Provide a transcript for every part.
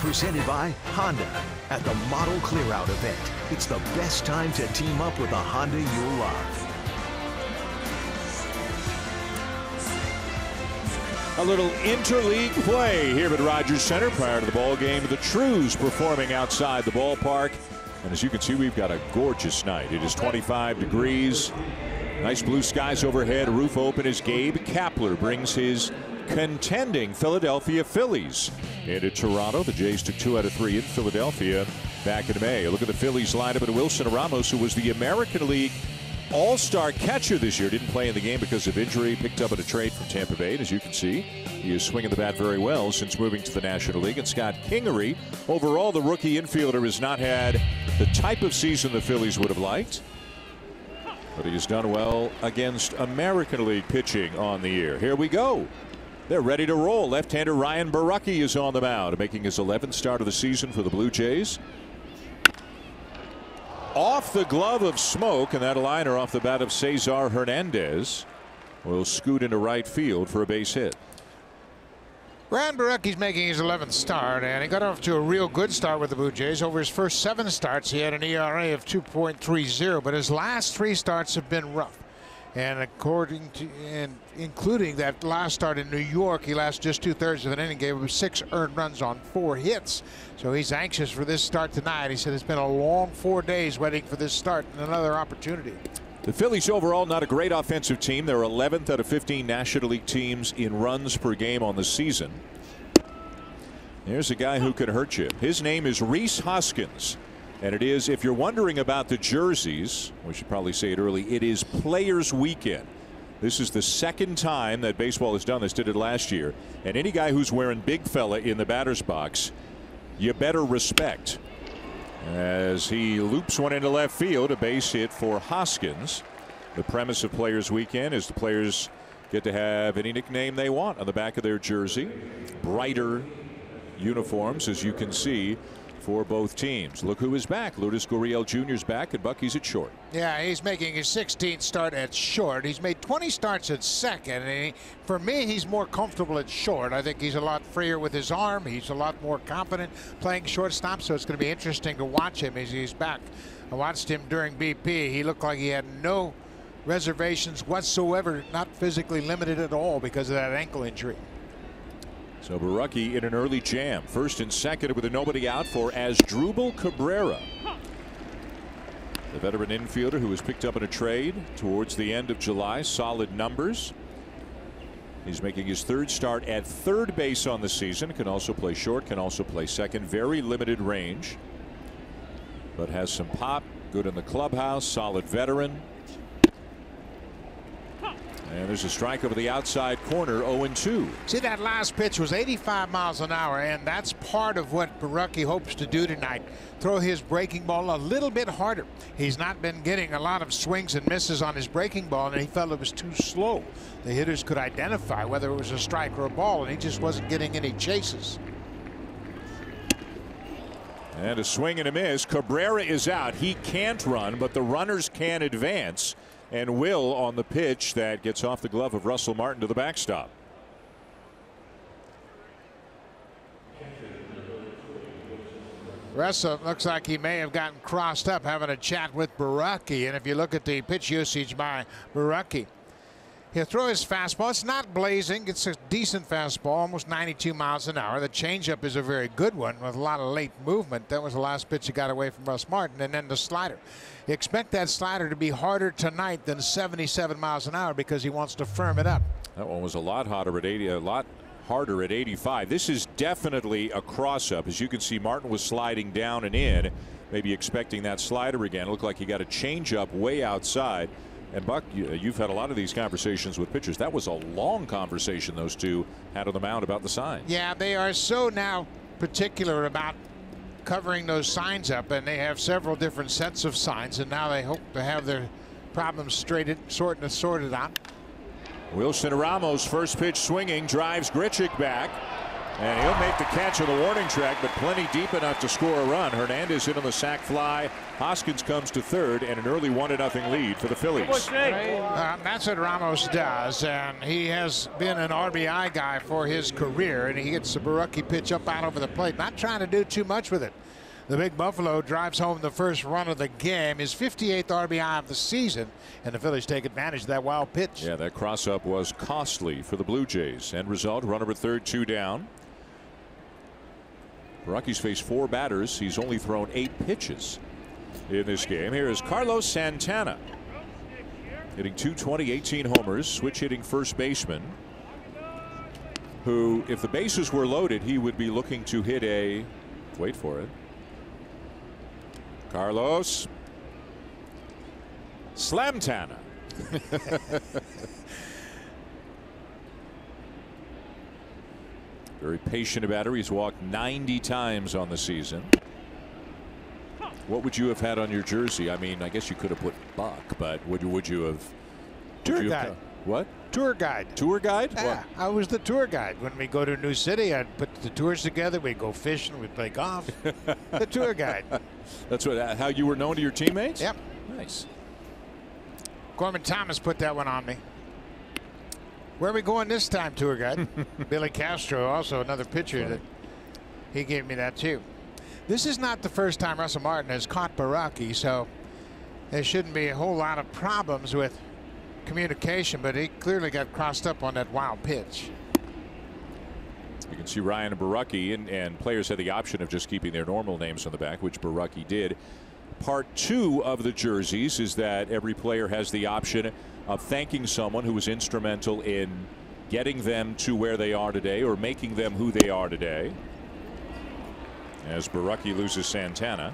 presented by Honda. At the Model Clearout event, it's the best time to team up with a Honda you'll love. A little interleague play here at Rogers Center prior to the ball game. The Trues performing outside the ballpark. And as you can see, we've got a gorgeous night. It is 25 degrees. Nice blue skies overhead. Roof open as Gabe Kapler brings his contending Philadelphia Phillies into Toronto. The Jays took 2 out of 3 in Philadelphia back in May. Look at the Phillies lineup at Wilson Ramos, who was the American League All-Star catcher this year. Didn't play in the game because of injury. Picked up in a trade from Tampa Bay. And as you can see, he is swinging the bat very well since moving to the National League. And Scott Kingery, overall, the rookie infielder, has not had the type of season the Phillies would have liked. But he has done well against American League pitching on the year. Here we go. They're ready to roll. Left-hander Ryan Borucki is on the mound, making his 11th start of the season for the Blue Jays. Off the glove of Smoke, and that liner off the bat of Cesar Hernandez will scoot into right field for a base hit. Ryan Borucki's making his 11th start, and he got off to a real good start with the Blue Jays. Over his first 7 starts, he had an ERA of 2.30, but his last 3 starts have been rough. And including that last start in New York, he lasted just 2/3 of an inning, gave him 6 earned runs on 4 hits. So he's anxious for this start tonight. He said it's been a long 4 days waiting for this start and another opportunity. The Phillies overall not a great offensive team. They're 11th out of 15 National League teams in runs per game on the season. There's a guy who can hurt you. His name is Rhys Hoskins. And it is, if you're wondering about the jerseys, we should probably say it early, it is Players Weekend. This is the 2nd time that baseball has done this. Did it last year. And any guy who's wearing big fella in the batter's box, you better respect. As he loops one into left field, a base hit for Hoskins. The premise of Players Weekend is the players get to have any nickname they want on the back of their jersey. Brighter uniforms, as you can see, for both teams. Look who is back. Lourdes Gurriel Jr. is back, and Bucky's at short. Yeah, he's making his 16th start at short. He's made 20 starts at second, and for me, he's more comfortable at short. I think he's a lot freer with his arm. He's a lot more confident playing shortstop, so it's going to be interesting to watch him as he's back. I watched him during BP. He looked like he had no reservations whatsoever, not physically limited at all because of that ankle injury. So Borucki in an early jam. First and second with a nobody out for Asdrubal Cabrera. The veteran infielder who was picked up in a trade towards the end of July. Solid numbers. He's making his 3rd start at 3rd base on the season. Can also play short, can also play second. Very limited range, but has some pop. Good in the clubhouse. Solid veteran. And there's a strike over the outside corner, 0-2. See, that last pitch was 85 miles an hour, and that's part of what Borucki hopes to do tonight. Throw his breaking ball a little bit harder. He's not been getting a lot of swings and misses on his breaking ball, and he felt it was too slow. The hitters could identify whether it was a strike or a ball, and he just wasn't getting any chases. And a swing and a miss. Cabrera is out. He can't run, but the runners can advance. And will on the pitch that gets off the glove of Russell Martin to the backstop. Russell looks like he may have gotten crossed up having a chat with Borucki. And if you look at the pitch usage by Borucki, he'll throw his fastball. It's not blazing. It's a decent fastball, almost 92 miles an hour. The changeup is a very good one with a lot of late movement. That was the last pitch he got away from Russ Martin. And then the slider. You expect that slider to be harder tonight than 77 miles an hour because he wants to firm it up. That one was a lot hotter at 80, a lot harder at 85. This is definitely a cross-up. As you can see, Martin was sliding down and in, maybe expecting that slider again. It looked like he got a changeup way outside. And Buck, you've had a lot of these conversations with pitchers. That was a long conversation those two had on the mound about the signs. Yeah, they are so now particular about covering those signs up, and they have several different sets of signs, and now they hope to have their problems sorted out. Wilson Ramos, first pitch swinging, drives Grichuk back. And he'll make the catch on the warning track, but plenty deep enough to score a run. Hernandez in on the sac fly. Hoskins comes to third, and an early 1-0 lead for the Phillies. That's what Ramos does, and he has been an RBI guy for his career, and he gets the Borucki pitch up out over the plate, not trying to do too much with it. The Big Buffalo drives home the first run of the game, his 58th RBI of the season, and the Phillies take advantage of that wild pitch. Yeah, that cross-up was costly for the Blue Jays. End result, runner at third, 2 down. Borucki's faced 4 batters. He's only thrown 8 pitches in this game. Here is Carlos Santana, hitting .220, 18 homers, switch hitting first baseman, who, if the bases were loaded, he would be looking to hit a, wait for it, Carlos Slamtana. Very patient batter. He's walked 90 times on the season. What would you have had on your jersey? I mean, I guess you could have put Buck, but would you have? Tour guide. What? Tour guide. Tour guide? Yeah, What? I was the tour guide. When we go to a new city, I'd put the tours together. We'd go fishing. We'd play golf. The tour guide. That's how you were known to your teammates? Yep. Nice. Gorman Thomas put that one on me. Where are we going this time, tour guide? Billy Castro, also another pitcher, that he gave me that too. This is not the first time Russell Martin has caught Borucki, so there shouldn't be a whole lot of problems with communication, but he clearly got crossed up on that wild pitch. You can see Ryan and Borucki, and players had the option of just keeping their normal names on the back, which Borucki did. Part 2 of the jerseys is that every player has the option of thanking someone who was instrumental in getting them to where they are today or making them who they are today. As Borucki loses Santana.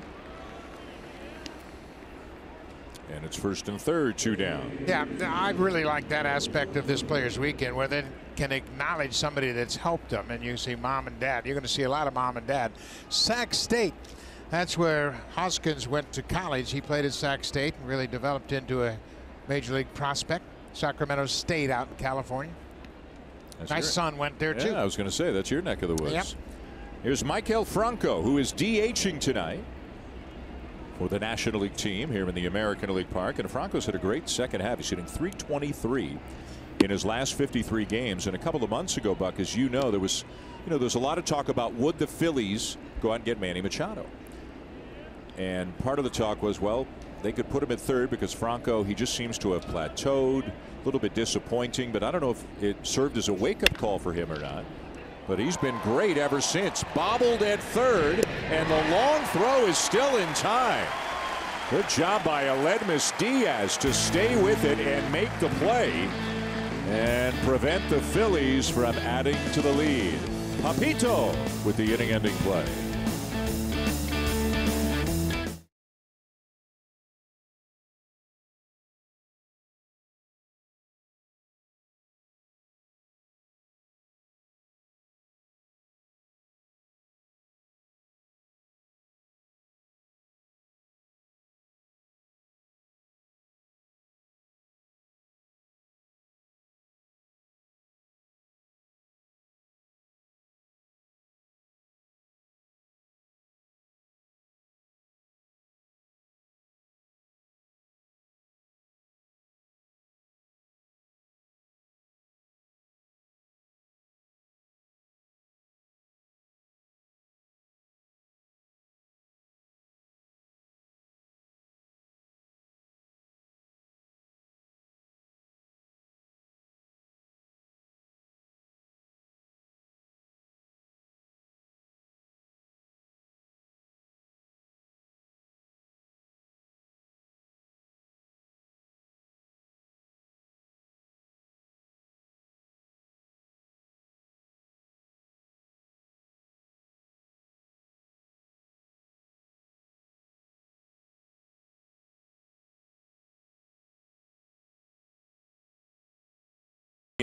And it's first and third, 2 down. Yeah, I really like that aspect of this players weekend where they can acknowledge somebody that's helped them, and you see mom and dad. You're going to see a lot of mom and dad. Sac State, that's where Hoskins went to college. He played at Sac State and really developed into a major league prospect. Sacramento State out in California. My son went there too. Yeah, I was going to say, that's your neck of the woods. Yep. Here's Maikel Franco, who is DHing tonight for the National League team here in the American League Park. And Franco's had a great second half. He's hitting .323 in his last 53 games. And a couple of months ago, Buck, as you know, there was a lot of talk about would the Phillies go out and get Manny Machado. And part of the talk was, well, they could put him at third because Franco, he just seems to have plateaued. A little bit disappointing, but I don't know if it served as a wake-up call for him or not. But he's been great ever since. Bobbled at third, and the long throw is still in time. Good job by Aledmus Diaz to stay with it and make the play and prevent the Phillies from adding to the lead. Papito with the inning-ending play.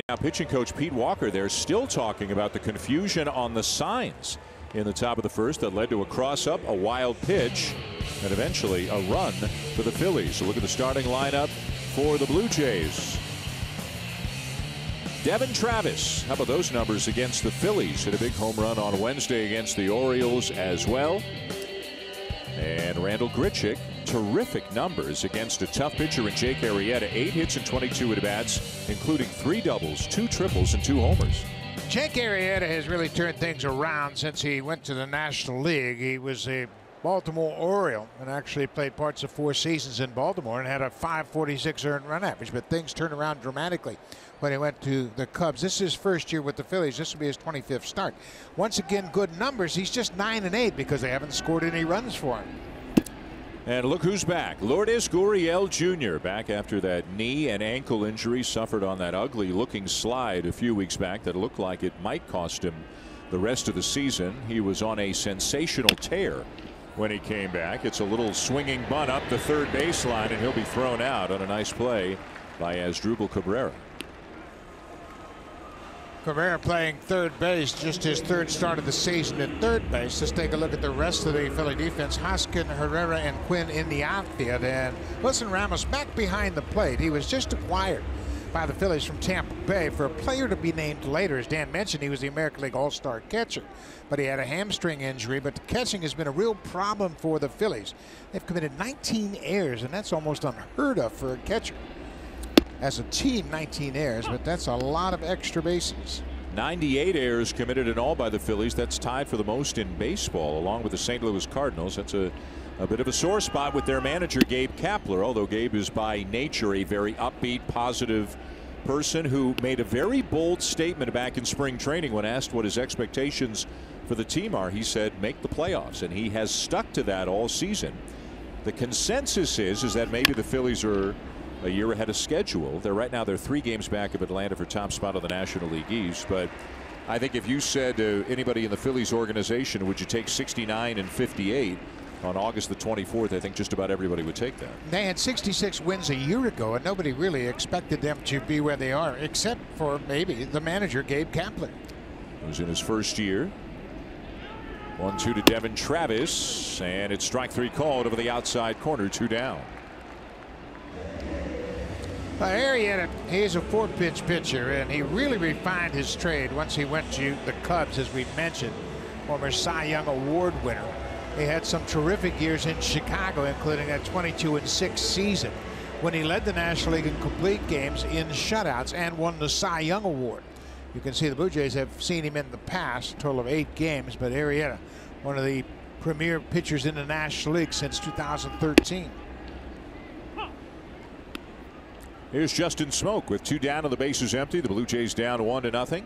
Now pitching coach Pete Walker there still talking about the confusion on the signs in the top of the first that led to a cross up, a wild pitch, and eventually a run for the Phillies. So look at the starting lineup for the Blue Jays. Devin Travis, how about those numbers against the Phillies? Hit a big home run on Wednesday against the Orioles as well. And Randall Grichuk, terrific numbers against a tough pitcher in Jake Arrieta. 8 hits and 22 at-bats, including 3 doubles, 2 triples, and 2 homers. Jake Arrieta has really turned things around since he went to the National League. He was a Baltimore Oriole and actually played parts of 4 seasons in Baltimore and had a .546 earned run average. But things turned around dramatically when he went to the Cubs. This is his first year with the Phillies. This will be his 25th start. Once again, good numbers. He's just 9-8 because they haven't scored any runs for him. And look who's back. Lourdes Gurriel Jr. back after that knee and ankle injury suffered on that ugly looking slide a few weeks back that looked like it might cost him the rest of the season. He was on a sensational tear when he came back. It's a little swinging bunt up the third baseline, and he'll be thrown out on a nice play by Asdrubal Cabrera. Cabrera playing third base, just his 3rd start of the season at third base. Let's take a look at the rest of the Philly defense. Hoskin, Herrera, and Quinn in the outfield. And Wilson Ramos back behind the plate. He was just acquired by the Phillies from Tampa Bay for a player to be named later. As Dan mentioned, he was the American League All-Star catcher, but he had a hamstring injury. But the catching has been a real problem for the Phillies. They've committed 19 errors, and that's almost unheard of for a catcher. As a team, 19 errors, but that's a lot of extra bases. 98 errors committed in all by the Phillies. That's tied for the most in baseball, along with the St. Louis Cardinals. That's a bit of a sore spot with their manager, Gabe Kapler, although Gabe is by nature a very upbeat, positive person who made a very bold statement back in spring training when asked what his expectations for the team are. He said, make the playoffs, and he has stuck to that all season. The consensus is that maybe the Phillies are a year ahead of schedule. Right now they're 3 games back of Atlanta for top spot of the National League East. But I think if you said to anybody in the Phillies organization, would you take 69 and 58 on August the 24th, I think just about everybody would take that. They had 66 wins a year ago, and nobody really expected them to be where they are, except for maybe the manager, Gabe Kapler. He was in his first year. 1-2 to Devin Travis, and it's strike 3 called over the outside corner, 2 down. Arrieta, he's a 4-pitch pitcher, and he really refined his trade once he went to the Cubs, as we mentioned. Former Cy Young Award winner. He had some terrific years in Chicago, including a 22-6 season when he led the National League in complete games in shutouts and won the Cy Young Award. You can see the Blue Jays have seen him in the past, a total of 8 games, but Arrieta, one of the premier pitchers in the National League since 2013. Here's Justin Smoke with 2 down and the bases empty. The Blue Jays down 1-0.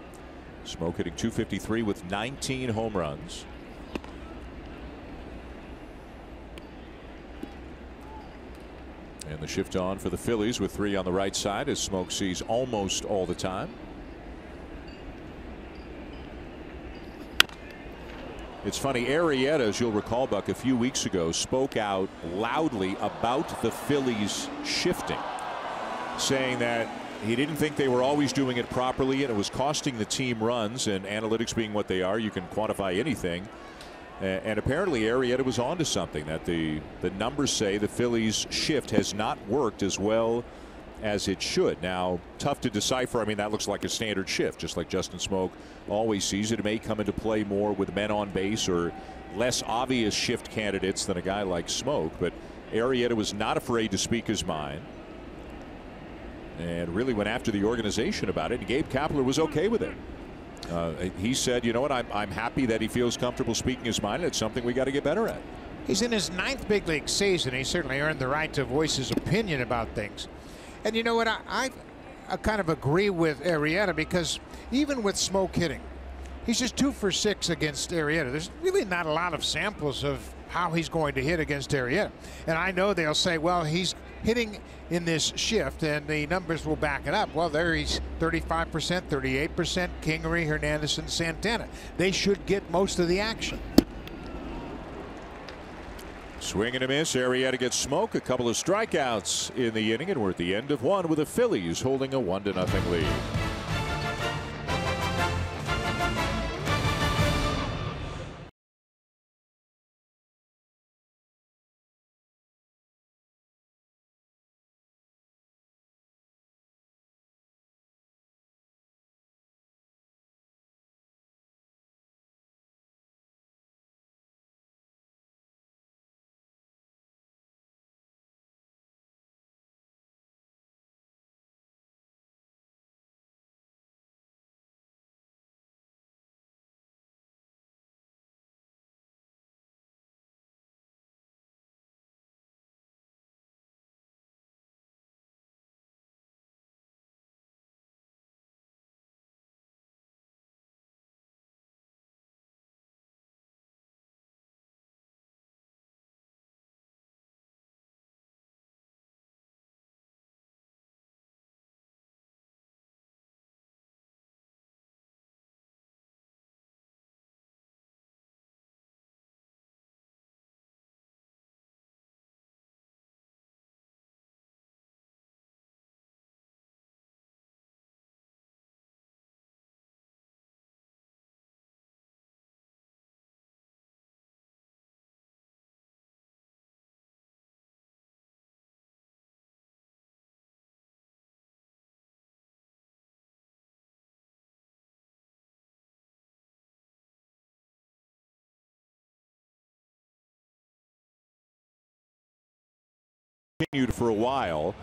Smoke hitting .253 with 19 home runs. And the shift on for the Phillies with 3 on the right side as Smoke sees almost all the time. It's funny, Arrieta, as you'll recall, Buck, a few weeks ago spoke out loudly about the Phillies shifting, saying that he didn't think they were always doing it properly and it was costing the team runs, and analytics being what they are, you can quantify anything. And apparently Arrieta was onto something, that the numbers say the Phillies shift has not worked as well as it should. Now, tough to decipher. I mean, that looks like a standard shift, just like Justin Smoke always sees it. It may come into play more with men on base or less obvious shift candidates than a guy like Smoke, but Arrieta was not afraid to speak his mind and really went after the organization about it. And Gabe Kapler was okay with it. He said, you know what, I'm happy that he feels comfortable speaking his mind. It's something we got to get better at. He's in his 9th big league season. He certainly earned the right to voice his opinion about things. And you know what, I kind of agree with Arrieta, because even with Smoke hitting, he's just 2 for 6 against Arrieta. There's really not a lot of samples of how he's going to hit against Arrieta. And I know they'll say, well, he's hitting in this shift and the numbers will back it up. Well, there he's 35%, 38%, Kingery, Hernandez, and Santana. They should get most of the action. Swing and a miss. Arrieta gets Smoke. A couple of strikeouts in the inning, and we're at the end of 1 with the Phillies holding a 1-0 lead. continued for a while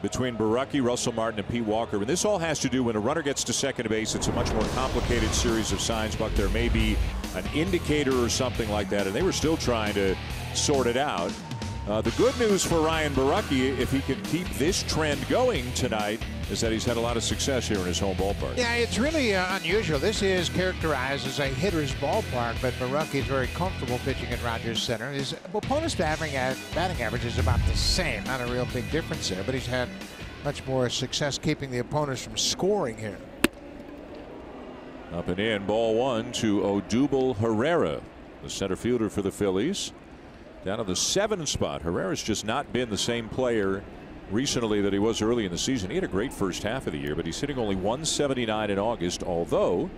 between Borucki, Russell Martin, and Pete Walker. And this all has to do when a runner gets to second base. It's a much more complicated series of signs, Buck. There may be an indicator or something like that, and they were still trying to sort it out. The good news for Ryan Borucki, if he can keep this trend going tonight, is that he's had a lot of success here in his home ballpark. Yeah, it's really unusual. This is characterized as a hitter's ballpark, but Borucki is very comfortable pitching at Rogers Center. His opponent's batting average is about the same. Not a real big difference there, but he's had much more success keeping the opponents from scoring here. Up and in, ball one to Odubel Herrera, the center fielder for the Phillies. Down to the 7th spot. Herrera's just not been the same player recently that he was early in the season. He had a great first half of the year, but he's hitting only 179 in August, although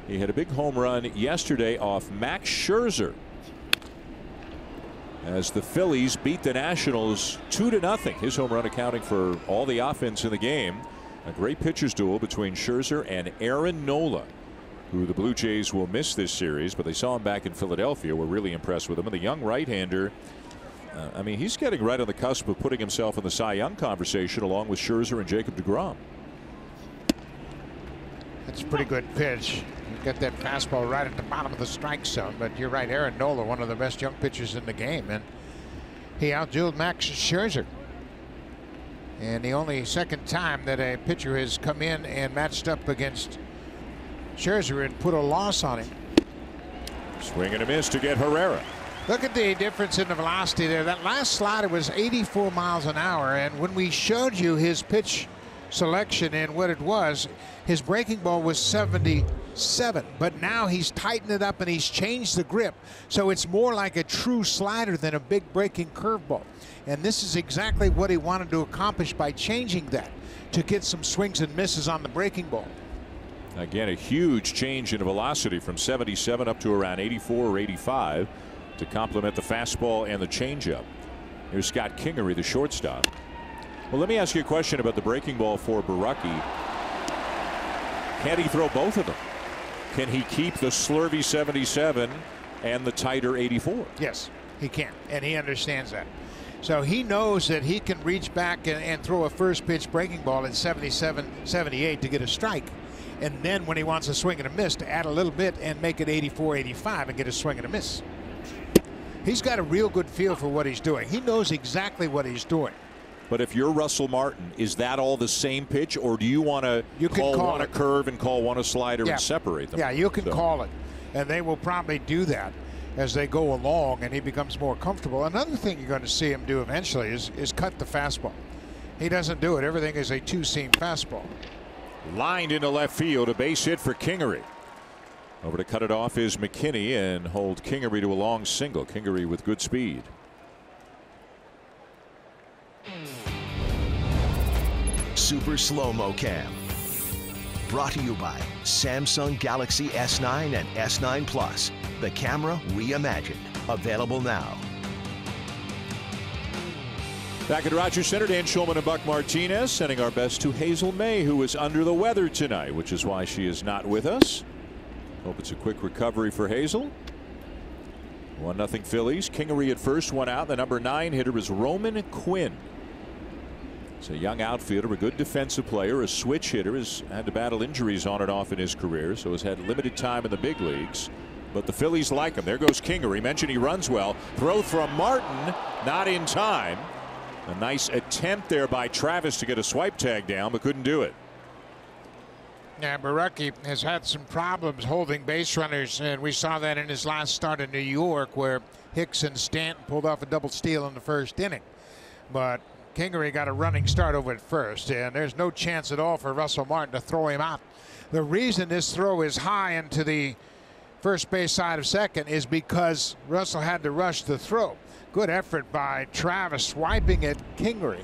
he had a big home run yesterday off Max Scherzer as the Phillies beat the Nationals 2-0. His home run accounting for all the offense in the game. A great pitchers duel between Scherzer and Aaron Nola, who the Blue Jays will miss this series, but they saw him back in Philadelphia. We're really impressed with him. And the young right-hander, I mean, he's getting right on the cusp of putting himself in the Cy Young conversation along with Scherzer and Jacob deGrom. That's a pretty good pitch. You get that fastball right at the bottom of the strike zone, but you're right, Aaron Nola, one of the best young pitchers in the game, and he outdueled Max Scherzer. And the only second time that a pitcher has come in and matched up against Scherzer and put a loss on him. Swing and a miss to get Herrera. Look at the difference in the velocity there. That last slider was 84 miles an hour, and when we showed you his pitch selection and what it was, his breaking ball was 77, but now he's tightened it up and he's changed the grip, so it's more like a true slider than a big breaking curveball. And this is exactly what he wanted to accomplish by changing that, to get some swings and misses on the breaking ball. Again, a huge change in velocity from 77 up to around 84 or 85 to complement the fastball and the changeup. Here's Scott Kingery, the shortstop. Well, let me ask you a question about the breaking ball for Borucki. Can he throw both of them? Can he keep the slurvy 77 and the tighter 84? Yes, he can, and he understands that. So he knows that he can reach back and throw a first pitch breaking ball at 77, 78 to get a strike. And then when he wants a swing and a miss, to add a little bit and make it 84, 85 and get a swing and a miss. He's got a real good feel for what he's doing. He knows exactly what he's doing. But if you're Russell Martin, is that all the same pitch, or do you want to call one a curve and call one a slider and separate them? Yeah, you can call it, and they will probably do that as they go along and he becomes more comfortable. Another thing you're going to see him do eventually is cut the fastball. He doesn't do it. Everything is a two-seam fastball. Lined into left field, a base hit for Kingery. Over to cut it off is McKinney and hold Kingery to a long single. Kingery with good speed. Super Slow-Mo Cam. Brought to you by Samsung Galaxy S9 and S9 Plus. The camera reimagined. Available now. Back at Rogers Center, Dan Schulman and Buck Martinez sending our best to Hazel May, who is under the weather tonight, which is why she is not with us. Hope it's a quick recovery for Hazel. 1-0 Phillies. Kingery at first, one out. The number 9 hitter is Roman Quinn. He's a young outfielder, a good defensive player, a switch hitter. Has had to battle injuries on and off in his career, so has had limited time in the big leagues. But the Phillies like him. There goes Kingery. Mentioned he runs well. Throw from Martin, not in time. A nice attempt there by Travis to get a swipe tag down, but couldn't do it. Yeah, Borucki has had some problems holding base runners, and we saw that in his last start in New York, where Hicks and Stanton pulled off a double steal in the first inning. But Kingery got a running start over at first, and there's no chance at all for Russell Martin to throw him out. The reason this throw is high into the first base side of second is because Russell had to rush the throw. Good effort by Travis swiping at Kingery.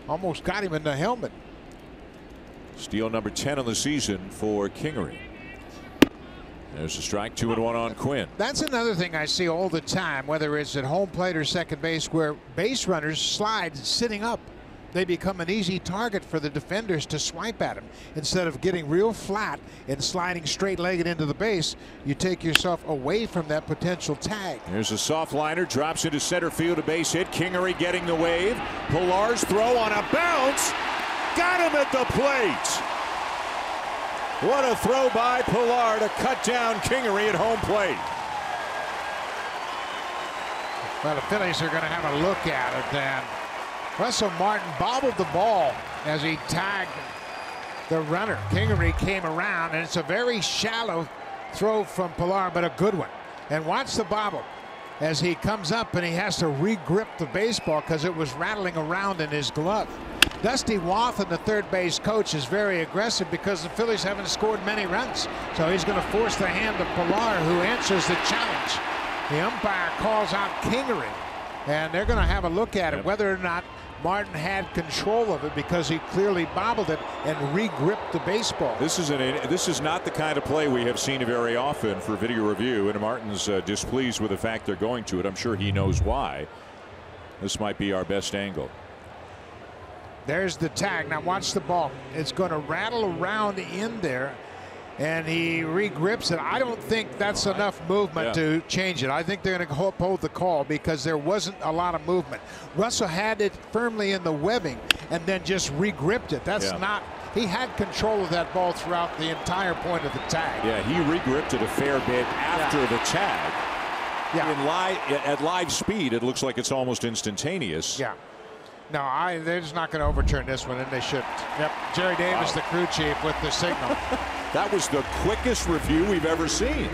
Almost got him in the helmet. Steal number 10 on the season for Kingery. There's a strike, 2-1 on Quinn. That's another thing I see all the time, whether it's at home plate or second base, where base runners slide sitting up. they become an easy target for the defenders to swipe at him. Instead of getting real flat and sliding straight-legged into the base, you take yourself away from that potential tag. Here's a soft liner, drops into center field, a base hit. Kingery getting the wave. Pilar's throw on a bounce. Got him at the plate. What a throw by Pilar to cut down Kingery at home plate. Well, the Phillies are going to have a look at it, and Russell Martin bobbled the ball as he tagged the runner. Kingery came around, and it's a very shallow throw from Pilar, but a good one. And watch the bobble as he comes up and he has to re-grip the baseball because it was rattling around in his glove. Dusty Wathan, the third base coach, is very aggressive because the Phillies haven't scored many runs. So he's going to force the hand of Pilar, who answers the challenge. The umpire calls out Kingery, and they're going to have a look at it, whether or not Martin had control of it, because he clearly bobbled it and re-gripped the baseball. This is not the kind of play we have seen very often for video review, and Martin's displeased with the fact they're going to it. I'm sure he knows why. This might be our best angle. There's the tag. Now watch the ball. It's going to rattle around in there, and he re-grips it. I don't think that's enough movement to change it. I think they're going to uphold the call because there wasn't a lot of movement. Russell had it firmly in the webbing and then just re-gripped it. That's not. He had control of that ball throughout the entire point of the tag. Yeah, he re-gripped it a fair bit after the tag. Yeah. At live speed, it looks like it's almost instantaneous. Yeah. No, they're just not going to overturn this one, and they shouldn't. Yep. Jerry Davis, the crew chief, with the signal. That was the quickest review we've ever seen.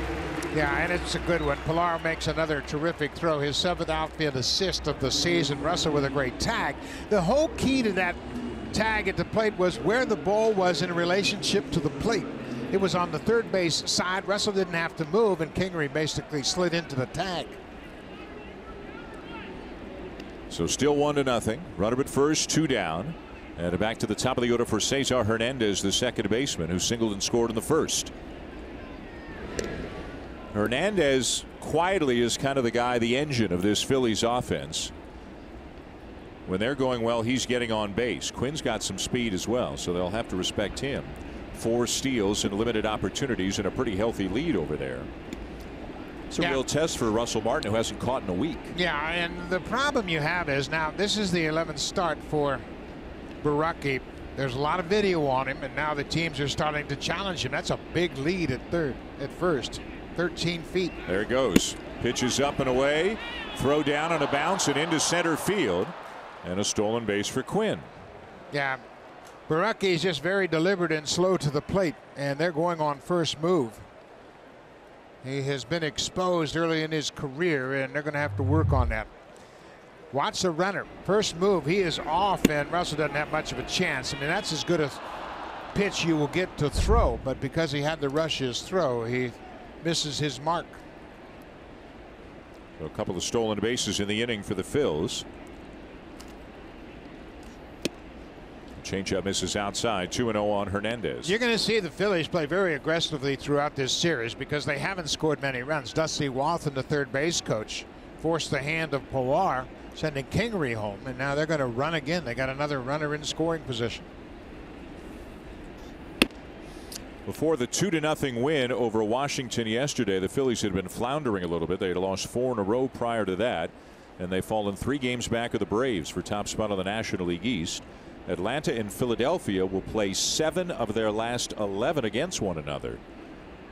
Yeah, and it's a good one. Pilar makes another terrific throw, his 7th outfield assist of the season. Russell with a great tag. The whole key to that tag at the plate was where the ball was in relationship to the plate. It was on the third base side. Russell didn't have to move, and Kingery basically slid into the tag. So still 1-0. Runner at first, 2 down. And back to the top of the order for Cesar Hernandez, the second baseman, who singled and scored in the first. Hernandez quietly is kind of the guy, the engine of this Phillies offense. When they're going well, he's getting on base. Quinn's got some speed as well, so they'll have to respect him. 4 steals and limited opportunities and a pretty healthy lead over there. It's a real test for Russell Martin, who hasn't caught in a week. Yeah, and the problem you have is now this is the 11th start for Borucki. There's a lot of video on him, and now the teams are starting to challenge him. That's a big lead at first. 13 feet. There it goes. Pitches up and away. Throw down on a bounce and into center field. And a stolen base for Quinn. Yeah, Borucki is just very deliberate and slow to the plate, and they're going on first move. He has been exposed early in his career, and they're going to have to work on that. Watch the runner. First move, he is off, and Russell doesn't have much of a chance. I mean, that's as good a pitch you will get to throw, but because he had to rush his throw, he misses his mark. So a couple of stolen bases in the inning for the Phils. Changeup misses outside. 2-0 on Hernandez. You're going to see the Phillies play very aggressively throughout this series because they haven't scored many runs. Dusty Wathan, the third base coach, forced the hand of Pilar, sending Kingery home, and now they're going to run again. They got another runner in scoring position. Before the 2-0 win over Washington yesterday, the Phillies had been floundering a little bit. They had lost 4 in a row prior to that, and they've fallen 3 games back of the Braves for top spot on the National League East. Atlanta and Philadelphia will play 7 of their last 11 against one another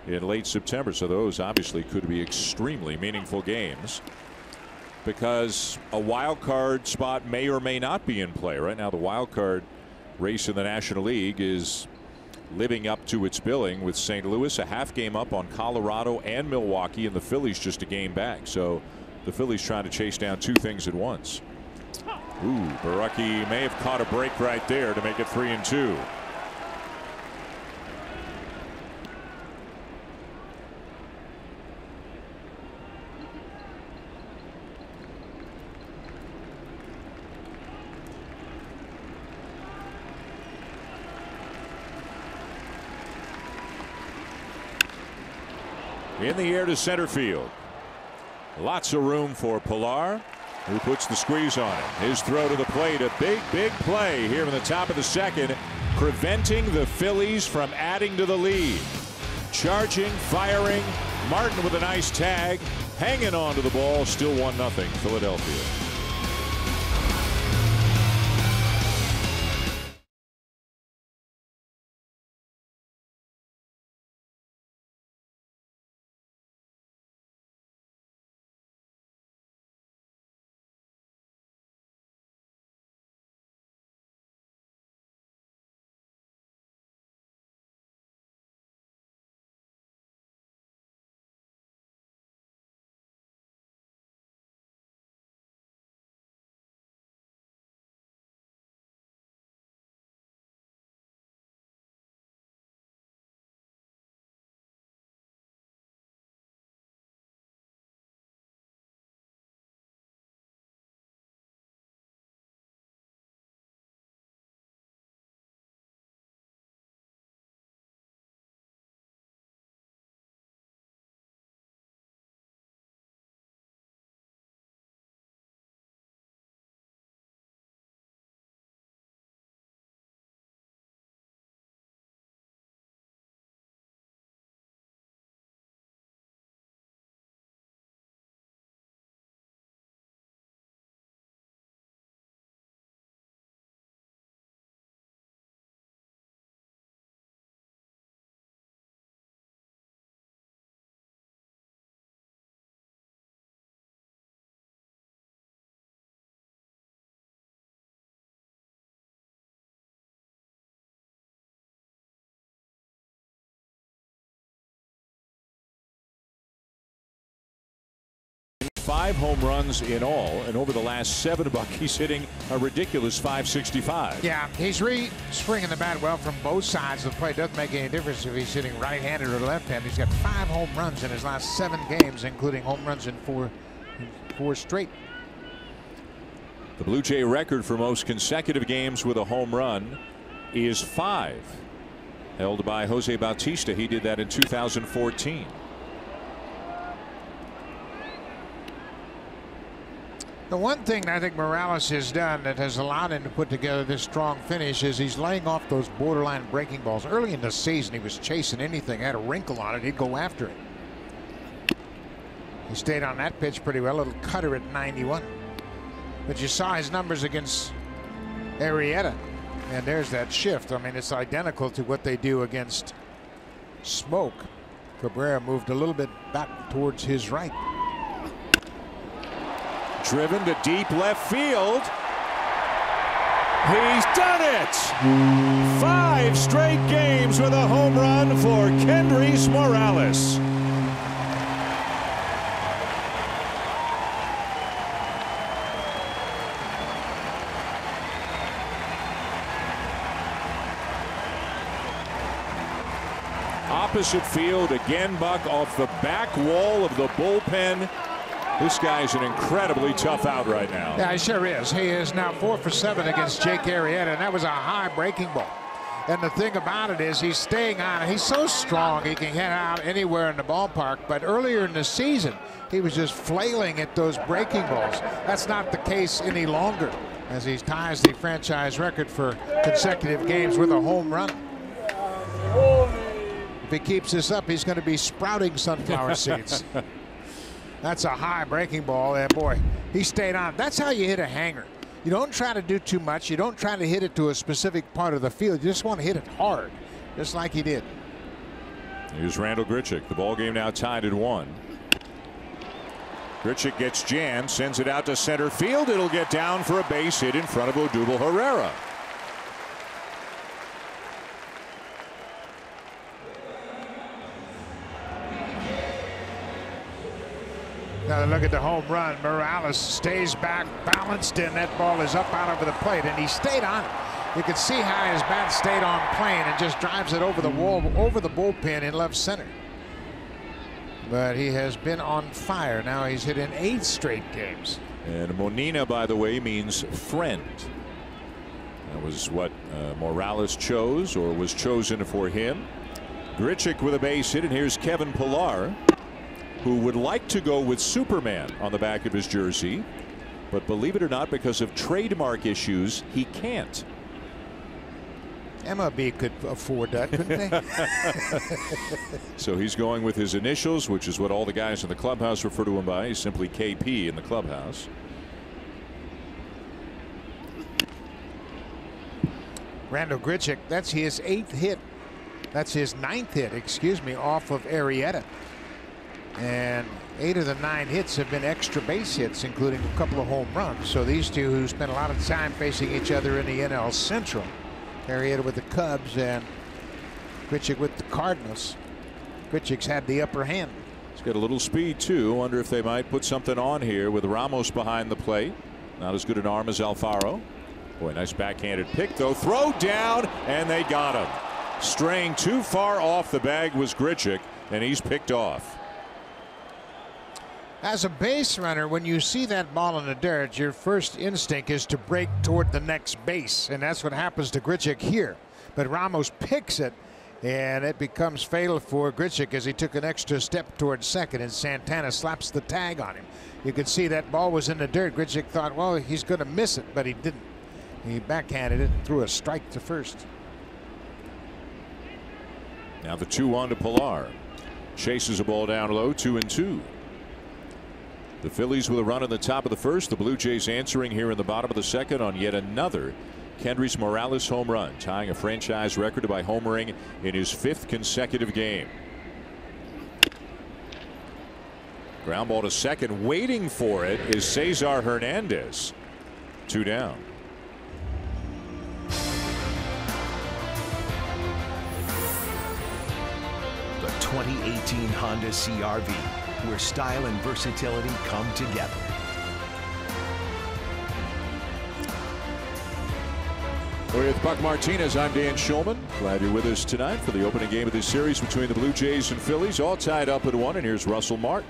in late September. So those obviously could be extremely meaningful games, because a wild card spot may or may not be in play. Right now the wild card race in the National League is living up to its billing, with St. Louis a half game up on Colorado and Milwaukee, and the Phillies just a game back. So the Phillies trying to chase down 2 things at once. Ooh, Borucki may have caught a break right there to make it 3-2. In the air to center field. Lots of room for Pilar. who puts the squeeze on him. His throw to the plate, a big play here in the top of the second, preventing the Phillies from adding to the lead. Charging, firing, Martin with a nice tag, hanging on to the ball, still 1-0 Philadelphia. Five home runs in all, and over the last 7, Buck, he's hitting a ridiculous .565. Yeah, he's swinging the bat well from both sides of the plate. Doesn't make any difference if he's hitting right-handed or left-handed. He's got 5 home runs in his last 7 games, including home runs in four straight. The Blue Jay record for most consecutive games with a home run is 5, held by Jose Bautista. He did that in 2014. The one thing I think Morales has done that has allowed him to put together this strong finish is he's laying off those borderline breaking balls. Early in the season, he was chasing anything, had a wrinkle on it, he'd go after it. He stayed on that pitch pretty well, a little cutter at 91. But you saw his numbers against Arrieta, and there's that shift. I mean, it's identical to what they do against Smoke. Cabrera moved a little bit back towards his right. Driven to deep left field. He's done it! 5 straight games with a home run for Kendrys Morales. Opposite field again, Buck, off the back wall of the bullpen. This guy's an incredibly tough out right now. Yeah, he sure is. He is now 4 for 7 against Jake Arrieta, and that was a high breaking ball. And the thing about it is he's staying on it. He's so strong he can hit out anywhere in the ballpark. But earlier in the season, he was just flailing at those breaking balls. That's not the case any longer, as he ties the franchise record for consecutive games with a home run. If he keeps this up, he's going to be sprouting sunflower seeds. That's a high breaking ball, and boy, he stayed on. That's how you hit a hanger. You don't try to do too much. You don't try to hit it to a specific part of the field. You just want to hit it hard, just like he did. Here's Randal Grichuk. The ball game now tied at 1. Grichuk gets jammed, sends it out to center field. It'll get down for a base hit in front of Odubel Herrera. Now look at the home run. Morales stays back, balanced, and that ball is up out over the plate, and he stayed on it. You can see how his bat stayed on plane and just drives it over the wall, over the bullpen in left center. But he has been on fire. Now he's hit in 8 straight games. And Monina, by the way, means friend. That was what Morales chose, or was chosen for him. Grichuk with a base hit, and here's Kevin Pillar, who would like to go with Superman on the back of his jersey. But believe it or not, because of trademark issues, he can't. MLB could afford that, couldn't they? So he's going with his initials, which is what all the guys in the clubhouse refer to him by. He's simply KP in the clubhouse. Randall Grichuk, that's his 8th hit. That's his 9th hit, excuse me, off of Arrieta. And 8 of the 9 hits have been extra base hits, including a couple of home runs. So these two, who spent a lot of time facing each other in the NL Central, Arrieta with the Cubs and Grichuk with the Cardinals. Grichuk's had the upper hand. He's got a little speed too. Wonder if they might put something on here with Ramos behind the plate. Not as good an arm as Alfaro. Boy, nice backhanded pick though. Throw down, and they got him. Straying too far off the bag was Grichuk, and he's picked off. As a base runner, when you see that ball in the dirt, your first instinct is to break toward the next base, and that's what happens to Grichuk here. But Ramos picks it, and it becomes fatal for Grichuk as he took an extra step towards second, and Santana slaps the tag on him. You could see that ball was in the dirt. Grichuk thought, well, he's going to miss it, but he didn't. He backhanded it and threw a strike to first. Now the 2-1 to Pilar. Chases a ball down low, 2-2. The Phillies with a run in the top of the first. The Blue Jays answering here in the bottom of the second on yet another Kendrys Morales home run, tying a franchise record by homering in his 5th consecutive game. Ground ball to second. Waiting for it is Cesar Hernandez. 2 down. The 2018 Honda CR-V, where style and versatility come together. With Buck Martinez, I'm Dan Shulman. Glad you're with us tonight for the opening game of this series between the Blue Jays and Phillies, all tied up at 1. And here's Russell Martin.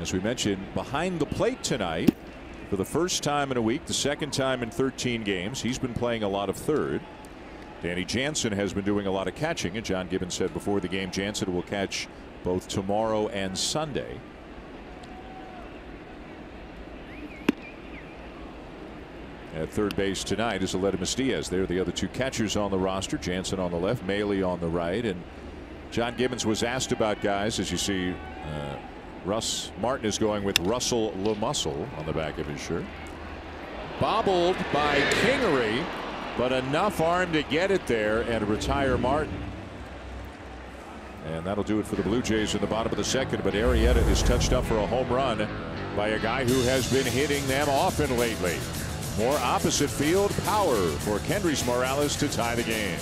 As we mentioned, behind the plate tonight for the first time in a week, the second time in 13 games. He's been playing a lot of third. Danny Jansen has been doing a lot of catching, and John Gibbons said before the game Jansen will catch both tomorrow and Sunday. At third base tonight is Aledmus Diaz. They're the other 2 catchers on the roster. Jansen on the left, Maley on the right. And John Gibbons was asked about guys. As you see, Russ Martin is going with Russell LaMuscle on the back of his shirt. Bobbled by Kingery, but enough arm to get it there and retire Martin. And that'll do it for the Blue Jays in the bottom of the second. But Arrieta is touched up for a home run by a guy who has been hitting them often lately. More opposite field power for Kendrys Morales to tie the game.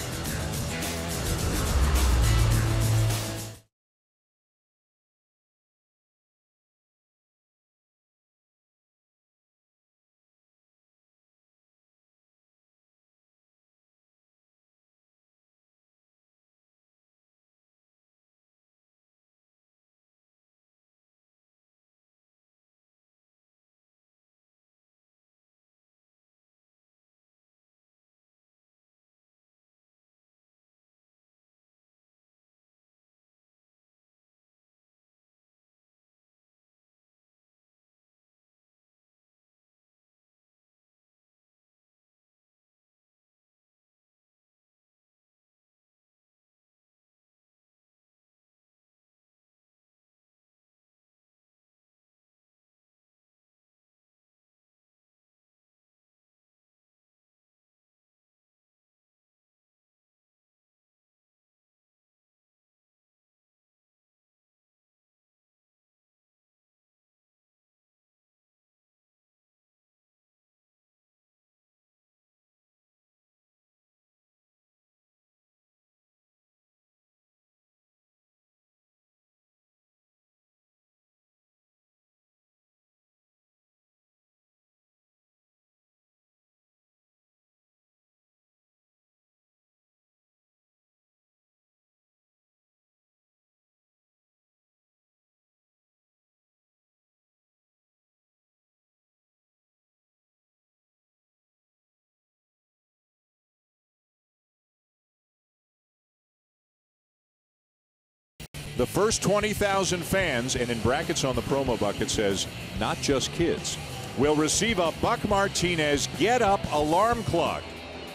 The first 20,000 fans, and in brackets on the promo bucket says, not just kids, will receive a Buck Martinez get-up alarm clock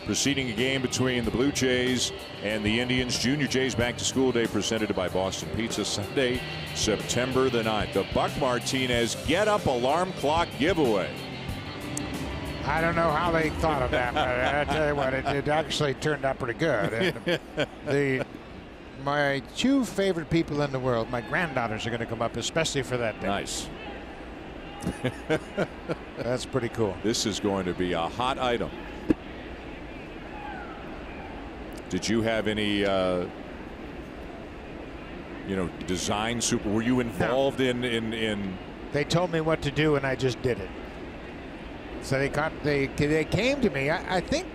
preceding a game between the Blue Jays and the Indians. Junior Jays Back to School Day presented by Boston Pizza, Sunday, September the 9th. The Buck Martinez get-up alarm clock giveaway. I don't know how they thought of that, but I tell you what, it actually turned out pretty good. And my two favorite people in the world, my granddaughters, are going to come up, especially for that day. Nice. That's pretty cool. This is going to be a hot item. Did you have any, design super? Were you involved in? They told me what to do, and I just did it. So they came to me. I think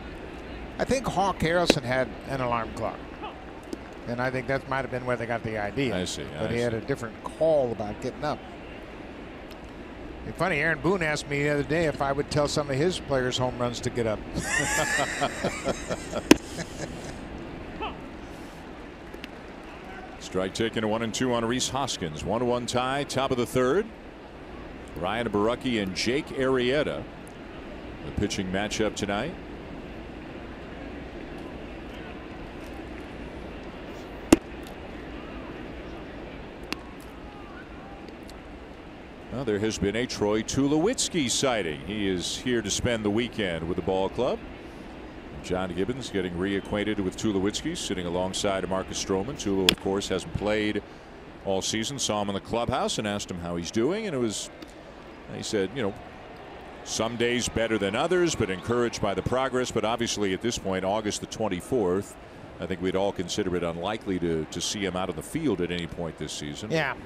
Hawk Harrelson had an alarm clock, and I think that might have been where they got the idea. I see. But he had a different call about getting up. It's funny, Aaron Boone asked me the other day if I would tell some of his players' home runs to get up. Strike taken, 1-2 on Rhys Hoskins. 1-1 tie, top of the third. Ryan Borucki and Jake Arrieta, the pitching matchup tonight. Well, there has been a Troy Tulowitzki sighting. He is here to spend the weekend with the ball club. John Gibbons getting reacquainted with Tulowitzki, sitting alongside Marcus Stroman. Tulo, of course, hasn't played all season. Saw him in the clubhouse and asked him how he's doing, and he said, some days better than others, but encouraged by the progress. But obviously, at this point, August the 24th, I think we'd all consider it unlikely to see him out of the field at any point this season. Yeah,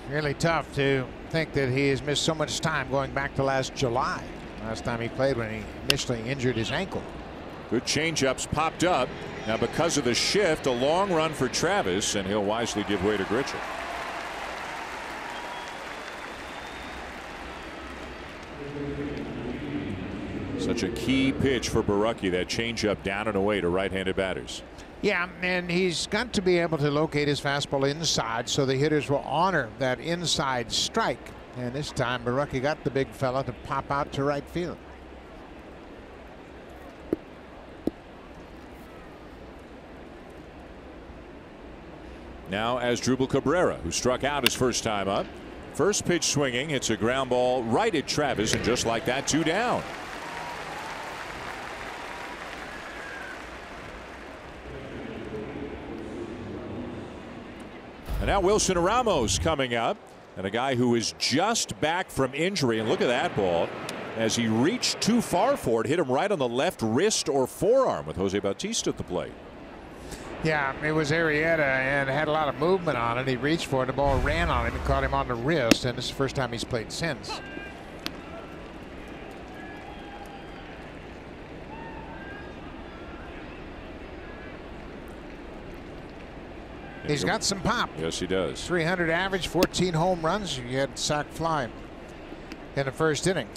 really tough to think that he has missed so much time going back to last July. Last time he played when he initially injured his ankle. Good changeups popped up. Now, because of the shift, a long run for Travis, and he'll wisely give way to Grichuk. Such a key pitch for Borucki, that changeup down and away to right-handed batters. Yeah, and he's got to be able to locate his fastball inside so the hitters will honor that inside strike. And this time, Borucki got the big fella to pop out to right field. Now Asdrubal Cabrera, who struck out his first time up. First pitch swinging, hits a ground ball right at Travis, and just like that, 2 down. And now Wilson Ramos coming up, and a guy who is just back from injury. And look at that ball as he reached too far for it, hit him right on the left wrist or forearm with Jose Bautista at the plate. Yeah, it was Arrieta and had a lot of movement on it. He reached for it, the ball ran on him and caught him on the wrist, and this is the first time he's played since. He's got some pop. Yes, he does. 300 average, 14 home runs. He had sac fly in the first inning.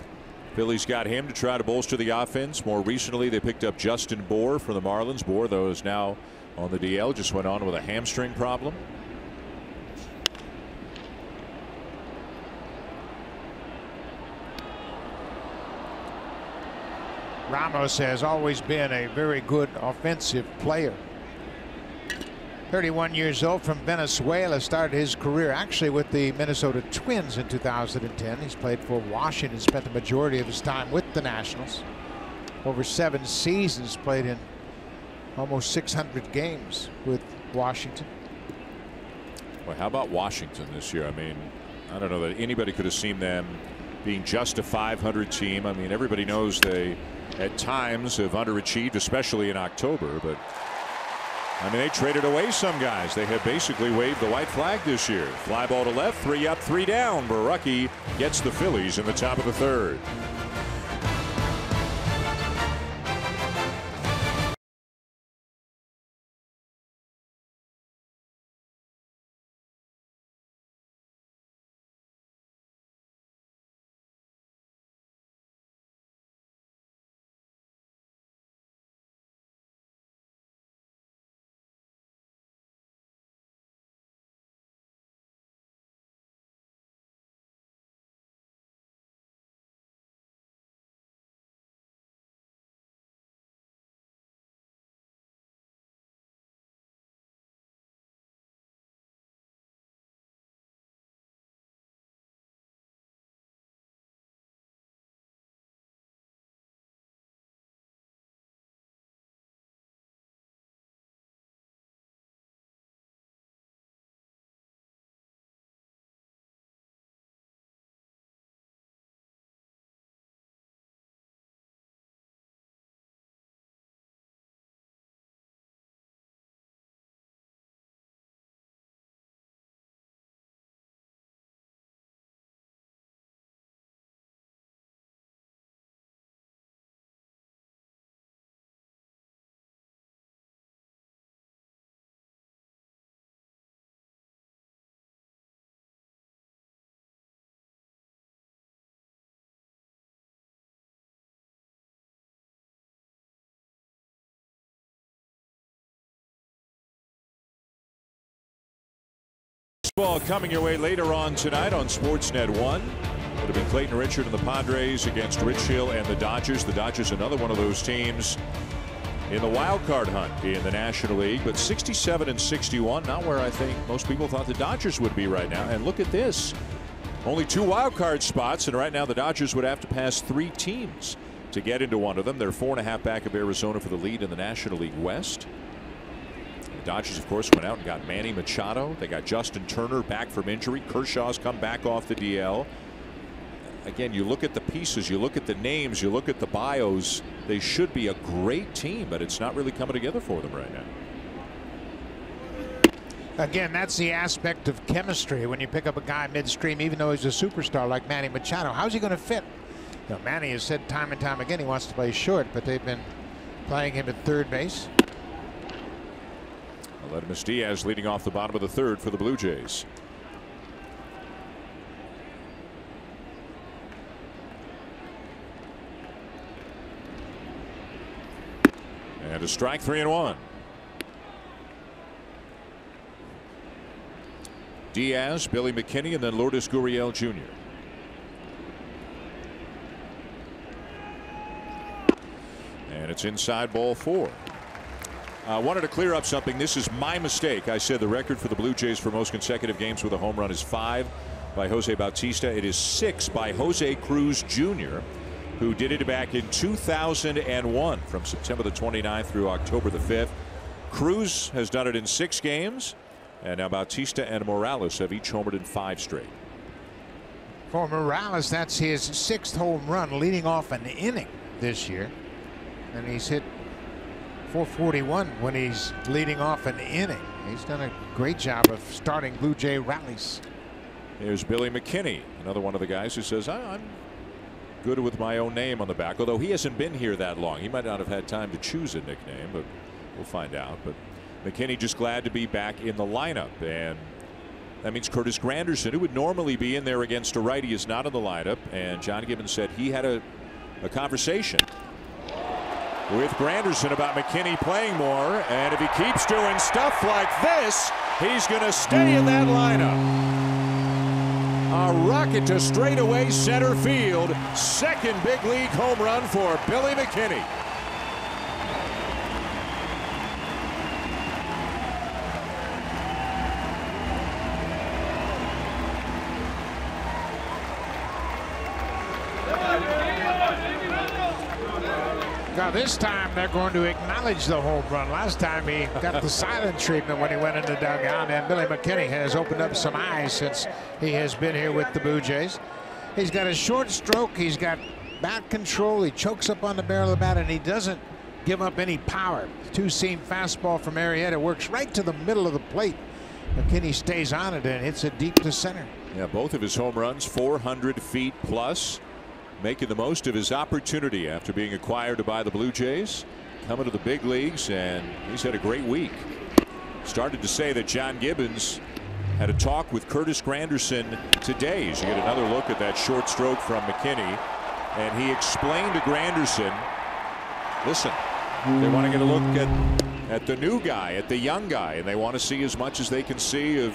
Phillies got him to try to bolster the offense. More recently, they picked up Justin Bour from the Marlins. Bour, though, is now on the DL, just went on with a hamstring problem. Ramos has always been a very good offensive player. 31 years old, from Venezuela, started his career actually with the Minnesota Twins in 2010. He's played for Washington, spent the majority of his time with the Nationals. Over 7 seasons, played in almost 600 games with Washington. Well, how about Washington this year? I mean, I don't know that anybody could have seen them being just a 500 team. I mean, everybody knows they at times have underachieved, especially in October, but I mean, they traded away some guys. They have basically waved the white flag this year. Fly ball to left, 3 up, 3 down. Borucki gets the Phillies in the top of the third. Baseball coming your way later on tonight on Sportsnet 1. It'll be Clayton Richard and the Padres against Rich Hill and the Dodgers. The Dodgers, another one of those teams in the wild card hunt in the National League, but 67 and 61, not where I think most people thought the Dodgers would be right now. And look at this. Only 2 wild card spots, and right now the Dodgers would have to pass 3 teams to get into one of them. They're 4.5 back of Arizona for the lead in the National League West. The Dodgers, of course, went out and got Manny Machado. They got Justin Turner back from injury. Kershaw's come back off the DL. Again, you look at the pieces, you look at the names, you look at the bios. They should be a great team, but it's not really coming together for them right now. Again, that's the aspect of chemistry when you pick up a guy midstream, even though he's a superstar like Manny Machado. How's he going to fit? You know, Manny has said time and time again he wants to play short, but they've been playing him at third base. Aledmus Diaz leading off the bottom of the 3rd for the Blue Jays. And a strike, 3-1. Diaz, Billy McKinney, and then Lourdes Gurriel Jr. And it's inside, ball 4. I wanted to clear up something. This is my mistake. I said the record for the Blue Jays for most consecutive games with a home run is 5 by Jose Bautista. It is 6 by Jose Cruz Jr., who did it back in 2001 from September the 29th through October the 5th. Cruz has done it in 6 games, and now Bautista and Morales have each homered in 5 straight. For Morales, that's his 6th home run leading off an inning this year, and he's hit .441 when he's leading off an inning. He's done a great job of starting Blue Jay rallies. Here's Billy McKinney, another one of the guys who says, I'm good with my own name on the back, although he hasn't been here that long. He might not have had time to choose a nickname, but we'll find out. But McKinney just glad to be back in the lineup, and that means Curtis Granderson, who would normally be in there against a righty, is not in the lineup. And John Gibbons said he had a conversation with Granderson about McKinney playing more, and if he keeps doing stuff like this, he's going to stay in that lineup. A rocket to straightaway center field. 2nd big league home run for Billy McKinney. Now this time they're going to acknowledge the home run. Last time he got the silent treatment when he went in the dugout, and Billy McKinney has opened up some eyes since he has been here with the Blue Jays. He's got a short stroke, he's got bat control, he chokes up on the barrel of the bat, and he doesn't give up any power. 2-seam fastball from Arrieta works right to the middle of the plate. McKinney stays on it and hits it deep to center. Yeah, both of his home runs 400 feet plus, making the most of his opportunity after being acquired by the Blue Jays, coming to the big leagues, and he's had a great week. Started to say that John Gibbons had a talk with Curtis Granderson today as you get another look at that short stroke from McKinney, and he explained to Granderson, listen, they want to get a look at the new guy, at the young guy, and they want to see as much as they can see of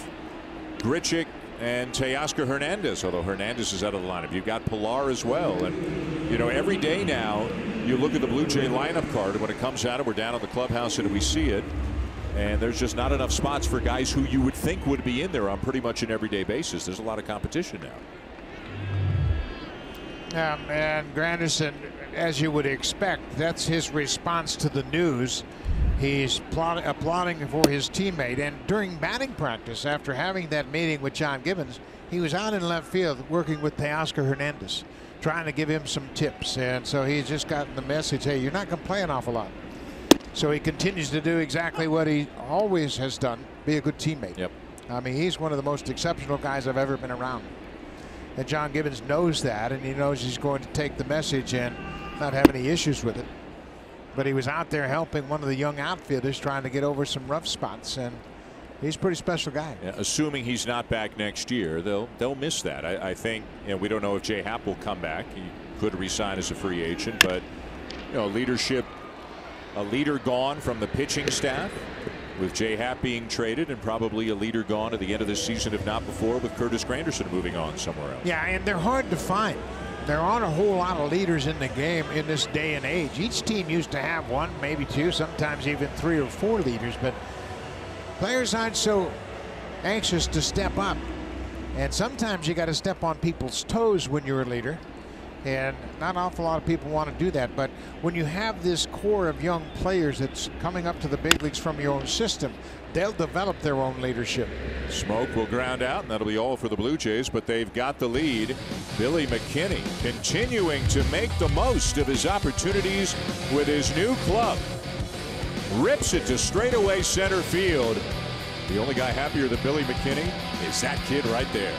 Grichuk and Teoscar Hernandez, although Hernandez is out of the lineup. You've got Pilar as well, and you know, every day now you look at the Blue Jay lineup card, and when it comes out and we're down at the clubhouse and we see it, and there's just not enough spots for guys who you would think would be in there on pretty much an everyday basis. There's a lot of competition now. And Granderson, as you would expect, that's his response to the news. He's applauding for his teammate, and during batting practice, after having that meeting with John Gibbons, he was out in left field working with Teoscar Hernandez, trying to give him some tips, and so he's just gotten the message, hey, you're not going to play an awful lot. So he continues to do exactly what he always has done, be a good teammate. Yep. I mean, he's one of the most exceptional guys I've ever been around, and John Gibbons knows that, and he knows he's going to take the message and not have any issues with it. But he was out there helping one of the young outfielders trying to get over some rough spots, and he's a pretty special guy. Yeah, assuming he's not back next year, they'll miss that. I think, you know, we don't know if J Happ will come back. He could resign as a free agent, but you know, leadership, a leader gone from the pitching staff. with J. Happ being traded and probably a leader gone at the end of this season, if not before, with Curtis Granderson moving on somewhere else. Yeah, and they're hard to find. There aren't a whole lot of leaders in the game in this day and age. Each team used to have one, maybe two, sometimes even 3 or 4 leaders, but players aren't so anxious to step up. And sometimes you got to step on people's toes when you're a leader. And not an awful lot of people want to do that. But when you have this core of young players that's coming up to the big leagues from your own system, they'll develop their own leadership. Smoke will ground out, and that'll be all for the Blue Jays, but they've got the lead. Billy McKinney continuing to make the most of his opportunities with his new club. Rips it to straightaway center field. The only guy happier than Billy McKinney is that kid right there.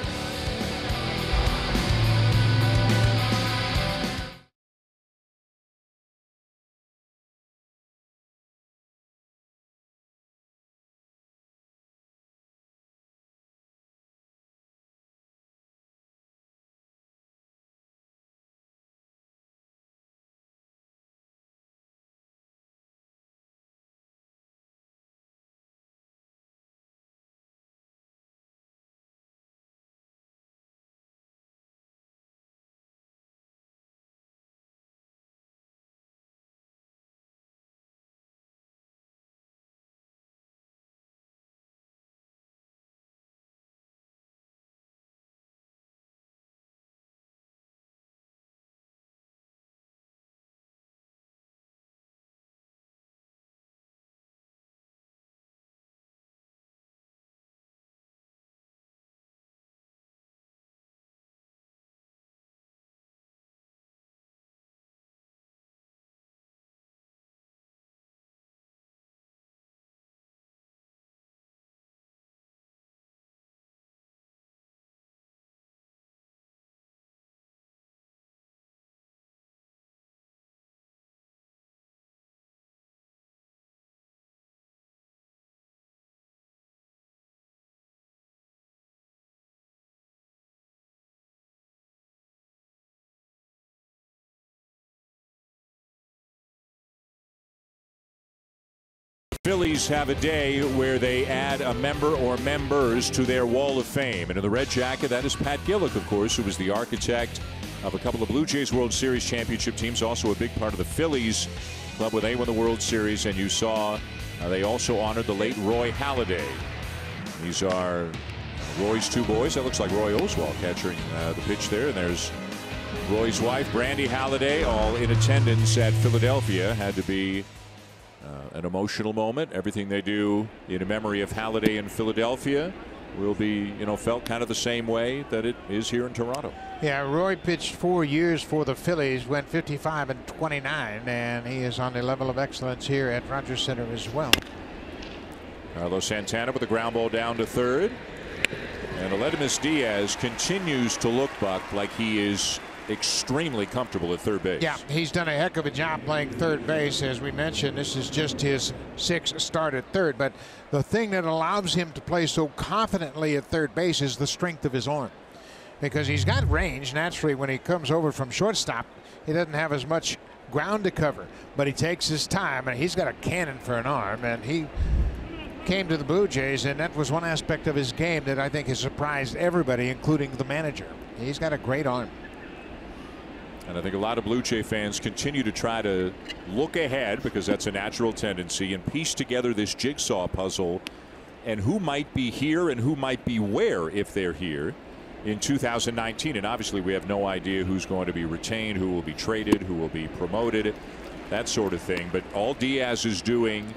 Phillies have a day where they add a member or members to their wall of fame. And in the red jacket, that is Pat Gillick, of course, who was the architect of a couple of Blue Jays World Series championship teams, also a big part of the Phillies club when they won the World Series. And you saw they also honored the late Roy Halladay. These are Roy's 2 boys. That looks like Roy Oswalt catching the pitch there. And there's Roy's wife, Brandy Halladay, all in attendance at Philadelphia. Had to be an emotional moment. Everything they do in memory of Halladay in Philadelphia will be, felt kind of the same way that it is here in Toronto. Yeah, Roy pitched 4 years for the Phillies, went 55 and 29, and he is on the level of excellence here at Rogers Center as well. Carlos Santana with a ground ball down to third, and Aledmus Diaz continues to look, Buck, like he is extremely comfortable at third base. Yeah, he's done a heck of a job playing third base. As we mentioned, this is just his 6th start at third, but the thing that allows him to play so confidently at third base is the strength of his arm, because he's got range. Naturally, when he comes over from shortstop, he doesn't have as much ground to cover, but he takes his time, and he's got a cannon for an arm. And he came to the Blue Jays, and that was one aspect of his game that I think has surprised everybody, including the manager. He's got a great arm. And I think a lot of Blue Jay fans continue to try to look ahead, because that's a natural tendency, and piece together this jigsaw puzzle and who might be here and who might be where if they're here in 2019. And obviously we have no idea who's going to be retained, who will be traded, who will be promoted, that sort of thing. But all Diaz is doing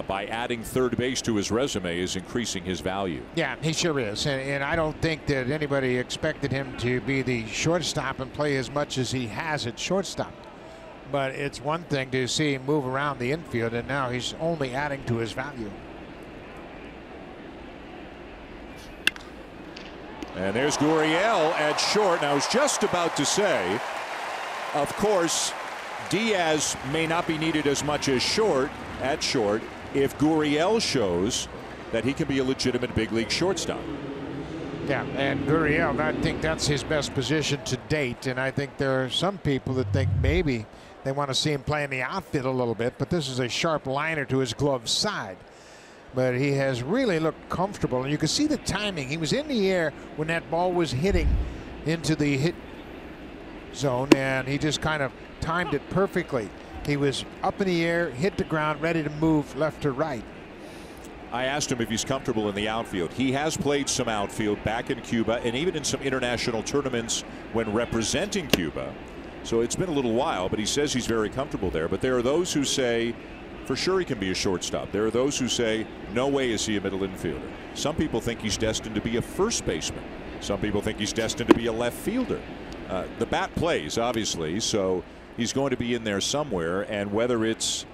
by adding third base to his resume is increasing his value. Yeah, he sure is. And I don't think that anybody expected him to be the shortstop and play as much as he has at shortstop. But it's one thing to see him move around the infield, and now he's only adding to his value. And there's Gurriel at short. Now I was just about to say, of course, Diaz may not be needed as much as at short if Gurriel shows that he can be a legitimate big league shortstop. Yeah, and Gurriel, I think that's his best position to date, and I think there are some people that think maybe they want to see him play in the outfield a little bit, but this is a sharp liner to his glove side. but he has really looked comfortable. And you can see the timing. He was in the air when that ball was hitting into the hit zone, and he just kind of timed it perfectly. He was up in the air, hit the ground, ready to move left to right. I asked him if he's comfortable in the outfield. He has played some outfield back in Cuba and even in some international tournaments when representing Cuba. So it's been a little while, but he says he's very comfortable there. But there are those who say for sure he can be a shortstop. There are those who say no way is he a middle infielder. Some people think he's destined to be a first baseman. Some people think he's destined to be a left fielder. The bat plays, obviously, so he's going to be in there somewhere. And whether it's,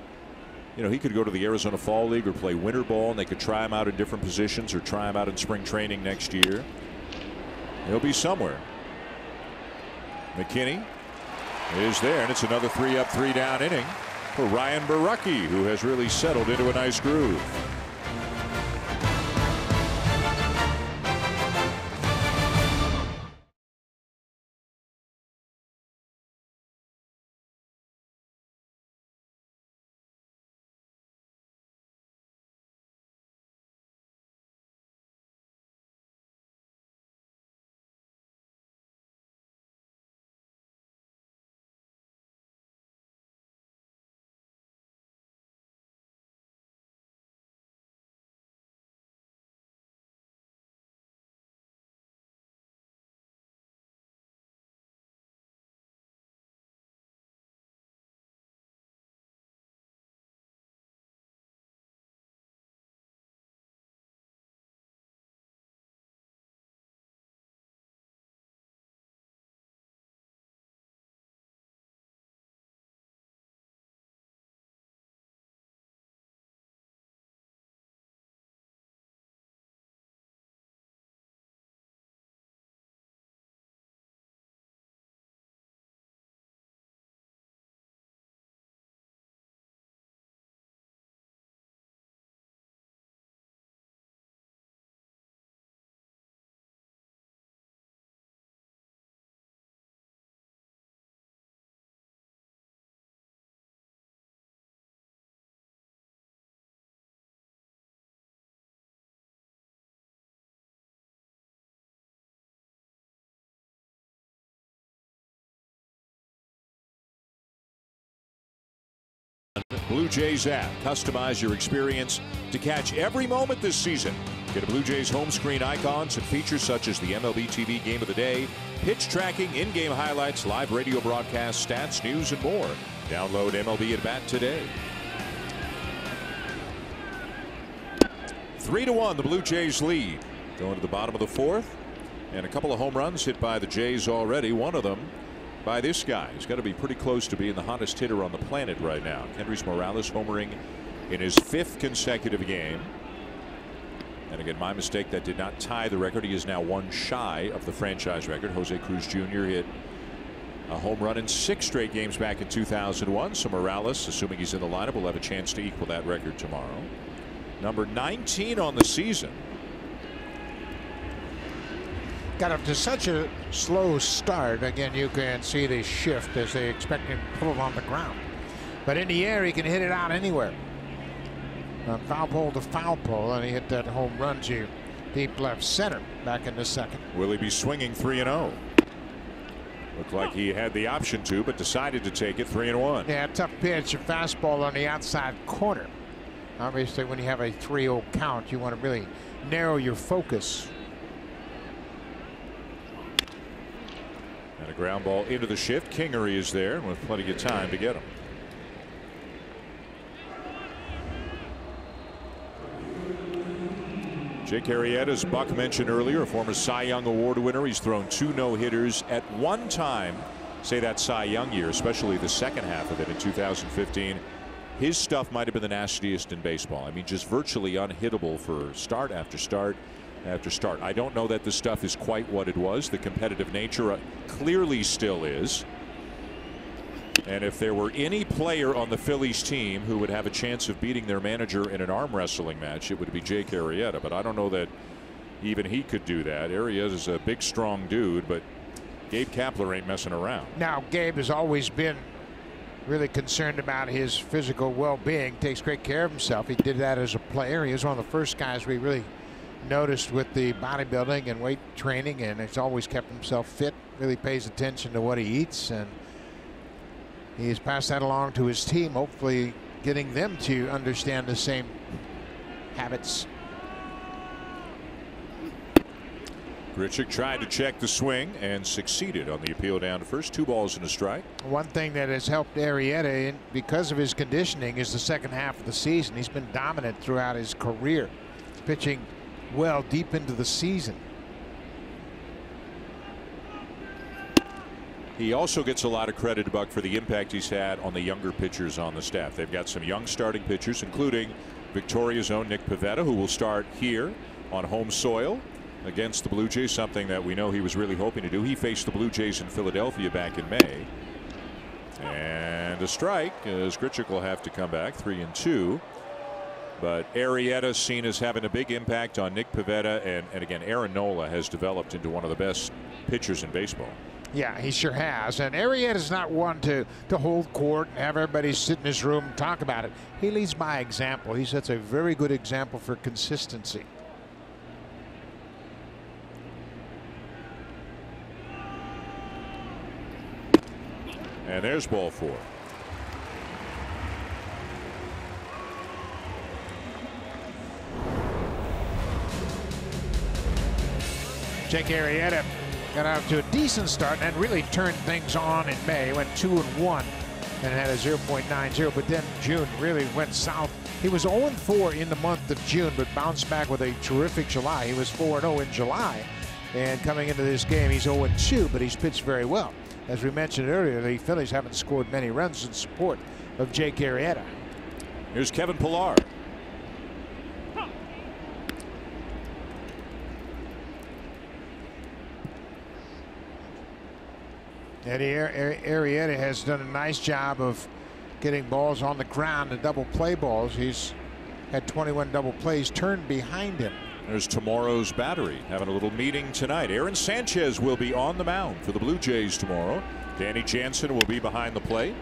you know, he could go to the Arizona Fall League or play winter ball, and they could try him out in different positions or try him out in spring training next year. He'll be somewhere. McKinney is there, and it's another 3-up, 3-down inning for Ryan Borucki, who has really settled into a nice groove. Blue Jays app. Customize your experience to catch every moment this season. Get a Blue Jays home screen icons and features such as the MLB TV Game of the Day, pitch tracking, in-game highlights, live radio broadcasts, stats, news, and more. Download MLB at Bat today. 3-1, the Blue Jays lead. Going to the bottom of the fourth, and a couple of home runs hit by the Jays already. One of them by this guy. He's got to be pretty close to being the hottest hitter on the planet right now. Kendrys Morales homering in his 5th consecutive game. And again, my mistake, that did not tie the record. He is now one shy of the franchise record. Jose Cruz Jr. hit a home run in 6 straight games back in 2001. So Morales, assuming he's in the lineup, will have a chance to equal that record tomorrow. Number 19 on the season. Got up to such a slow start. Again, you can see the shift as they expect him to pull it on the ground. But in the air, he can hit it out anywhere. Foul pole to foul pole, and he hit that home run to deep left center back in the second. Will he be swinging 3-0? Looked like he had the option to, but decided to take it. 3-1. Yeah, tough pitch, a fastball on the outside corner. Obviously, when you have a 3-0 count, you want to really narrow your focus. And a ground ball into the shift. Kingery is there with plenty of time to get him. Jake Arrieta, as Buck mentioned earlier, a former Cy Young Award winner. He's thrown 2 no-hitters at one time. Say that Cy Young year, especially the second half of it in 2015. His stuff might have been the nastiest in baseball. I mean, just virtually unhittable for start after start after start. I don't know that the stuff is quite what it was. The competitive nature clearly still is. And if there were any player on the Phillies team who would have a chance of beating their manager in an arm wrestling match, it would be Jake Arrieta. But I don't know that even he could do that. Arrieta is a big, strong dude, but Gabe Kapler ain't messing around. Now, Gabe has always been really concerned about his physical well-being. Takes great care of himself. He did that as a player. He was one of the first guys we really noticed with the bodybuilding and weight training, and he's always kept himself fit. Really pays attention to what he eats, and he's passed that along to his team, hopefully getting them to understand the same habits. Grichuk tried to check the swing and succeeded on the appeal down to first. 2 balls and a strike. One thing that has helped Arrieta because of his conditioning is the second half of the season. He's been dominant throughout his career, pitching well deep into the season. He also gets a lot of credit, Buck, for the impact he's had on the younger pitchers on the staff. They've got some young starting pitchers, including Victoria's own Nick Pivetta, who will start here on home soil against the Blue Jays, something that we know he was really hoping to do. He faced the Blue Jays in Philadelphia back in May. And a strike, as Grichuk will have to come back, 3-2. But Arrieta seen as having a big impact on Nick Pivetta, and again, Aaron Nola has developed into one of the best pitchers in baseball. Yeah, he sure has. And Arrieta's not one to hold court and have everybody sit in his room and talk about it. He leads by example. He sets a very good example for consistency. And there's ball 4. Jake Arrieta got out to a decent start and really turned things on in May. Went 2-1 and had a 0.90, but then June really went south. He was 0-4 in the month of June, but bounced back with a terrific July. He was 4-0 in July, and coming into this game, he's 0-2, but he's pitched very well. As we mentioned earlier, the Phillies haven't scored many runs in support of Jake Arrieta. Here's Kevin Pillar. Eddie Arrieta has done a nice job of getting balls on the ground, the double play balls. He's had 21 double plays turned behind him. There's tomorrow's battery having a little meeting tonight. Aaron Sanchez will be on the mound for the Blue Jays tomorrow. Danny Jansen will be behind the plate.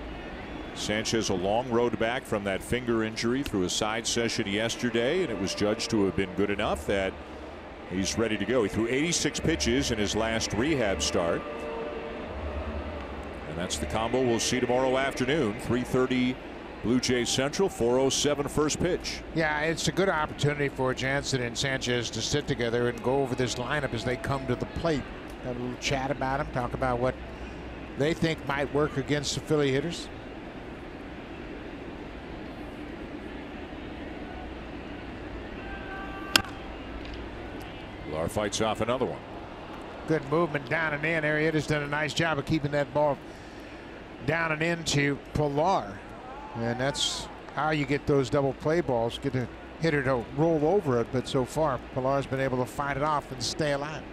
Sanchez a long road back from that finger injury through a side session yesterday, and it was judged to have been good enough that he's ready to go. He threw 86 pitches in his last rehab start. And that's the combo we'll see tomorrow afternoon, 3:30 Blue Jays Central, 4:07 first pitch. Yeah, it's a good opportunity for Jansen and Sanchez to sit together and go over this lineup as they come to the plate. Have a little chat about them, talk about what they think might work against the Philly hitters. Pillar fights off another one. Good movement down and in. Arrieta's done a nice job of keeping that ball down and into Pillar. And that's how you get those double play balls. Get a hitter to roll over it. But so far, Pillar's been able to fight it off and stay alive.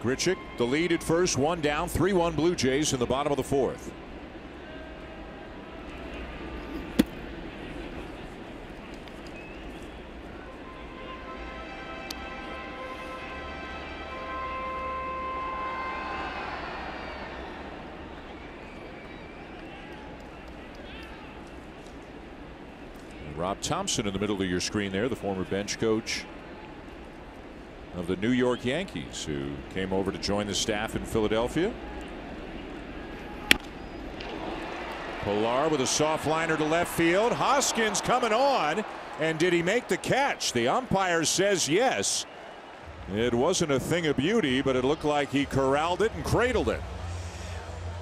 Grichuk, the lead at first, 1 down, 3-1 Blue Jays in the bottom of the 4th. Rob Thompson in the middle of your screen there, the former bench coach of the New York Yankees, who came over to join the staff in Philadelphia. Pillar with a soft liner to left field. Hoskins coming on, and did he make the catch? The umpire says yes. It wasn't a thing of beauty, but it looked like he corralled it and cradled it.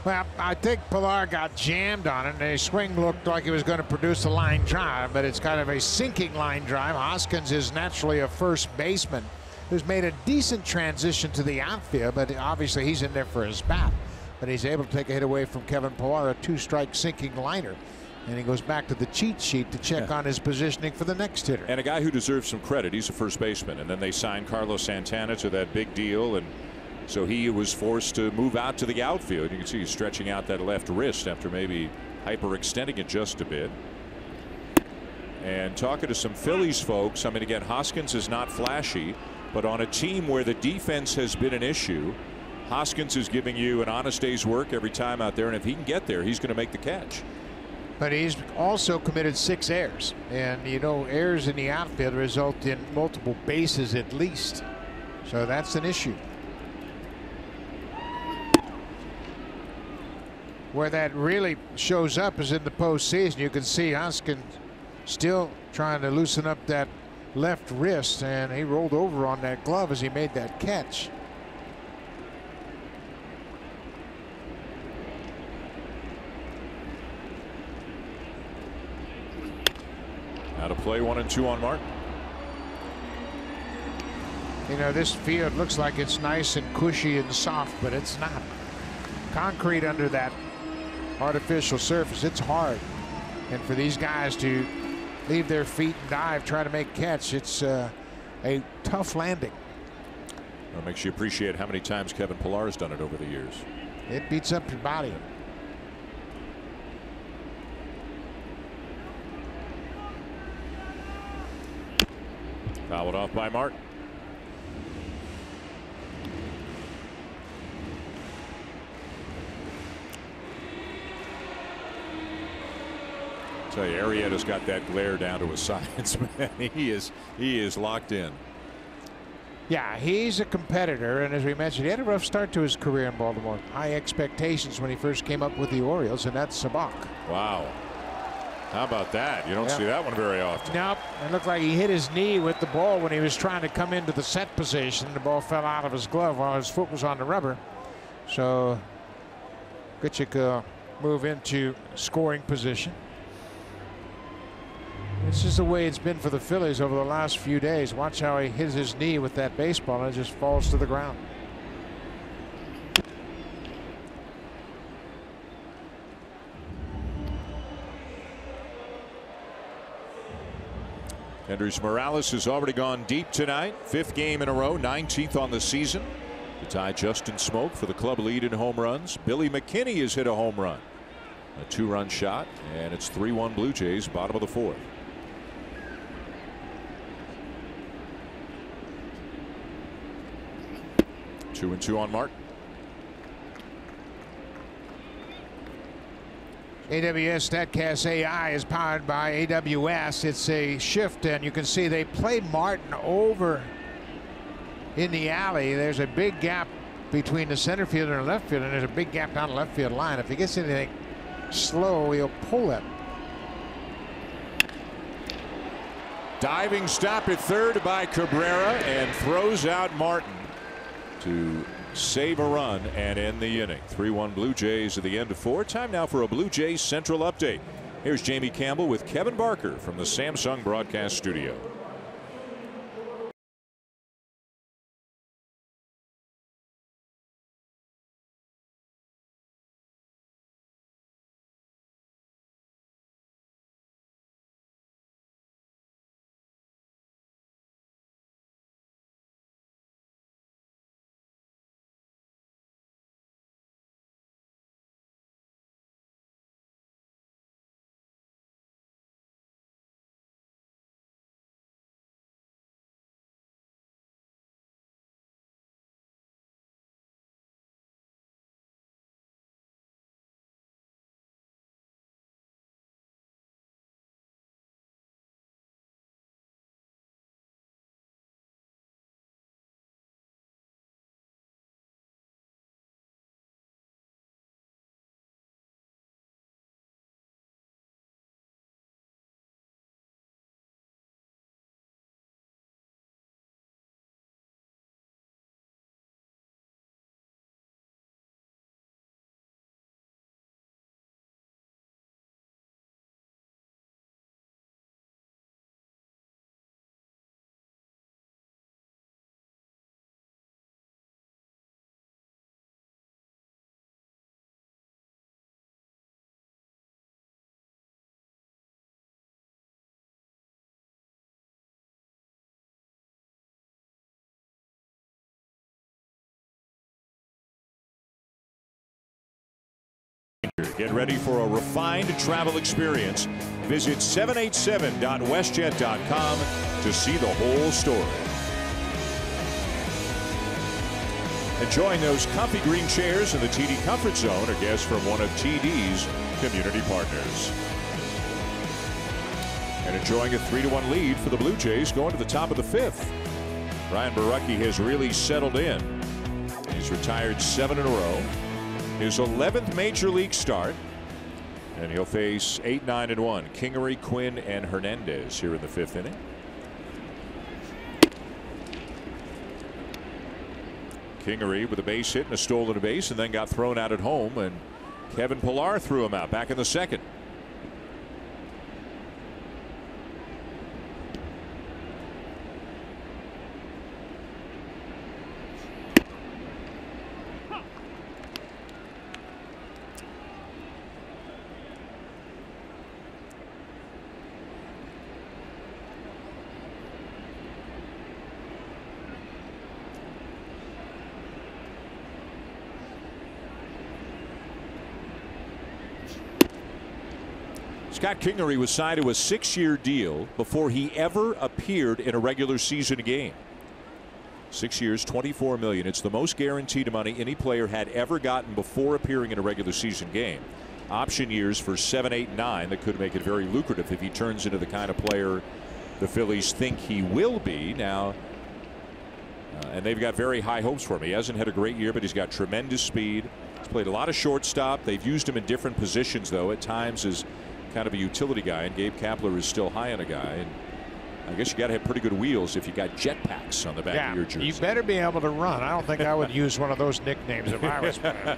Well, I think Pillar got jammed on it, and his swing looked like he was going to produce a line drive, but it's kind of a sinking line drive. Hoskins is naturally a first baseman who's made a decent transition to the outfield, but obviously he's in there for his bat. But he's able to take a hit away from Kevin Pillar, a 2-strike sinking liner. And he goes back to the cheat sheet to check on his positioning for the next hitter. And a guy who deserves some credit. He's a first baseman, and then they signed Carlos Santana to that big deal, and so he was forced to move out to the outfield. You can see he's stretching out that left wrist after maybe hyperextending it just a bit. And talking to some Phillies folks, I mean, again, Hoskins is not flashy, But on a team where the defense has been an issue, Hoskins is giving you an honest day's work every time out there, and if he can get there, he's going to make the catch. But he's also committed 6 errors, and you know, errors in the outfield result in multiple bases at least, so that's an issue. Where that really shows up is in the postseason. You can see Hoskins still trying to loosen up that left wrist, and he rolled over on that glove as he made that catch. Now to play 1-2 on Martin. You know, this field looks like it's nice and cushy and soft, but it's not. Concrete under that artificial surface, it's hard. And for these guys to leave their feet and dive, try to make catch, it's a tough landing. Well, it makes you appreciate how many times Kevin Pillar's done it over the years. It beats up your body. Fouled off by Martin. Tell you, Arrieta's got that glare down to his sides, man. He is locked in. Yeah, he's a competitor, and as we mentioned, he had a rough start to his career in Baltimore. High expectations when he first came up with the Orioles, and that's Sabak. Wow. How about that? You don't see that one very often. Nope. It looked like he hit his knee with the ball when he was trying to come into the set position. The ball fell out of his glove while his foot was on the rubber. So Gutchik move into scoring position. This is the way it's been for the Phillies over the last few days. Watch how he hits his knee with that baseball and it just falls to the ground. Kendrys Morales has already gone deep tonight. 5th game in a row, 19th on the season, to tie Justin Smoak for the club lead in home runs. Billy McKinney has hit a home run, a 2-run shot, and it's 3-1 Blue Jays, bottom of the 4th. Two and two on Martin. AWS Statcast AI is powered by AWS. It's a shift, and you can see they play Martin over in the alley. There's a big gap between the center fielder and left fielder, and there's a big gap down the left field line. If he gets anything slow, he'll pull it. Diving stop at third by Cabrera, and throws out Martin to save a run and end the inning. 3-1 Blue Jays at the end of 4. Time now for a Blue Jays Central update. Here's Jamie Campbell with Kevin Barker from the Samsung broadcast studio. Get ready for a refined travel experience. Visit 787.westjet.com to see the whole story. Enjoying those comfy green chairs in the TD Comfort Zone, a guest from one of TD's community partners. And enjoying a 3-1 lead for the Blue Jays going to the top of the 5th. Ryan Borucki has really settled in. He's retired 7 in a row. His 11th major league start. And he'll face 8, 9, and 1. Kingery, Quinn, and Hernandez here in the 5th inning. Kingery with a base hit and a stolen base, and then got thrown out at home, and Kevin Pillar threw him out back in the 2nd. Scott Kingery was signed to a 6-year deal before he ever appeared in a regular season game. 6 years, $24 million. It's the most guaranteed money any player had ever gotten before appearing in a regular season game. Option years for 7, 8, 9 that could make it very lucrative if he turns into the kind of player the Phillies think he will be now. And they've got very high hopes for him. He hasn't had a great year, but he's got tremendous speed. He's played a lot of shortstop. They've used him in different positions, though, at times as kind of a utility guy, and Gabe Kapler is still high on a guy. And I guess you got to have pretty good wheels if you got jetpacks on the back of your jersey. You better be able to run. I don't think I would use one of those nicknames if I was playing.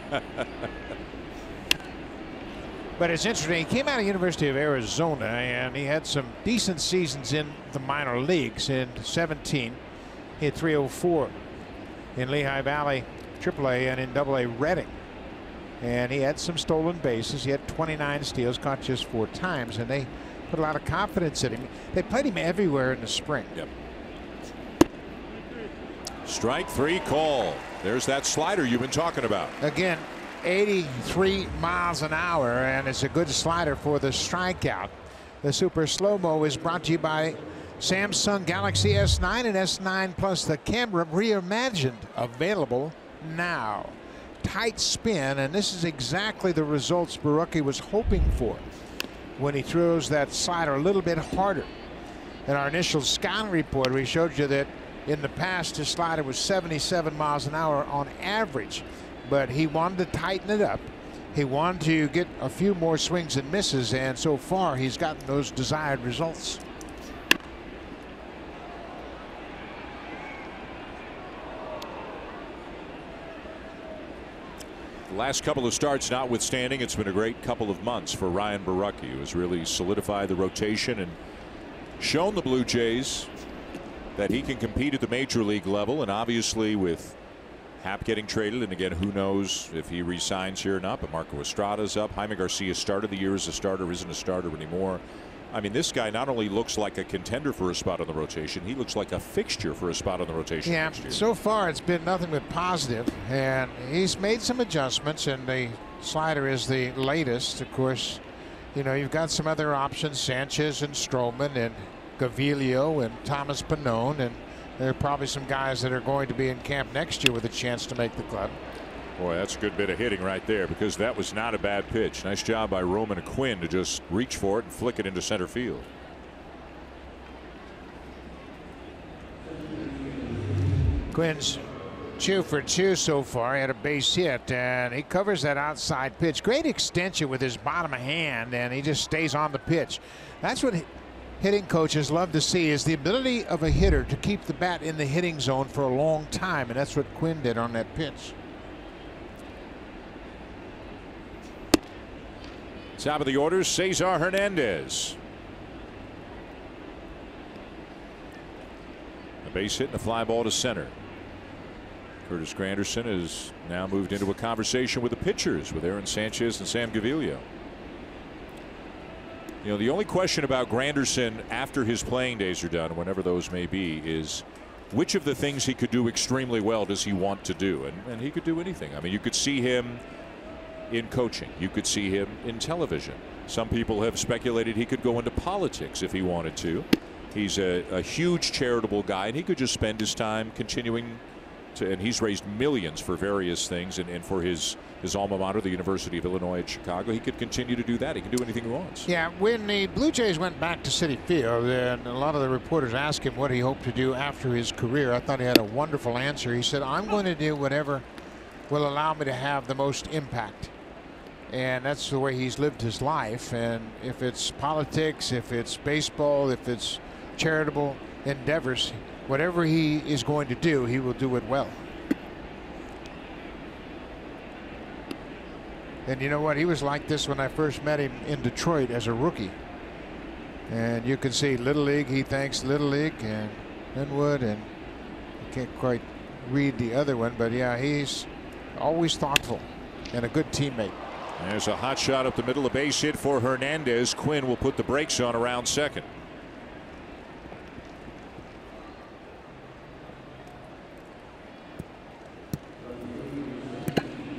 But it's interesting. He came out of University of Arizona, and he had some decent seasons in the minor leagues. In 17, he had 304 in Lehigh Valley AAA and in AA Reading. And he had some stolen bases. He had 29 steals, caught just 4 times, and they put a lot of confidence in him. They played him everywhere in the spring. Yep. Strike 3 call. There's that slider you've been talking about. Again, 83 miles an hour, and it's a good slider for the strikeout. The Super Slow-Mo is brought to you by Samsung Galaxy S9 and S9 Plus, the camera reimagined, available now. Tight spin, and this is exactly the results Borucki was hoping for when he throws that slider a little bit harder. In our initial scouting report, we showed you that in the past his slider was 77 miles an hour on average, but he wanted to tighten it up. He wanted to get a few more swings and misses, and so far he's gotten those desired results. Last couple of starts notwithstanding, it's been a great couple of months for Ryan Borucki, who has really solidified the rotation and shown the Blue Jays that he can compete at the major league level. And obviously with Happ getting traded, and again, who knows if he re-signs here or not, but Marco Estrada's up. Jaime Garcia started the year as a starter, isn't a starter anymore. I mean, this guy not only looks like a contender for a spot on the rotation, he looks like a fixture for a spot on the rotation. Yeah, so far it's been nothing but positive, and he's made some adjustments, and the slider is the latest. Of course, you know, you've got some other options, Sanchez and Stroman and Gaviglio and Thomas Pannone, and there are probably some guys that are going to be in camp next year with a chance to make the club. Boy, that's a good bit of hitting right there, because that was not a bad pitch. Nice job by Roman Quinn to just reach for it and flick it into center field. Quinn's 2 for 2 so far. He had a base hit, and he covers that outside pitch. Great extension with his bottom hand, and he just stays on the pitch. That's what hitting coaches love to see, is the ability of a hitter to keep the bat in the hitting zone for a long time, and that's what Quinn did on that pitch. Top of the order, Cesar Hernandez. A base hit and a fly ball to center. Curtis Granderson has now moved into a conversation with the pitchers, with Aaron Sanchez and Sam Gaviglio. You know, the only question about Granderson after his playing days are done, whenever those may be, is which of the things he could do extremely well does he want to do? And he could do anything. I mean, you could see him in coaching. You could see him in television. Some people have speculated he could go into politics if he wanted to. He's a huge charitable guy, and he could just spend his time continuing and he's raised millions for various things, and for his alma mater, the University of Illinois at Chicago. He could continue to do that. He can do anything he wants. Yeah, when the Blue Jays went back to Citi Field, and a lot of the reporters asked him what he hoped to do after his career, I thought he had a wonderful answer. He said, I'm going to do whatever will allow me to have the most impact. And that's the way he's lived his life. And if it's politics, if it's baseball, if it's charitable endeavors, whatever he is going to do, he will do it well. And you know what? He was like this when I first met him in Detroit as a rookie. And you can see Little League, he thanks Little League and Linwood, and I can't quite read the other one, but yeah, he's always thoughtful and a good teammate. There's a hot shot up the middle, a base hit for Hernandez. Quinn will put the brakes on around second.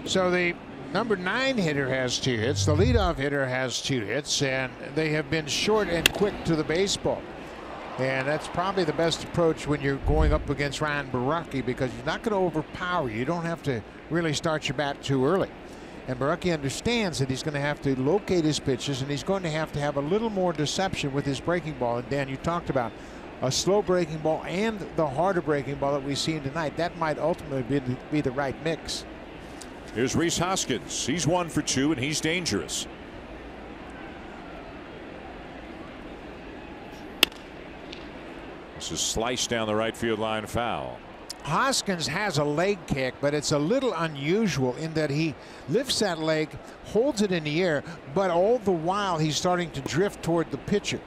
So the number 9 hitter has 2 hits. The leadoff hitter has 2 hits, and they have been short and quick to the baseball. And that's probably the best approach when you're going up against Ryan Borucki, because he's not going to overpower you. You don't have to really start your bat too early. And Borucki understands that he's going to have to locate his pitches, and he's going to have a little more deception with his breaking ball. And Dan, you talked about a slow breaking ball and the harder breaking ball that we've seen tonight. That might ultimately be the right mix. Here's Rhys Hoskins. He's 1 for 2, and he's dangerous. This is sliced down the right field line, foul. Hoskins has a leg kick, but it's a little unusual in that he lifts that leg, holds it in the air, but all the while he's starting to drift toward the pitcher.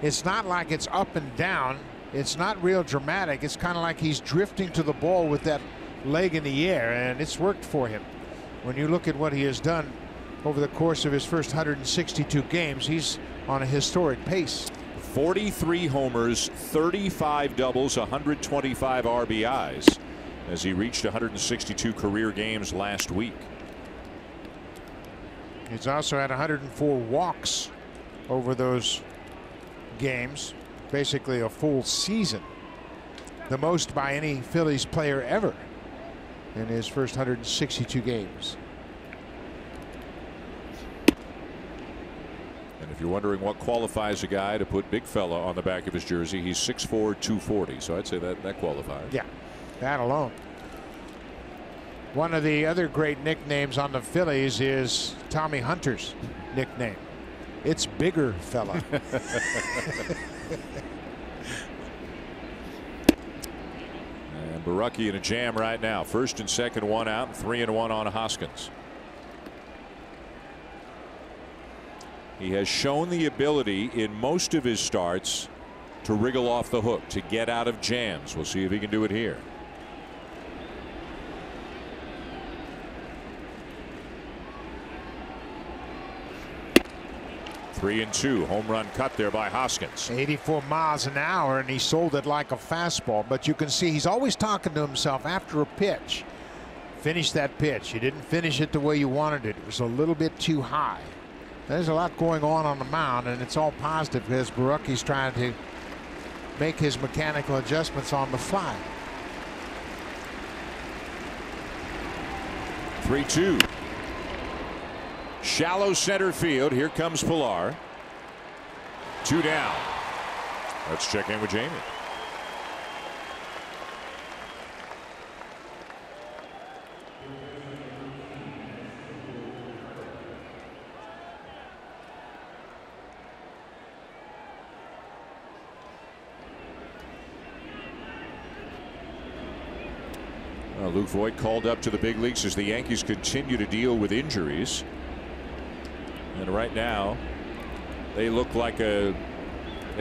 It's not like it's up and down. It's not real dramatic. It's kind of like he's drifting to the ball with that leg in the air, and it's worked for him. When you look at what he has done over the course of his first 162 games, he's on a historic pace. 43 homers, 35 doubles, 125 RBIs as he reached 162 career games last week. He's also had 104 walks over those games, basically a full season, the most by any Phillies player ever in his first 162 games. And if you're wondering what qualifies a guy to put big fella on the back of his jersey, he's 6'4", 240. So I'd say that qualifies. Yeah, that alone. One of the other great nicknames on the Phillies is Tommy Hunter's nickname. It's Bigger Fella. And Borucki in a jam right now. First and second, 1 out, and 3-1 on Hoskins. He has shown the ability in most of his starts to wriggle off the hook, to get out of jams. We'll see if he can do it here. Three and 2. Home run cut there by Hoskins. 84 miles an hour, and he sold it like a fastball. But you can see he's always talking to himself after a pitch. Finish that pitch. You didn't finish it the way you wanted it. It was a little bit too high. There's a lot going on the mound, and it's all positive because Borucki's trying to make his mechanical adjustments on the fly. 3-2. Shallow center field. Here comes Pilar. 2 down. Let's check in with Jamie. Luke Voigt called up to the big leagues as the Yankees continue to deal with injuries. And right now they look like it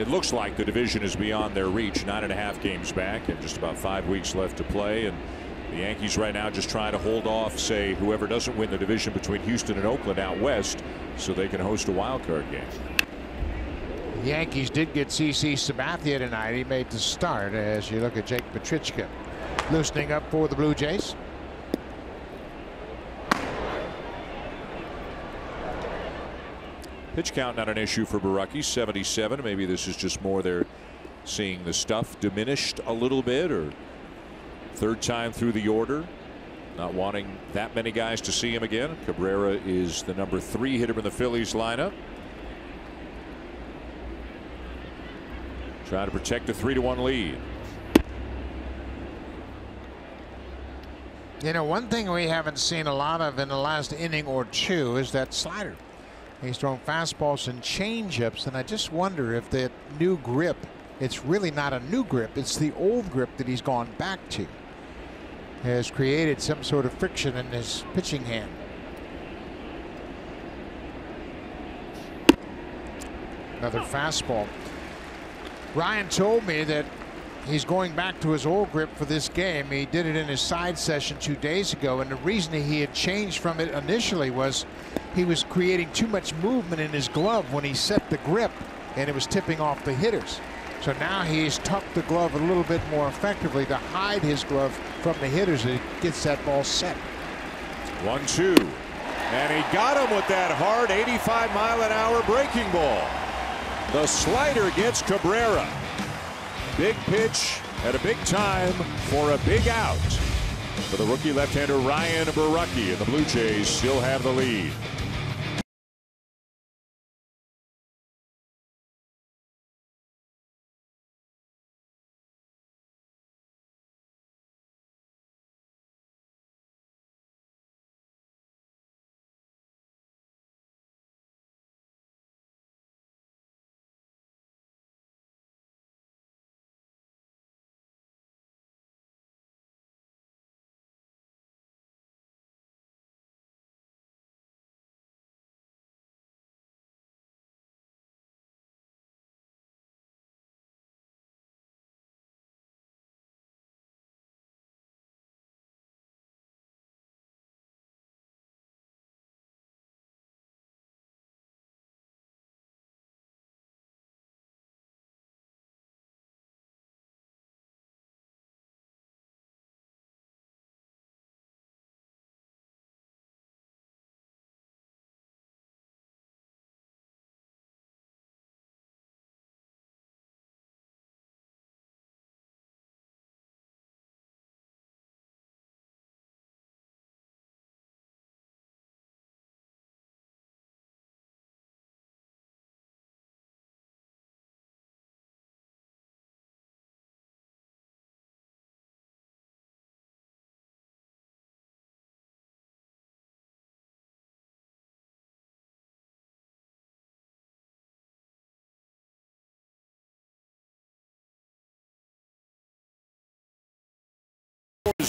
looks like the division is beyond their reach. 9.5 games back and just about 5 weeks left to play. And the Yankees right now just trying to hold off, say, whoever doesn't win the division between Houston and Oakland out west, so they can host a wild card game. The Yankees did get CC Sabathia tonight. He made the start as you look at Jake Petrichka loosening up for the Blue Jays. Pitch count not an issue for Borucki. 77. Maybe this is just more they're seeing the stuff diminished a little bit, or third time through the order. Not wanting that many guys to see him again. Cabrera is the number 3 hitter in the Phillies lineup. Trying to protect a 3-1 lead. You know, one thing we haven't seen a lot of in the last inning or two is that slider. He's thrown fastballs and changeups, and I just wonder if that new grip, it's really not a new grip, it's the old grip that he's gone back to, has created some sort of friction in his pitching hand. Another fastball. Ryan told me that he's going back to his old grip for this game. He did it in his side session 2 days ago, and the reason he had changed from it initially was he was creating too much movement in his glove when he set the grip, and it was tipping off the hitters. So now he's tucked the glove a little bit more effectively to hide his glove from the hitters, and he gets that ball set. 1-2, and he got him with that hard 85-mile-an-hour breaking ball. The slider gets Cabrera. Big pitch at a big time for a big out for the rookie left-hander Ryan Borucki, and the Blue Jays still have the lead.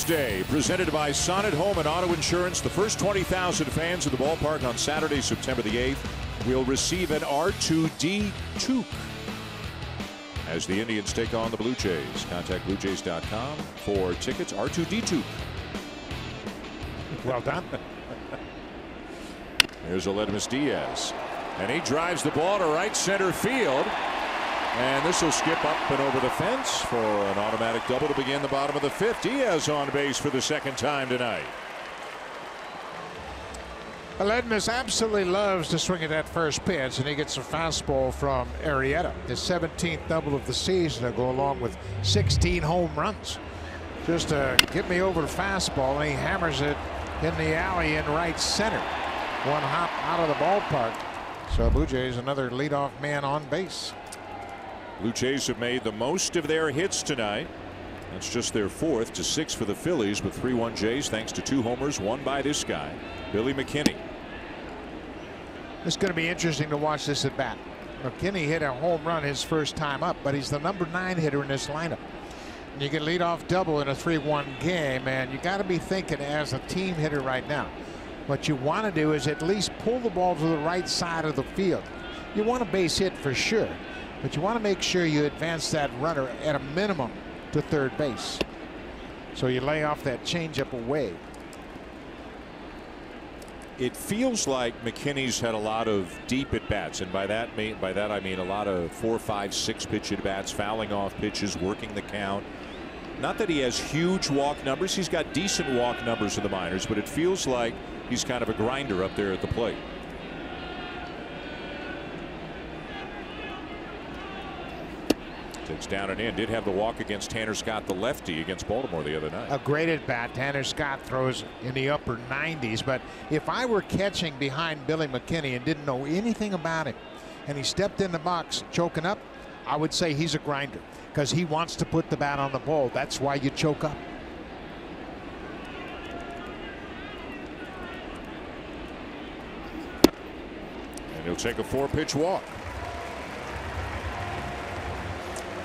Day presented by Sonnet Home and Auto Insurance. The first 20,000 fans of the ballpark on Saturday, September the 8th, will receive an R2D toque as the Indians take on the Blue Jays. Contact BlueJays.com for tickets. R2D toque. Well done. Here's Aledmus Diaz, and he drives the ball to right center field. And this will skip up and over the fence for an automatic double to begin the bottom of the 5th. Diaz on base for the second time tonight. Aledmus absolutely loves to swing at that first pitch, and he gets a fastball from Arrieta. His 17th double of the season to go along with 16 home runs. Just to get me over the fastball, and he hammers it in the alley in right center. One hop out of the ballpark. So Blue Jays another leadoff man on base. Blue Jays have made the most of their hits tonight. That's just their 4th to 6 for the Phillies with 3-1 Jays thanks to 2 homers, one by this guy, Billy McKinney. It's going to be interesting to watch this at bat. McKinney hit a home run his first time up, but he's the number 9 hitter in this lineup. And you can lead off double in a 3-1 game, and you got to be thinking as a team hitter right now. What you want to do is at least pull the ball to the right side of the field. You want a base hit for sure, but you want to make sure you advance that runner at a minimum to third base. So you lay off that changeup away. It feels like McKinney's had a lot of deep at bats, and by that I mean a lot of 4, 5, 6 pitch at bats, fouling off pitches, working the count. Not that he has huge walk numbers. He's got decent walk numbers in the minors, but it feels like he's kind of a grinder up there at the plate. It's down and in. Did have the walk against Tanner Scott, the lefty, against Baltimore the other night. A great at bat. Tanner Scott throws in the upper 90s. But if I were catching behind Billy McKinney and didn't know anything about him, and he stepped in the box choking up, I would say he's a grinder because he wants to put the bat on the ball. That's why you choke up. And he'll take a 4-pitch walk.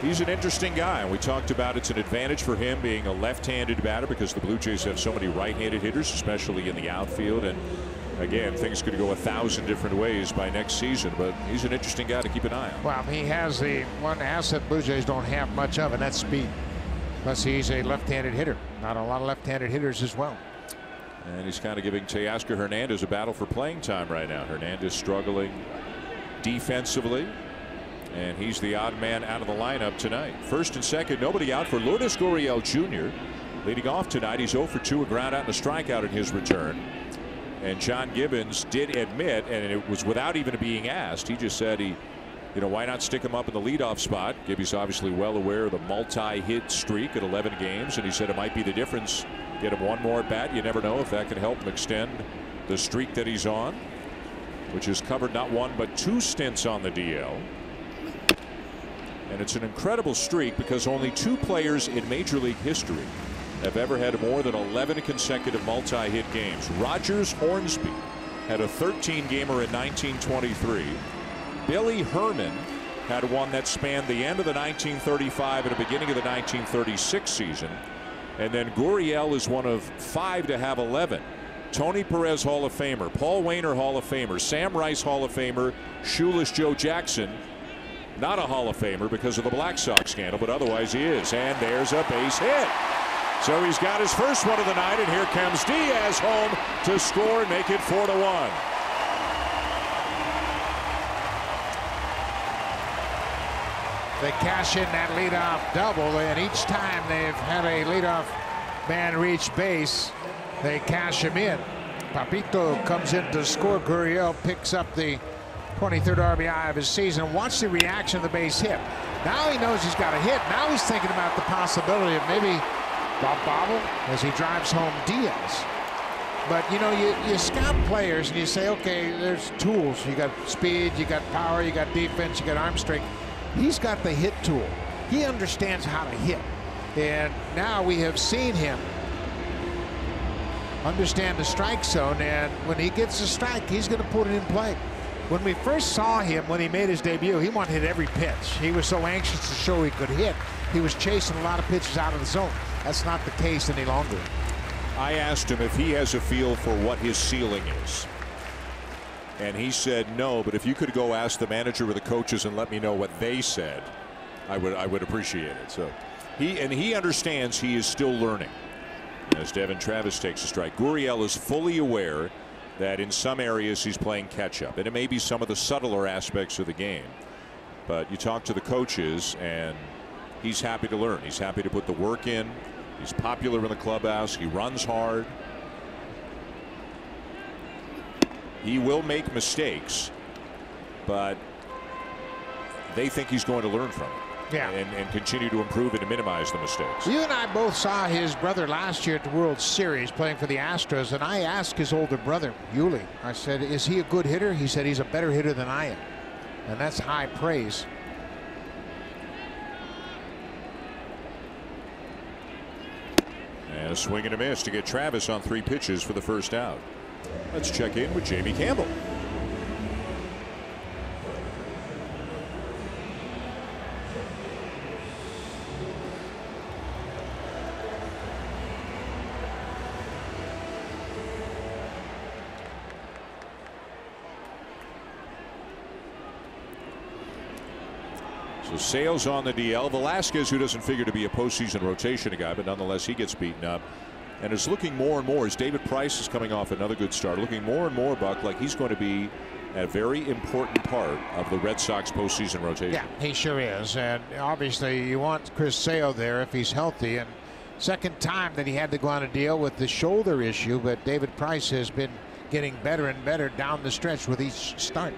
He's an interesting guy, and we talked about it's an advantage for him being a left-handed batter because the Blue Jays have so many right-handed hitters, especially in the outfield. And again, things could go 1,000 different ways by next season, but he's an interesting guy to keep an eye on. Well, he has the one asset Blue Jays don't have much of, and that's speed. Plus, he's a left-handed hitter. Not a lot of left-handed hitters as well. And he's kind of giving Teoscar Hernandez a battle for playing time right now. Hernandez struggling defensively, and he's the odd man out of the lineup tonight. First and second, nobody out for Lourdes Gurriel Jr. Leading off tonight, he's 0 for 2, a ground out and a strikeout in his return. And John Gibbons did admit, and it was without even being asked, he just said why not stick him up in the leadoff spot. Gibby's obviously well aware of the multi-hit streak at 11 games, and he said it might be the difference. Get him one more at bat. You never know if that can help him extend the streak that he's on, which has covered not one but 2 stints on the DL. And it's an incredible streak because only 2 players in Major League history have ever had more than 11 consecutive multi-hit games. Rogers Hornsby had a 13-gamer in 1923. Billy Herman had one that spanned the end of the 1935 and the beginning of the 1936 season. And then Gurriel is one of 5 to have 11. Tony Perez Hall of Famer, Paul Wainer Hall of Famer, Sam Rice Hall of Famer, Shoeless Joe Jackson not a Hall of Famer because of the Black Sox scandal, but otherwise he is. And there's a base hit. So he's got his first one of the night, and here comes Diaz home to score and make it 4-1. They cash in that leadoff double, and each time they've had a leadoff man reach base, they cash him in. Papito comes in to score. Gurriel picks up the 23rd RBI of his season. Watch the reaction of the base hit. Now he knows he's got a hit. Now he's thinking about the possibility of maybe Bob Bobble as he drives home Diaz. But you scout players and you say, okay, there's tools. You got speed, you got power, you got defense, you got arm strength. He's got the hit tool. He understands how to hit. And now we have seen him understand the strike zone, and when he gets a strike, he's going to put it in play. When we first saw him when he made his debut, he wanted to hit every pitch. He was so anxious to show he could hit. He was chasing a lot of pitches out of the zone. That's not the case any longer. I asked him if he has a feel for what his ceiling is. And he said no, but if you could go ask the manager or the coaches and let me know what they said, I would appreciate it. So he understands he is still learning. As Devin Travis takes a strike, Gurriel is fully aware that in some areas he's playing catch up, and it may be some of the subtler aspects of the game. But you talk to the coaches and he's happy to learn. He's happy to put the work in. He's popular in the clubhouse. He runs hard. He will make mistakes, but they think he's going to learn from it. Yeah. And continue to improve and to minimize the mistakes. You and I both saw his brother last year at the World Series playing for the Astros, and I asked his older brother, Yuli, I said, is he a good hitter? He said he's a better hitter than I am. And that's high praise. And a swing and a miss to get Travis on 3 pitches for the first out. Let's check in with Jamie Campbell. So Sales on the DL. Velasquez, who doesn't figure to be a postseason rotation guy, but nonetheless he gets beaten up. And is looking more and more as David Price is coming off another good start, looking more and more, Buck, like he's going to be a very important part of the Red Sox postseason rotation. Yeah, he sure is. And obviously you want Chris Sale there if he's healthy. And second time that he had to go on a deal with the shoulder issue, but David Price has been getting better and better down the stretch with each start.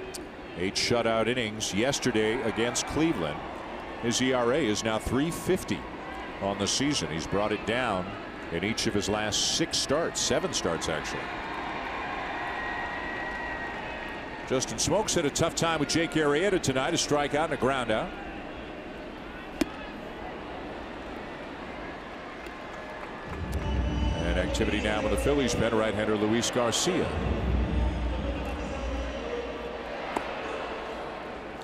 8 shutout innings yesterday against Cleveland. His ERA is now 3.50 on the season. He's brought it down in each of his last 6 starts, 7 starts actually. Justin Smoak's had a tough time with Jake Arrieta tonight. A strikeout and a ground out. And activity now with the Phillies pen, right-hander Luis Garcia.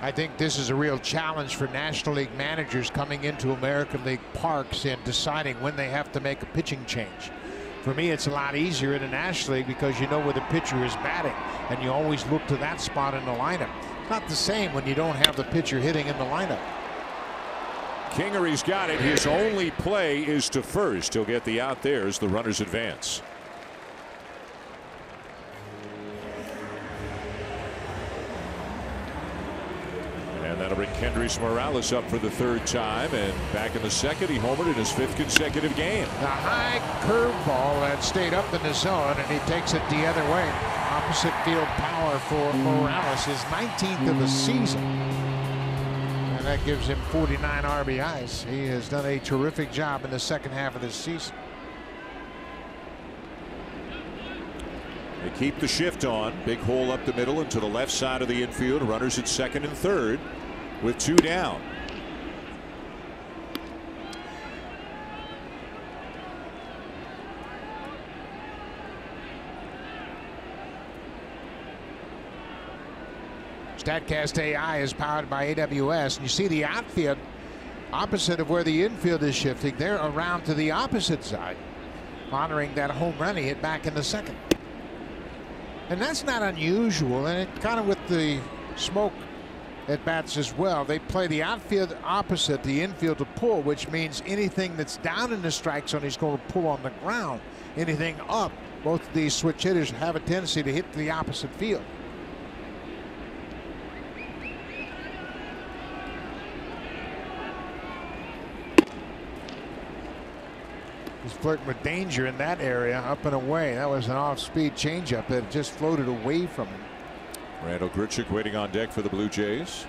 I think this is a real challenge for National League managers coming into American League parks and deciding when they have to make a pitching change. For me, it's a lot easier in the National League because you know where the pitcher is batting, and you always look to that spot in the lineup. It's not the same when you don't have the pitcher hitting in the lineup. Kingery's got it. His only play is to first. He'll get the out there as the runners advance. And that'll bring Kendrys Morales up for the 3rd time, and back in the 2nd, he homered in his 5th consecutive game. A high curveball that stayed up in the zone, and he takes it the other way. Opposite field power for Morales, his 19th of the season, and that gives him 49 RBIs. He has done a terrific job in the 2nd half of this season. They keep the shift on. Big hole up the middle and to the left side of the infield. Runners at 2nd and 3rd with 2 down. StatCast AI is powered by AWS, and you see the outfield opposite of where the infield is shifting. They're around to the opposite side, honoring that home run he hit back in the 2nd. And that's not unusual, and it kind of with the Smoak at bats as well. They play the outfield opposite the infield to pull, which means anything that's down in the strike zone he's going to pull on the ground. Anything up, both of these switch hitters have a tendency to hit the opposite field. He's flirting with danger in that area, up and away. That was an off-speed changeup that just floated away from him. Randall Grichuk waiting on deck for the Blue Jays.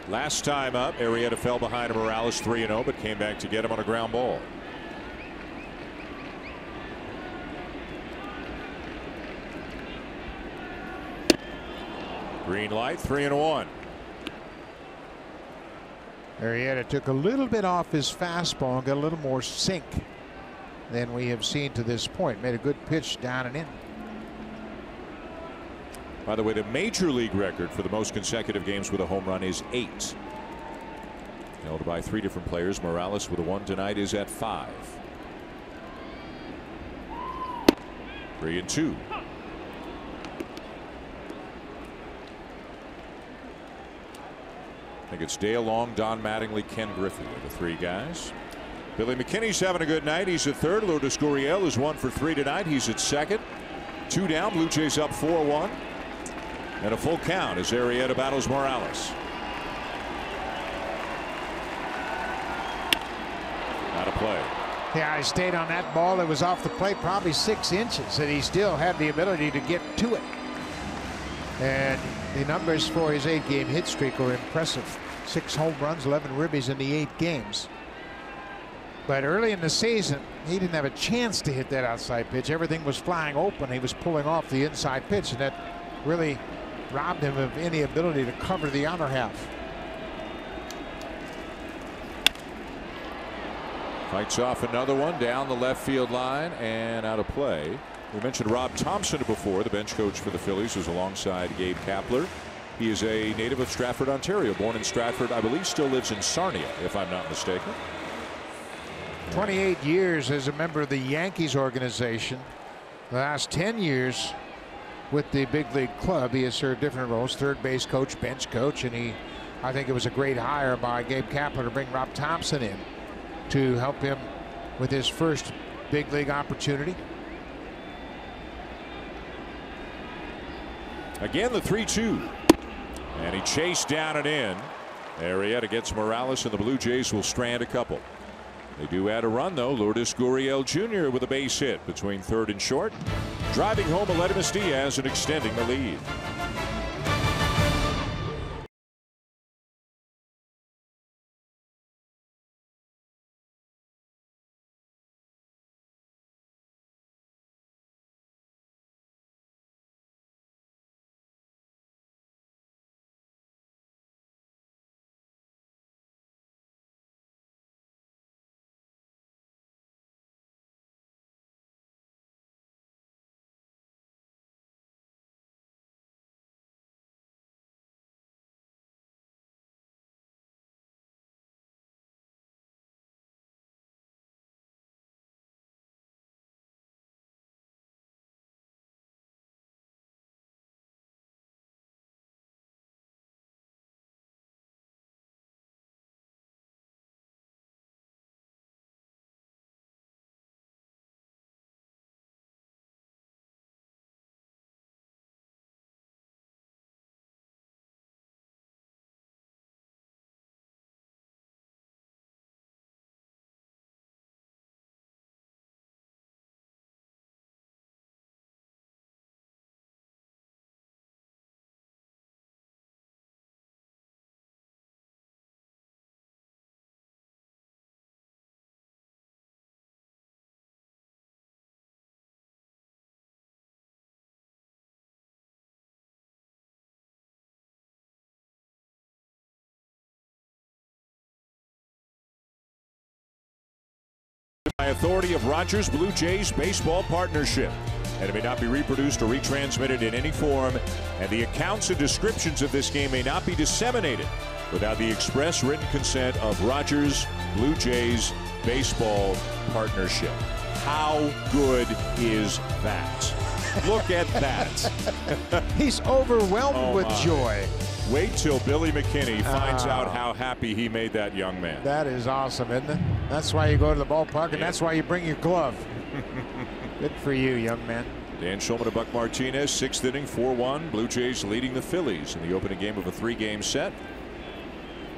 Last time up, Arrieta fell behind Morales 3-0, but came back to get him on a ground ball. Green light, 3-1. Arrieta took a little bit off his fastball and got a little more sink than we have seen to this point. Made a good pitch down and in. By the way, the major league record for the most consecutive games with a home run is 8. Held by 3 different players. Morales with a 1 tonight is at 5. 3-2. I think it's Dale Long, Don Mattingly, Ken Griffey are the 3 guys. Billy McKinney's having a good night. He's at 3rd. Lourdes Gurriel is 1 for 3 tonight. He's at 2nd. 2 down. Blue Jays up 4-1. And a full count as Arrieta battles Morales. Out of play. Yeah, he stayed on that ball. It was off the plate probably 6 inches, and he still had the ability to get to it. And the numbers for his 8-game hit streak are impressive. 6 home runs, 11 ribbies in the 8 games. But early in the season, he didn't have a chance to hit that outside pitch. Everything was flying open. He was pulling off the inside pitch, and that really robbed him of any ability to cover the outer half. Fights off another one down the left field line and out of play. We mentioned Rob Thompson before, the bench coach for the Phillies, who's alongside Gabe Kapler. He is a native of Stratford, Ontario, born in Stratford. I believe still lives in Sarnia, if I'm not mistaken. 28 years as a member of the Yankees organization. The last 10 years with the big league club. He has served different roles, 3rd base coach, bench coach, and I think it was a great hire by Gabe Kapler to bring Rob Thompson in to help him with his first big league opportunity. Again, the 3-2. And he chased down and in. Arrieta gets Morales, and the Blue Jays will strand a couple. They do add a run, though. Lourdes Gurriel Jr. with a base hit between 3rd and short. Driving home Aledmus Diaz and extending the lead. By authority of Rogers Blue Jays Baseball Partnership, and it may not be reproduced or retransmitted in any form, and the accounts and descriptions of this game may not be disseminated without the express written consent of Rogers Blue Jays Baseball Partnership. How good is that? Look at that. He's overwhelmed with joy. Wait till Billy McKinney finds out how happy he made that young man. That is awesome, isn't it? That's why you go to the ballpark, and that's why you bring your glove. Good for you, young man. Dan Shulman and Buck Martinez, 6th inning, 4-1. Blue Jays leading the Phillies in the opening game of a 3-game set.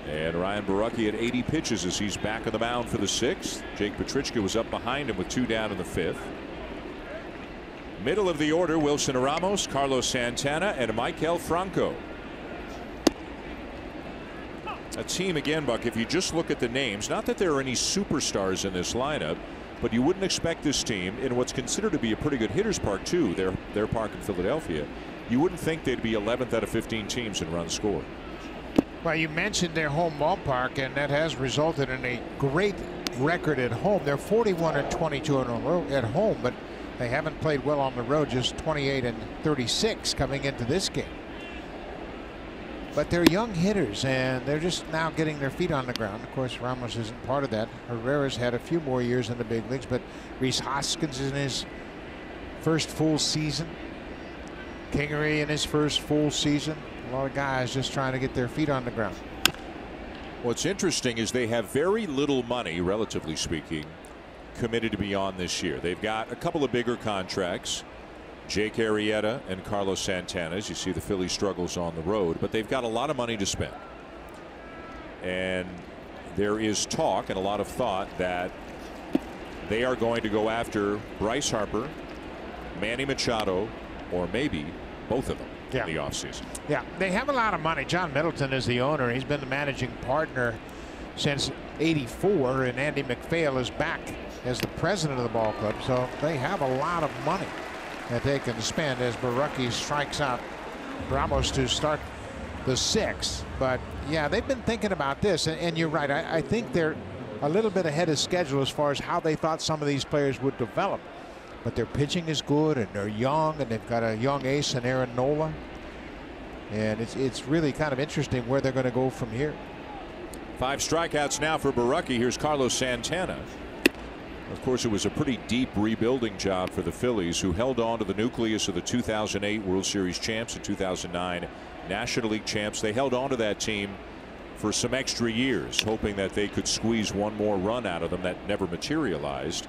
And Ryan Borucki at 80 pitches as he's back on the mound for the 6th. Jake Petrichka was up behind him with 2 down in the 5th. Middle of the order, Wilson Ramos, Carlos Santana, and Maikel Franco. A team, again, Buck, if you just look at the names, not that there are any superstars in this lineup, but you wouldn't expect this team in what's considered to be a pretty good hitter's park, too, their park in Philadelphia. You wouldn't think they'd be 11th out of 15 teams in runs scored. Well, you mentioned their home ballpark, and that has resulted in a great record at home. They're 41-22 in a row at home, but they haven't played well on the road, just 28-36 coming into this game. But they're young hitters, and they're just now getting their feet on the ground. Of course, Ramos isn't part of that. Herrera's had a few more years in the big leagues, but Rhys Hoskins in his first full season. Kingery in his first full season. A lot of guys just trying to get their feet on the ground. What's interesting is they have very little money, relatively speaking, committed to be on this year. They've got a couple of bigger contracts. Jake Arrieta and Carlos Santana, as you see the Phillies struggles on the road, but they've got a lot of money to spend. And there is talk and a lot of thought that they are going to go after Bryce Harper, Manny Machado, or maybe both of them in the offseason. Yeah, they have a lot of money. John Middleton is the owner. He's been the managing partner since '84, and Andy MacPhail is back as the president of the ball club. So they have a lot of money that they can spend as Borucki strikes out Ramos to start the 6th. But yeah, they've been thinking about this, and you're right. I think they're a little bit ahead of schedule as far as how they thought some of these players would develop. But their pitching is good, and they're young, and they've got a young ace in Aaron Nola. And it's really kind of interesting where they're going to go from here. 5 strikeouts now for Borucki. Here's Carlos Santana. Of course, it was a pretty deep rebuilding job for the Phillies, who held on to the nucleus of the 2008 World Series champs and 2009 National League champs. They held on to that team for some extra years, hoping that they could squeeze one more run out of them. That never materialized.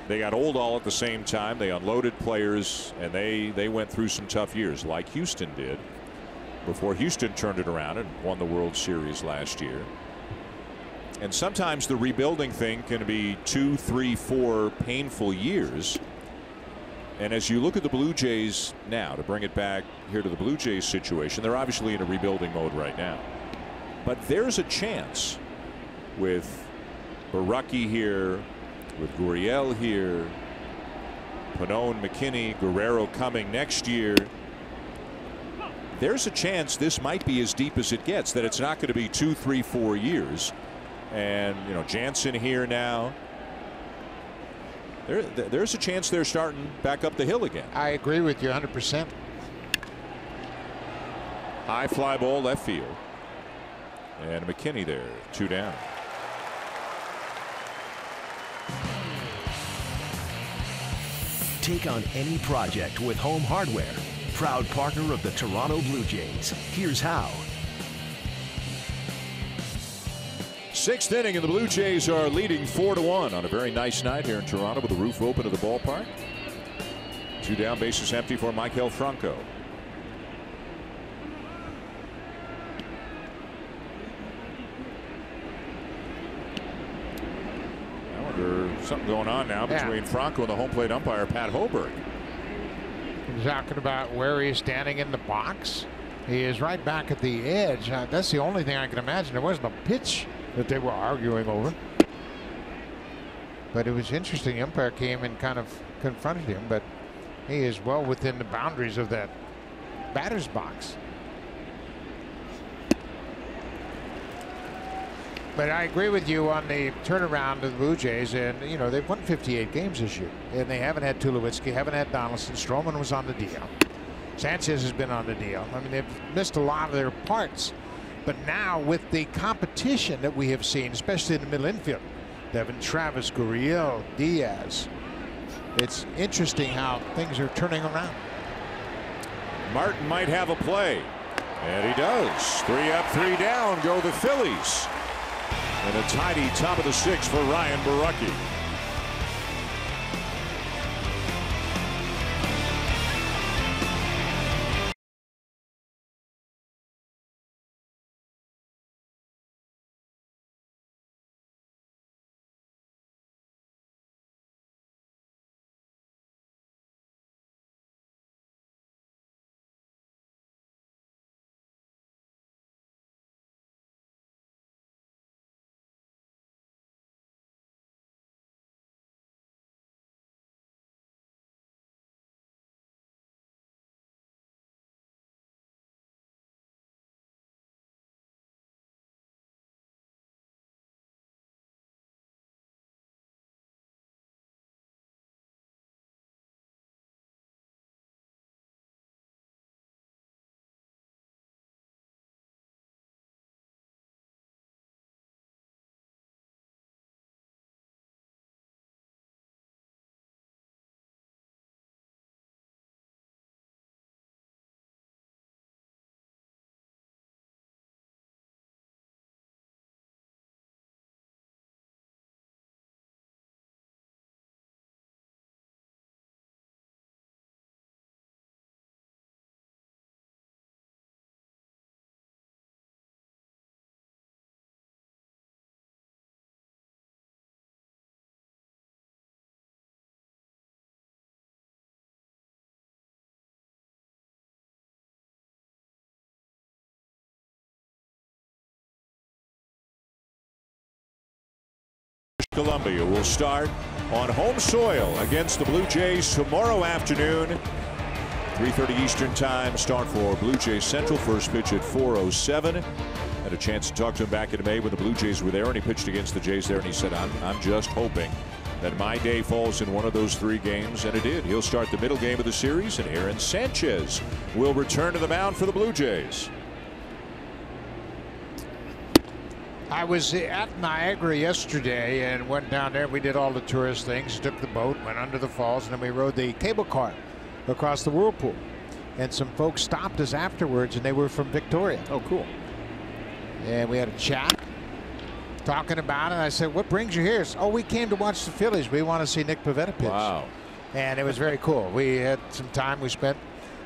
They got old all at the same time. They unloaded players, and they went through some tough years, like Houston did, before Houston turned it around and won the World Series last year. And sometimes the rebuilding thing can be 2, 3, 4 painful years. And as you look at the Blue Jays now, to bring it back here to the Blue Jays situation, they're obviously in a rebuilding mode right now. But there's a chance with Borucki here, with Gurriel here, Pannone, McKinney, Guerrero coming next year. There's a chance this might be as deep as it gets, that it's not going to be 2, 3, 4 years. And, you know, Jansen here now. There's a chance they're starting back up the hill again. I agree with you 100%. High fly ball left field. And McKinney there, 2 down. Take on any project with Home Hardware. Proud partner of the Toronto Blue Jays. Here's how. 6th inning, and the Blue Jays are leading 4-1 on a very nice night here in Toronto with the roof open to the ballpark. 2 down, bases empty for Maikel Franco. I wonder, something going on now between Franco and the home plate umpire, Pat Hoberg. He's talking about where he's standing in the box. He is right back at the edge. That's the only thing I can imagine. There wasn't a pitch that they were arguing over. But it was interesting. The umpire came and kind of confronted him, but he is well within the boundaries of that batter's box. But I agree with you on the turnaround of the Blue Jays, and you know they've won 58 games this year, and they haven't had Tulowitzki, haven't had Donaldson. Stroman was on the DL. Sanchez has been on the DL. I mean, they've missed a lot of their parts, but now with the competition that we have seen, especially in the middle infield, Devin Travis, Gurriel, Diaz, it's interesting how things are turning around. Martin might have a play, and he does. 3 up, 3 down go the Phillies. And a tidy top of the 6th for Ryan Borucki. Columbia will start on home soil against the Blue Jays tomorrow afternoon. 3:30 Eastern time start for Blue Jays Central. First pitch at 4:07. Had a chance to talk to him back in May when the Blue Jays were there, and he pitched against the Jays there, and he said, I'm just hoping that my day falls in one of those 3 games, and it did. He'll start the middle game of the series, and Aaron Sanchez will return to the mound for the Blue Jays. I was at Niagara yesterday and went down there. We did all the tourist things, took the boat, went under the falls, and then we rode the cable car across the whirlpool. And some folks stopped us afterwards, and they were from Victoria. Oh, cool. And we had a chat, talking about it. I said, what brings you here? Oh, we came to watch the Phillies. We want to see Nick Pivetta pitch. Wow. And it was very cool. We had some time we spent.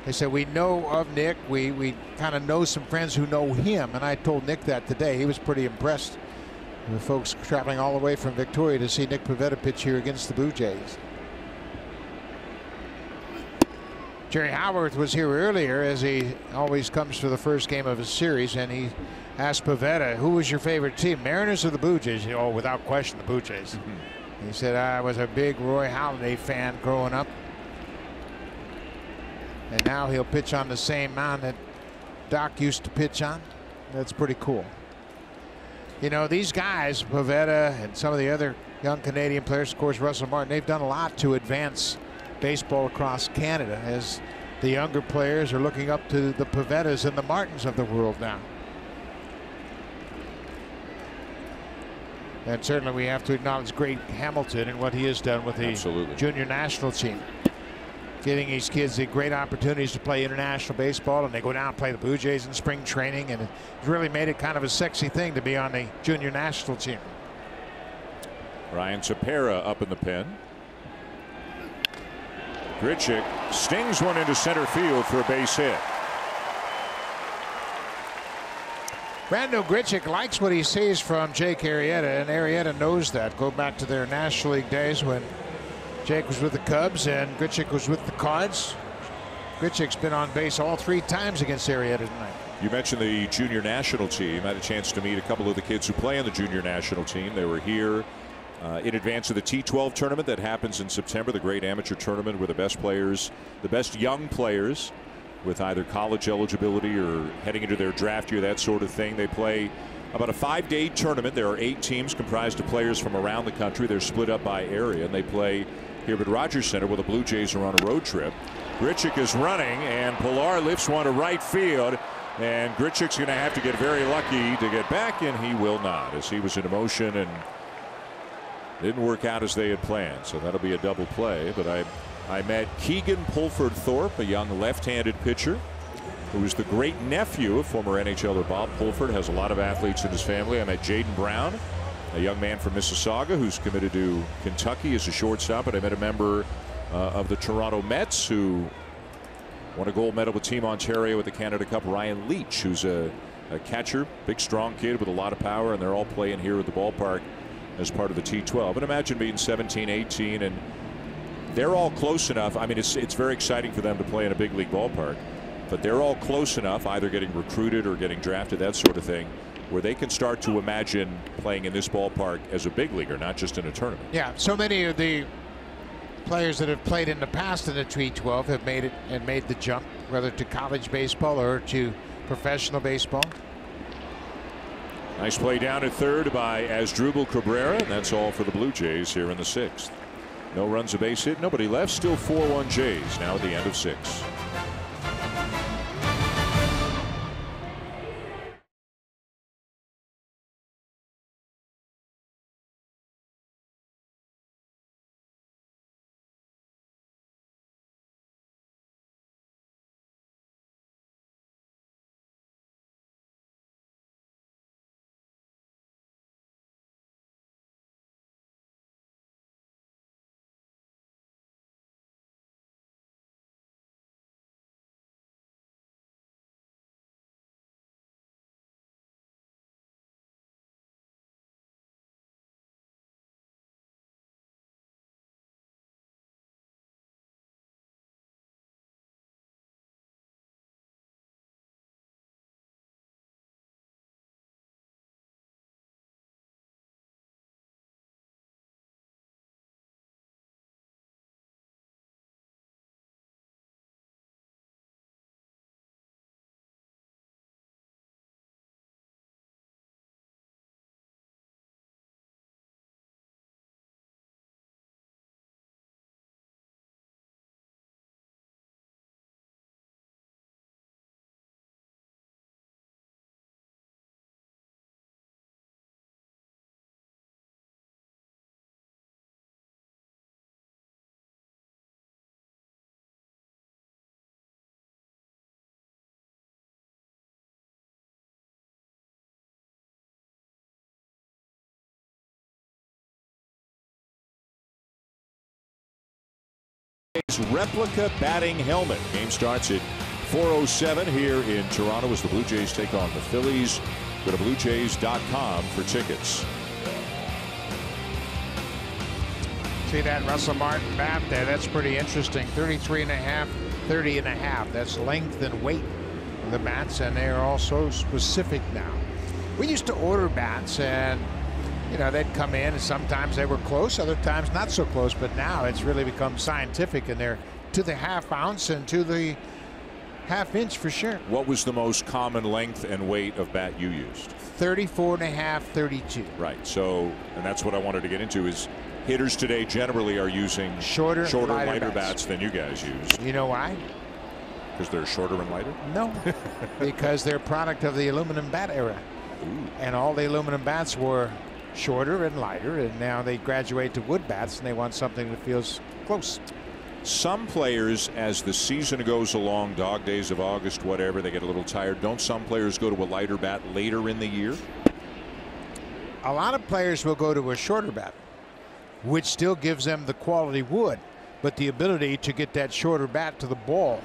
They said, we know of Nick. We kind of know some friends who know him. And I told Nick that today. He was pretty impressed with folks traveling all the way from Victoria to see Nick Pivetta pitch here against the Blue Jays. Jerry Howarth was here earlier, as he always comes for the first game of his series, and he asked Pivetta, who was your favorite team, Mariners or the Blue Jays? Oh, without question, the Blue Jays. He said, I was a big Roy Halladay fan growing up. And now he'll pitch on the same mound that Doc used to pitch on. That's pretty cool. You know, these guys, Pivetta and some of the other young Canadian players, of course, Russell Martin, they've done a lot to advance baseball across Canada, as the younger players are looking up to the Pivettas and the Martins of the world now. And certainly we have to acknowledge Greg Hamilton and what he has done with the junior national team. Giving these kids the great opportunities to play international baseball, and they go down and play the Blue Jays in spring training, and it's really made it kind of a sexy thing to be on the junior national team. Ryan Tepera up in the pen. Grichuk stings one into center field for a base hit. Brando Grichuk likes what he sees from Jake Arrieta, and Arrieta knows that. Go back to their National League days when Jake was with the Cubs and Grichuk was with the Cards. Grichuk's been on base all 3 times against Arrieta tonight. You mentioned the junior national team. I had a chance to meet a couple of the kids who play on the junior national team. They were here in advance of the T12 tournament that happens in September, the great amateur tournament where the best players, the best young players with either college eligibility or heading into their draft year, that sort of thing, they play about a 5-day tournament. There are 8 teams comprised of players from around the country. They're split up by area, and they play here at Rogers Center where the Blue Jays are on a road trip. Grichuk is running, and Pilar lifts one to right field, and Grichuk's going to have to get very lucky to get back, and he will not, as he was in motion and didn't work out as they had planned. So that'll be a double play. But I met Keegan Pulford Thorpe, a young left-handed pitcher who was the great nephew of former NHLer Bob Pulford. Has a lot of athletes in his family. I met Jaden Brown, a young man from Mississauga who's committed to Kentucky as a shortstop. And I met a member of the Toronto Mets who won a gold medal with Team Ontario at the Canada Cup, Ryan Leach, who's a catcher, big strong kid with a lot of power, and they're all playing here at the ballpark as part of the T12. And imagine being 17, 18, and they're all close enough. I mean, it's very exciting for them to play in a big league ballpark, but they're all close enough, either getting recruited or getting drafted, that sort of thing, where they can start to imagine playing in this ballpark as a big leaguer, not just in a tournament. Yeah, so many of the players that have played in the past in the T12 have made it and made the jump, whether to college baseball or to professional baseball. Nice play down at third by Asdrubal Cabrera, and that's all for the Blue Jays here in the 6th. No runs, a base hit, nobody left. Still 4-1 Jays now at the end of 6. Replica batting helmet. Game starts at 4:07 here in Toronto as the Blue Jays take on the Phillies. Go to bluejays.com for tickets. See that Russell Martin bat there? That's pretty interesting. 33.5, 30.5. That's length and weight of the bats, and they are all so specific now. We used to order bats, and they'd come in, and sometimes they were close, other times not so close. But now it's really become scientific, and they're to the half ounce and to the half inch for sure. What was the most common length and weight of bat you used? 34.5, 32. Right. So, and that's what I wanted to get into is hitters today generally are using shorter lighter bats than you guys use. You know why? Because they're shorter and lighter? No, because they're a product of the aluminum bat era. Ooh. And all the aluminum bats were shorter and lighter, and now they graduate to wood bats, and they want something that feels close. Some players, as the season goes along, dog days of August, whatever, they get a little tired. Don't some players go to a lighter bat later in the year? A lot of players will go to a shorter bat, which still gives them the quality wood, but the ability to get that shorter bat to the ball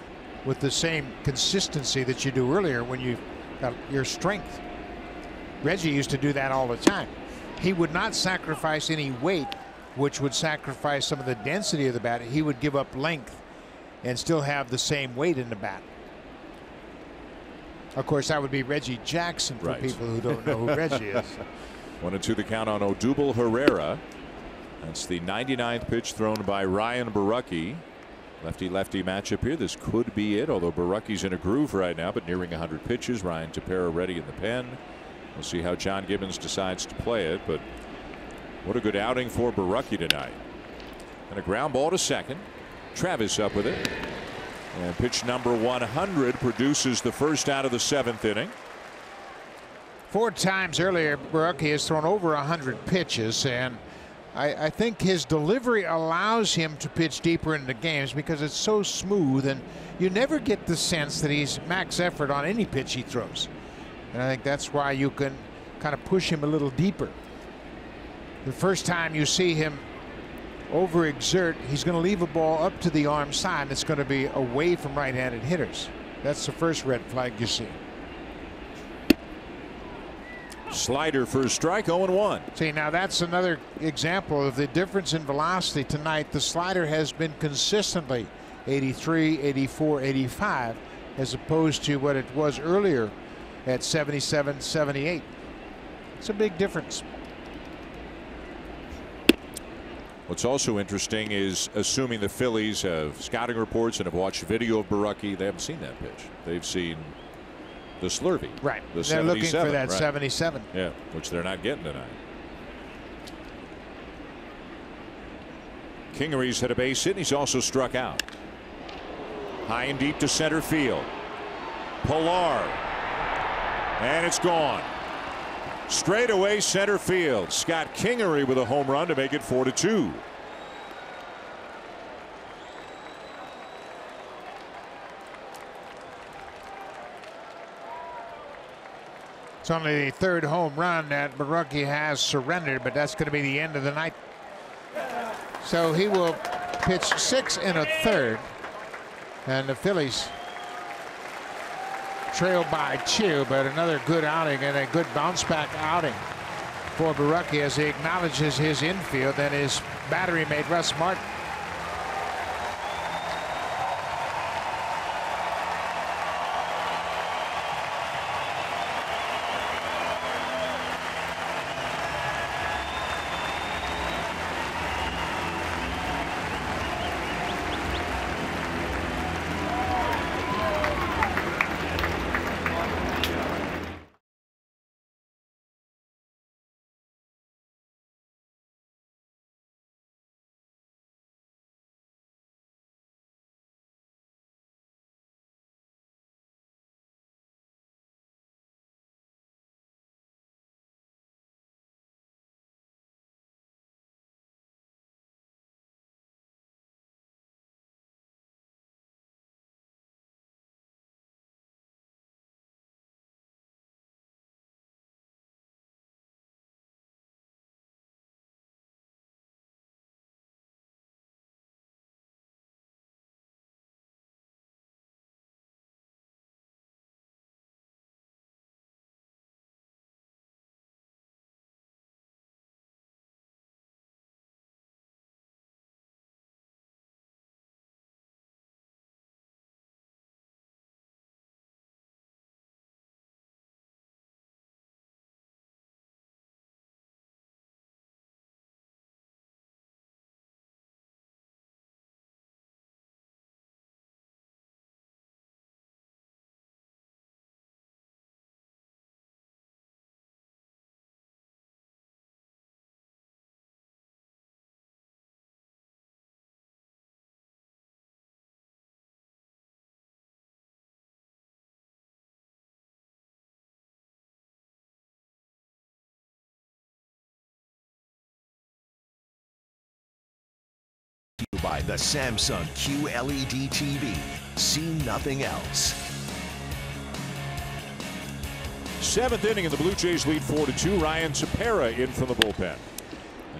with the same consistency that you do earlier when you got your strength. Reggie used to do that all the time. He would not sacrifice any weight, which would sacrifice some of the density of the bat. He would give up length and still have the same weight in the bat. Of course, that would be Reggie Jackson for people who don't know who Reggie is. 1-2 the count on Odubel Herrera. That's the 99th pitch thrown by Ryan Borucki. Lefty-lefty matchup here. This could be it, although Borucki's in a groove right now, but nearing 100 pitches. Ryan Tepera ready in the pen. We'll see how John Gibbons decides to play it, but what a good outing for Borucki tonight. And a ground ball to second. Travis up with it. And pitch number 100 produces the first out of the 7th inning. 4 times earlier, Borucki has thrown over 100 pitches, and I think his delivery allows him to pitch deeper into games because it's so smooth, and you never get the sense that he's max effort on any pitch he throws. And I think that's why you can kind of push him a little deeper. The first time you see him overexert, he's going to leave a ball up to the arm side. It's going to be away from right-handed hitters. That's the first red flag you see. Slider for a strike, 0-1. See, now that's another example of the difference in velocity tonight. The slider has been consistently 83, 84, 85, as opposed to what it was earlier at 77, 78. It's a big difference. What's also interesting is, assuming the Phillies have scouting reports and have watched video of Borucki, they haven't seen that pitch. They've seen the Slurvy. Right. The they're looking for that right. 77. Yeah, which they're not getting tonight. Kingery's hit a base hit, and he's also struck out. High and deep to center field. Pilar. And it's gone. Straight away center field. Scott Kingery with a home run to make it 4-2. It's only the 3rd home run that Borucki has surrendered, but that's going to be the end of the night. So he will pitch 6 1/3, and the Phillies trail by 2, but another good outing and a good bounce back outing for Borucki as he acknowledges his infield and his battery mate Russ Martin. By the Samsung QLED TV. See nothing else. 7th inning, and the Blue Jays lead 4-2. Ryan Tepera in from the bullpen.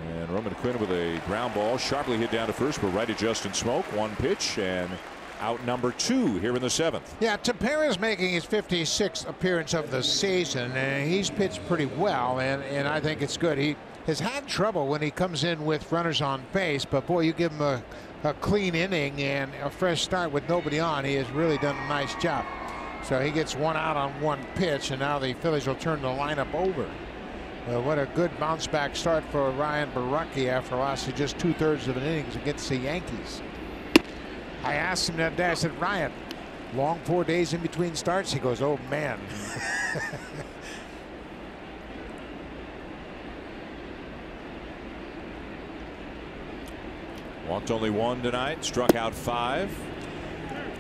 And Roman Quinn with a ground ball, sharply hit down to first, but right at Justin Smoak. 1 pitch and out number 2 here in the 7th. Yeah, Tepera's making his 56th appearance of the season, and he's pitched pretty well, and I think it's good. He has had trouble when he comes in with runners on base, but boy, you give him a clean inning and a fresh start with nobody on, he has really done a nice job. So he gets 1 out on 1 pitch, and now the Phillies will turn the lineup over. What a good bounce back start for Ryan Borucki after lasting just 2/3 of an innings against the Yankees. I asked him that day, I said, Ryan, long 4 days in between starts? He goes, oh man. Walked only 1 tonight, struck out 5.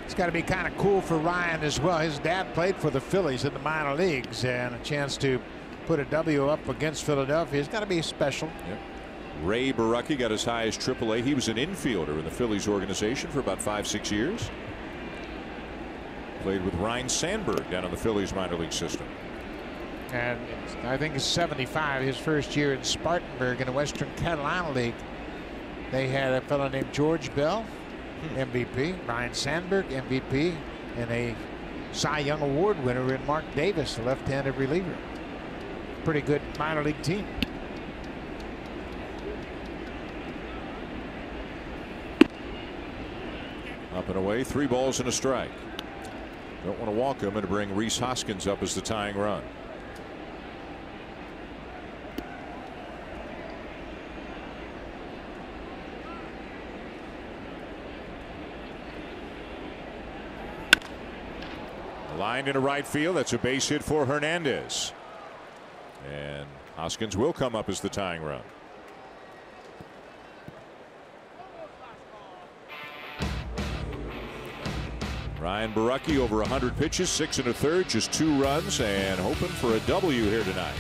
It's got to be kind of cool for Ryan as well. His dad played for the Phillies in the minor leagues, and a chance to put a W up against Philadelphia has got to be special. Yep. Ray Borucki got as high as AAA. He was an infielder in the Phillies organization for about 5-6 years. Played with Ryne Sandberg down in the Phillies minor league system. And I think it's 75, his first year in Spartanburg in the Western Carolina League. They had a fellow named George Bell, MVP, Ryne Sandberg, MVP, and a Cy Young Award winner in Mark Davis, the left-handed reliever. Pretty good minor league team. Up and away, 3 balls and a strike. Don't want to walk him and bring Rhys Hoskins up as the tying run. Lined into right field. That's a base hit for Hernandez. And Hoskins will come up as the tying run. Ryan Borucki over 100 pitches, 6 1/3, just 2 runs, and hoping for a W here tonight.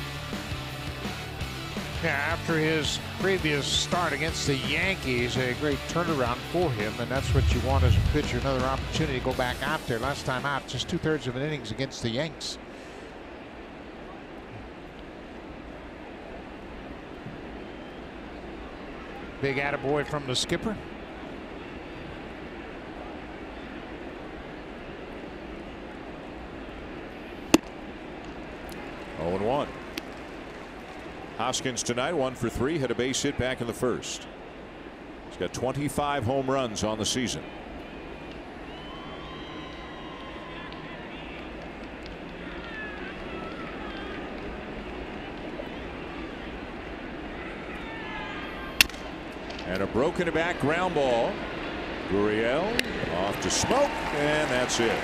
Yeah, after his previous start against the Yankees, a great turnaround for him, and that's what you want as a pitcher, another opportunity to go back out there. Last time out, just 2/3 of an innings against the Yanks. Big attaboy from the skipper. Oh, 0-1. Hoskins tonight 1 for 3, had a base hit back in the first. He's got 25 home runs on the season. And a broken back ground ball. Gurriel off to Smoke, and that's it.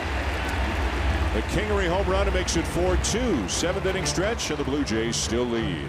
The Kingery home run makes it 4-2. 7th inning stretch, and the Blue Jays still lead.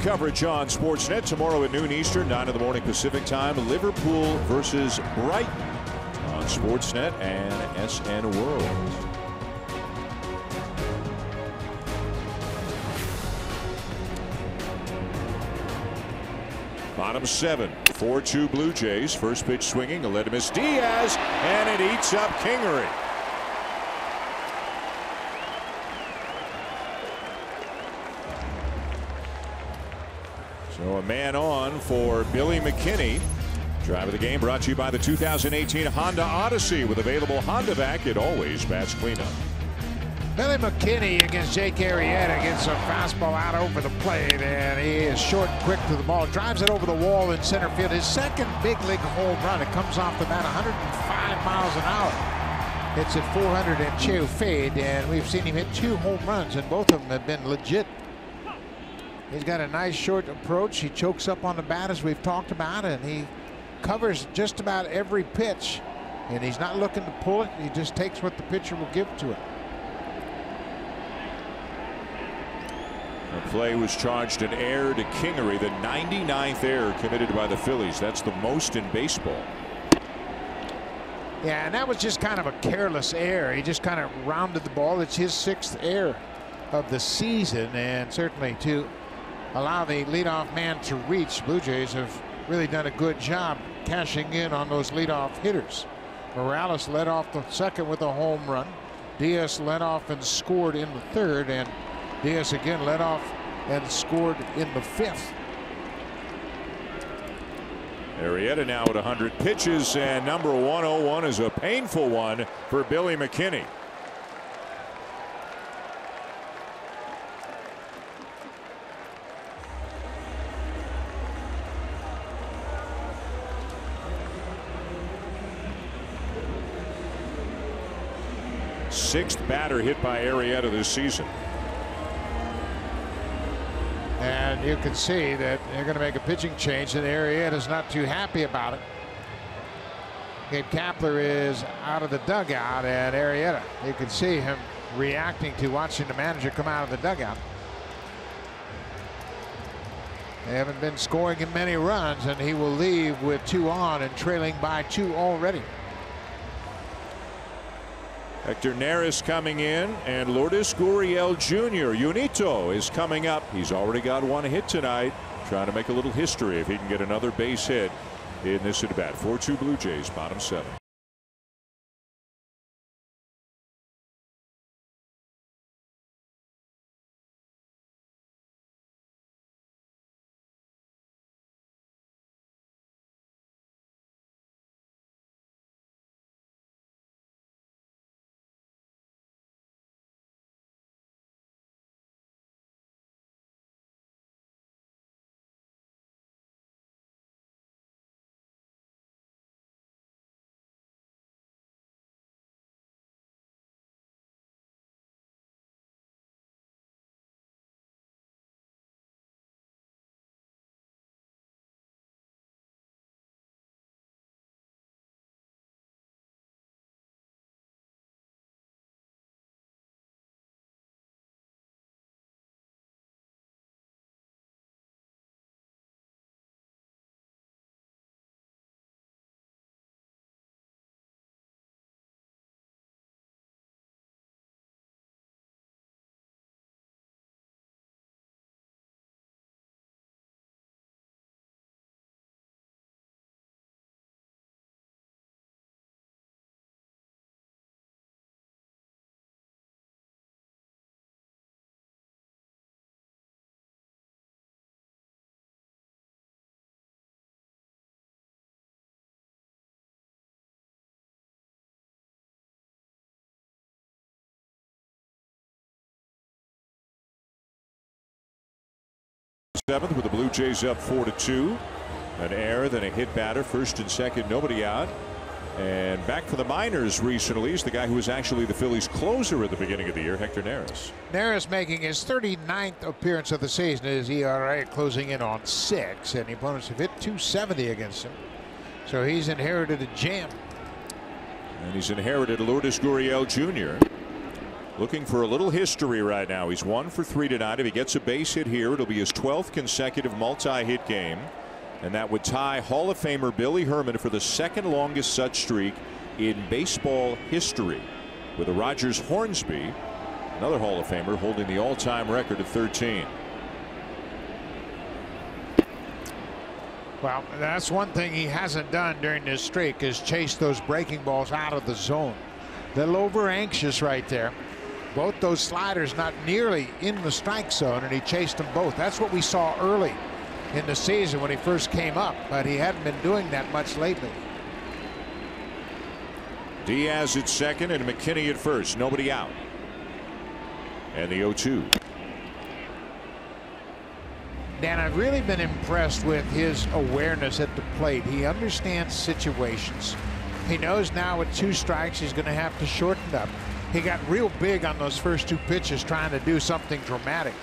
Coverage on Sportsnet tomorrow at noon Eastern, 9 in the morning Pacific time. Liverpool versus Brighton on Sportsnet and SN World. Bottom 7, 4-2 Blue Jays. First pitch swinging, Aledmus Diaz, and it eats up Kingery. So a man on for Billy McKinney. Drive of the game brought to you by the 2018 Honda Odyssey. With available Honda back, it always bats cleanup. Billy McKinney against Jake Arrieta gets a fastball out over the plate, and he is short and quick to the ball. Drives it over the wall in center field. His second big league home run. It comes off the bat 105 miles an hour. Hits at 402 feet, and we've seen him hit 2 home runs, and both of them have been legit. He's got a nice short approach. He chokes up on the bat, as we've talked about, and he covers just about every pitch. And he's not looking to pull it. He just takes what the pitcher will give to him. The play was charged an error to Kingery, the 99th error committed by the Phillies. That's the most in baseball. Yeah, and that was just kind of a careless error. He just kind of rounded the ball. It's his 6th error of the season, and certainly to allow the leadoff man to reach, Blue Jays have really done a good job cashing in on those leadoff hitters. Morales led off the 2nd with a home run. Diaz led off and scored in the 3rd, and Diaz again led off and scored in the 5th. Arrieta now at 100 pitches, and number 101 is a painful one for Billy McKinney. Sixth batter hit by Arrieta this season. And you can see that they're going to make a pitching change, and Arrieta's not too happy about it. Gabe Kapler is out of the dugout, and Arrieta, you can see him reacting to watching the manager come out of the dugout. They haven't been scoring him many runs, and he will leave with 2 on and trailing by 2 already. Hector Neris coming in, and Lourdes Gurriel Jr. Junito is coming up. He's already got 1 hit tonight, trying to make a little history if he can get another base hit in this at bat. 4-2 Blue Jays, bottom 7. Seventh with the Blue Jays up 4-2. An error, then a hit batter, first and second, nobody out. And back for the minors recently is the guy who was actually the Phillies closer at the beginning of the year, Hector Neris. Neris making his 39th appearance of the season. His ERA closing in on 6, and the opponents have hit .270 against him. So he's inherited a jam. And he's inherited Lourdes Gurriel Jr. Looking for a little history right now. He's 1 for 3 tonight. If he gets a base hit here, it'll be his 12th consecutive multi-hit game. And that would tie Hall of Famer Billy Herman for the 2nd longest such streak in baseball history, with a Rogers Hornsby, another Hall of Famer, holding the all-time record of 13. Well, that's one thing he hasn't done during this streak, is chase those breaking balls out of the zone. A little over anxious right there. Both those sliders not nearly in the strike zone, and he chased them both. That's what we saw early in the season when he first came up, but he hadn't been doing that much lately. Diaz at second and McKinney at first. Nobody out. And the 0-2. Dan, I've really been impressed with his awareness at the plate. He understands situations. He knows now with 2 strikes he's going to have to shorten up. He got real big on those first 2 pitches trying to do something dramatic.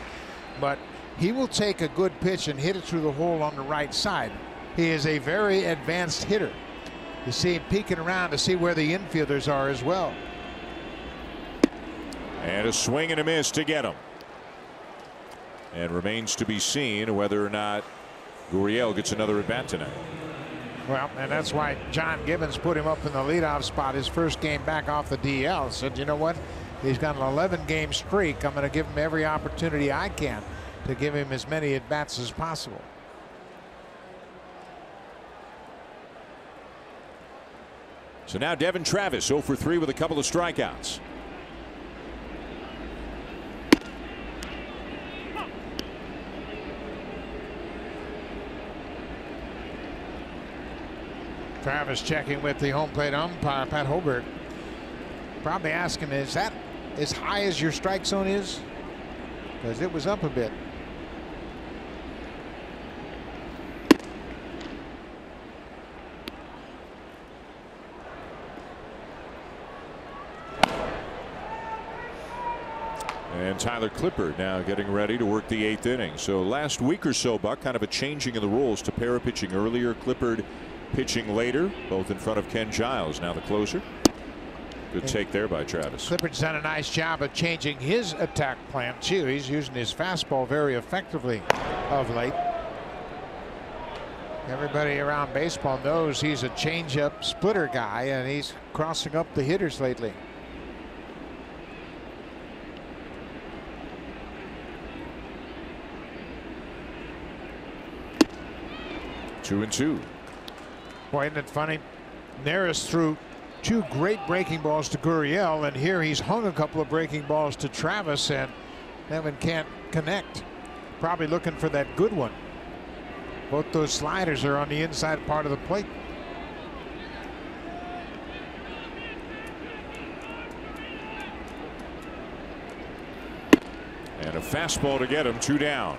But he will take a good pitch and hit it through the hole on the right side. He is a very advanced hitter. You see him peeking around to see where the infielders are as well. And a swing and a miss to get him. And remains to be seen whether or not Gurriel gets another at bat tonight. Well, and that's why John Gibbons put him up in the leadoff spot his first game back off the DL. Said, you know what? He's got an 11-game streak. I'm going to give him every opportunity I can to give him as many at bats as possible. So now Devin Travis 0 for 3 with a couple of strikeouts. Travis checking with the home plate umpire, Pat Hobert. Probably asking, is that as high as your strike zone is? Because it was up a bit. And Tyler Clippard now getting ready to work the 8th inning. So last week or so, Buck, kind of a changing of the rules. Tepera pitching earlier, Clippard pitching later, both in front of Ken Giles, now the closer. Good take there by Travis. Clippard's done a nice job of changing his attack plan too. He's using his fastball very effectively of late. Everybody around baseball knows he's a changeup splitter guy, and he's crossing up the hitters lately. Two and two. Boy, isn't it funny? Neris threw 2 great breaking balls to Gurriel, and here he's hung a couple of breaking balls to Travis, and Devin can't connect. Probably looking for that good one. Both those sliders are on the inside part of the plate. And a fastball to get him, 2 down.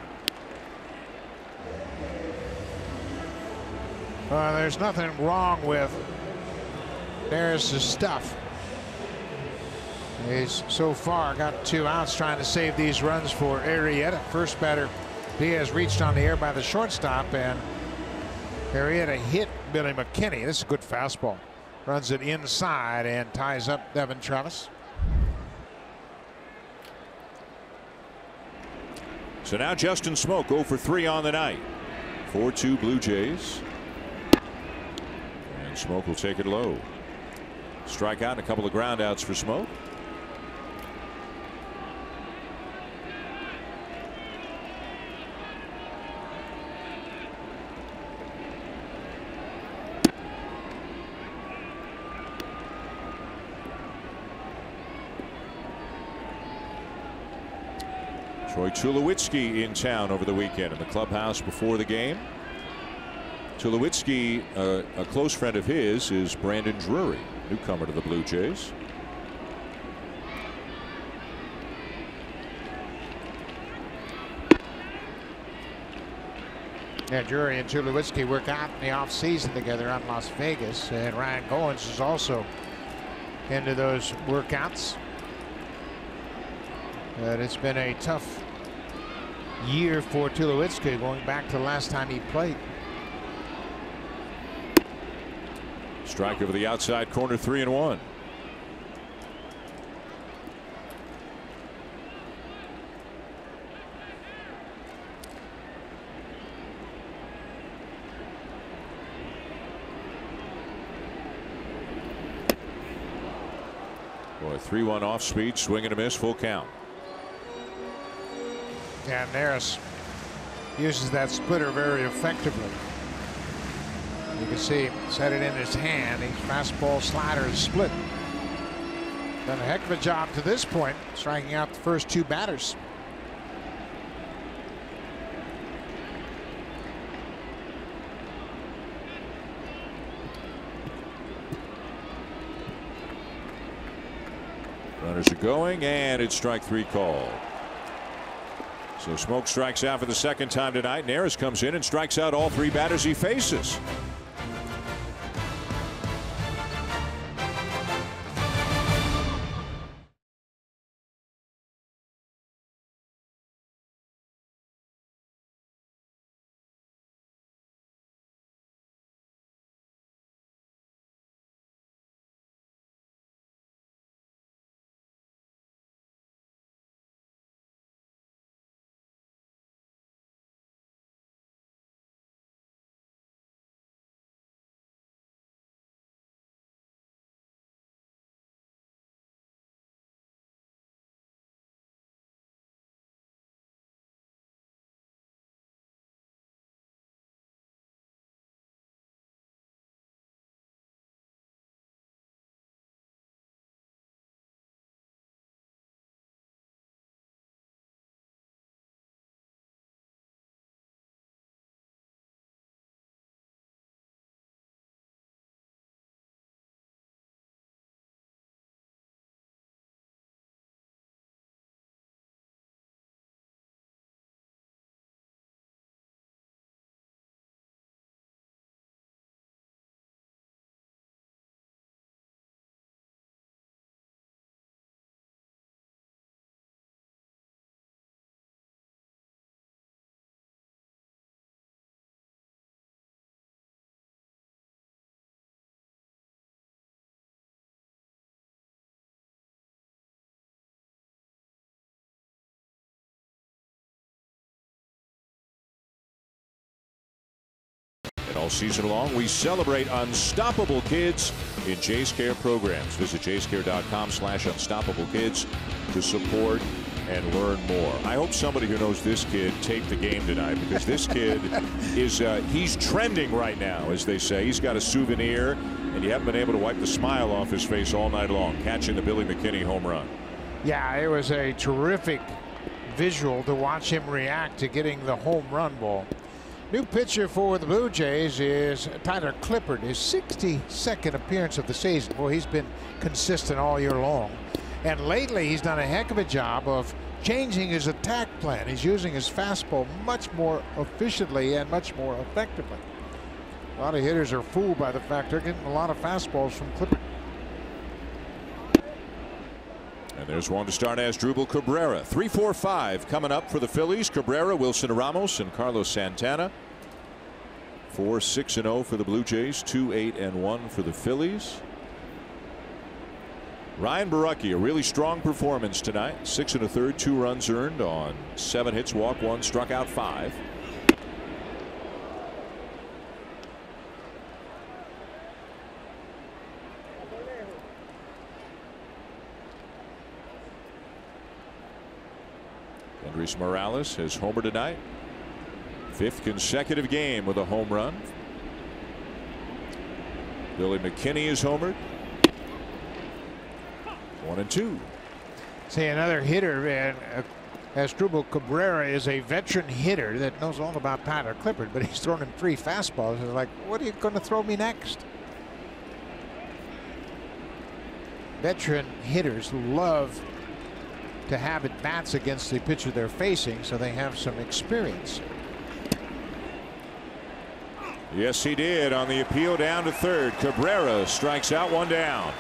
There's nothing wrong with Neris' stuff. He's so far got 2 outs trying to save these runs for Arrieta. First batter Diaz reached on the air by the shortstop, and Arrieta hit Billy McKinney. This is a good fastball. Runs it inside and ties up Devin Travis. So now Justin Smoke 0 for 3 on the night. 4-2 Blue Jays. And Smoke will take it low. Strikeout and a couple of ground outs for Smoke. Troy Tulowitzki in town over the weekend in the clubhouse before the game. Tulowitzki, a close friend of his, is Brandon Drury, newcomer to the Blue Jays. Yeah, Drury and Tulowitzki work out in the offseason together out in Las Vegas, and Ryan Goins is also into those workouts. But it's been a tough year for Tulowitzki going back to the last time he played. Strike over the outside corner, 3-1. Boy, 3-1 off speed, swing and a miss, full count. Yeah, Neris uses that splitter very effectively. You can see him set it in his hand. His fastball slider is split. Done a heck of a job to this point, striking out the first 2 batters. Runners are going, and it's strike 3 call. So Smoke strikes out for the second time tonight. Neris comes in and strikes out all 3 batters he faces. And all season long, we celebrate unstoppable kids in Jay's Care programs. Visit jayscare.com/unstoppablekids to support and learn more. I hope somebody who knows this kid taped the game tonight, because this kid is he's trending right now, as they say. He's got a souvenir, and you haven't been able to wipe the smile off his face all night long, catching the Billy McKinney home run. Yeah, it was a terrific visual to watch him react to getting the home run ball. New pitcher for the Blue Jays is Tyler Clippard, his 62nd appearance of the season. Boy, he's been consistent all year long. And lately, he's done a heck of a job of changing his attack plan. He's using his fastball much more efficiently and much more effectively. A lot of hitters are fooled by the fact they're getting a lot of fastballs from Clippard. And there's one to start Asdrubal Cabrera. 3-4-5 coming up for the Phillies. Cabrera, Wilson Ramos, and Carlos Santana. 4-6-0 for the Blue Jays. 2-8-1 for the Phillies. Ryan Borucki, a really strong performance tonight. 6 1/3, 2 runs earned on 7 hits, walked 1, struck out 5. Kendrys Morales has homered tonight. 5th consecutive game with a home run. Billy McKinney is homered. 1 and 2. See, another hitter, and Asdrubal Cabrera is a veteran hitter that knows all about Tyler Clippard, but he's thrown him 3 fastballs. It's like, what are you going to throw me next? Veteran hitters love to have at bats against the pitcher they're facing, so they have some experience. Yes, he did on the appeal down to 3rd. Cabrera strikes out, 1 down.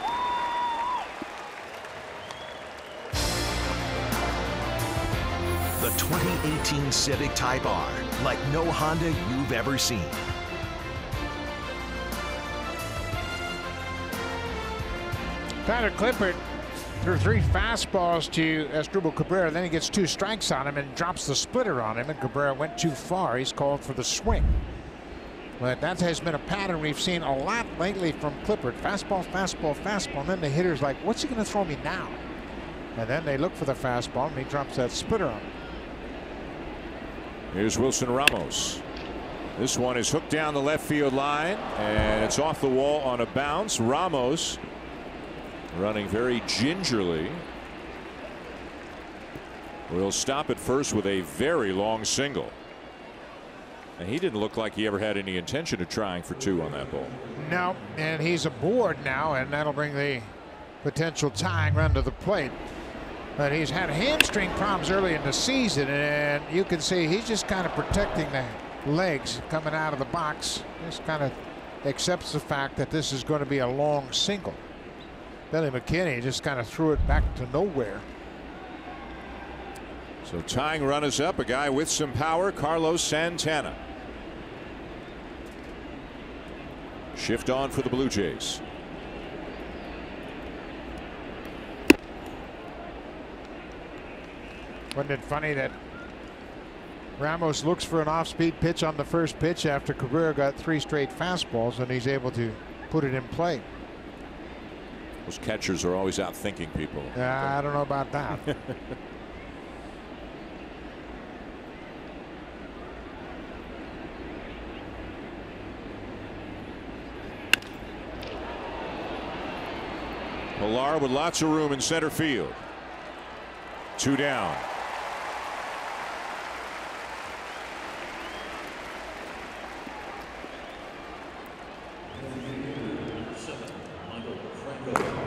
The 2018 Civic Type R, like no Honda you've ever seen. Tyler Clippard threw 3 fastballs to Asdrubal Cabrera, then he gets 2 strikes on him and drops the splitter on him, and Cabrera went too far. He's called for the swing. But that has been a pattern we've seen a lot lately from Clippard. Fastball, fastball, fastball, and then the hitter's like, what's he going to throw me now? And then they look for the fastball, and he drops that splitter on him. Here's Wilson Ramos. This one is hooked down the left field line, and it's off the wall on a bounce. Ramos running very gingerly. Will stop at first with a very long single. And he didn't look like he ever had any intention of trying for 2 on that ball. No, and he's aboard now, and that'll bring the potential tying run to the plate. But he's had hamstring problems early in the season, and you can see he's just kind of protecting the legs coming out of the box. Just kind of accepts the fact that this is going to be a long single. Billy McKinney just kind of threw it back to nowhere. So tying run is up, a guy with some power, Carlos Santana. Shift on for the Blue Jays. Wasn't it funny that Ramos looks for an off-speed pitch on the first pitch after Cabrera got 3 straight fastballs, and he's able to put it in play. Those catchers are always out thinking people. I don't know about that. Pilar with lots of room in center field. 2 down.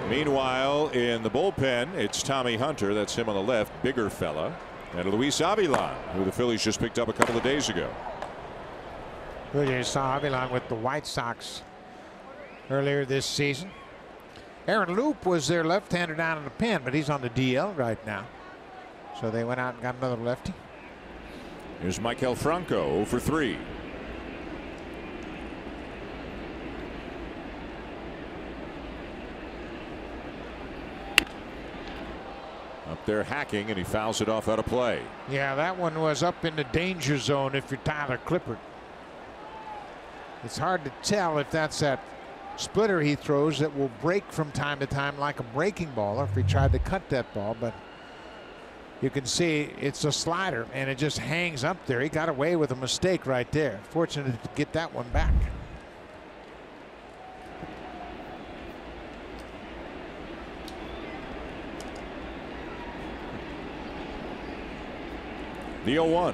Meanwhile, in the bullpen, it's Tommy Hunter. That's him on the left, bigger fella. And Luis Avilan, who the Phillies just picked up a couple of days ago. Well, you saw Avilan with the White Sox earlier this season. Aaron Loop was their left-hander down in the pen, but he's on the DL right now. So they went out and got another lefty. Here's Michael Franco, 0 for 3. Up there hacking, and he fouls it off out of play. Yeah, that one was up in the danger zone if you're Tyler Clippard. It's hard to tell if that's that splitter he throws that will break from time to time like a breaking ball, or if he tried to cut that ball. But you can see it's a slider and it just hangs up there. He got away with a mistake right there. Fortunate to get that one back. The 0-1.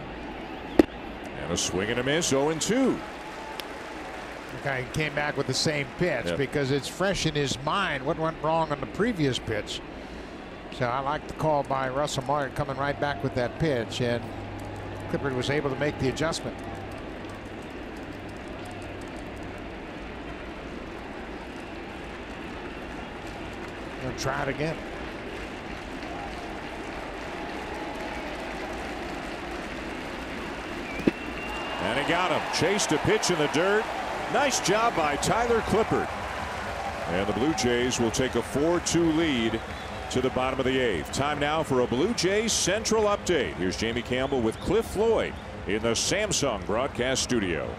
And a swing and a miss, 0-2. The guy came back with the same pitch because it's fresh in his mind what went wrong on the previous pitch. So I like the call by Russell Martin coming right back with that pitch, and Clippard was able to make the adjustment. Gonna try it again. And he got him. Chased a pitch in the dirt. Nice job by Tyler Clippard. And the Blue Jays will take a 4-2 lead to the bottom of the 8th. Time now for a Blue Jays Central update. Here's Jamie Campbell with Cliff Floyd in the Samsung broadcast studio.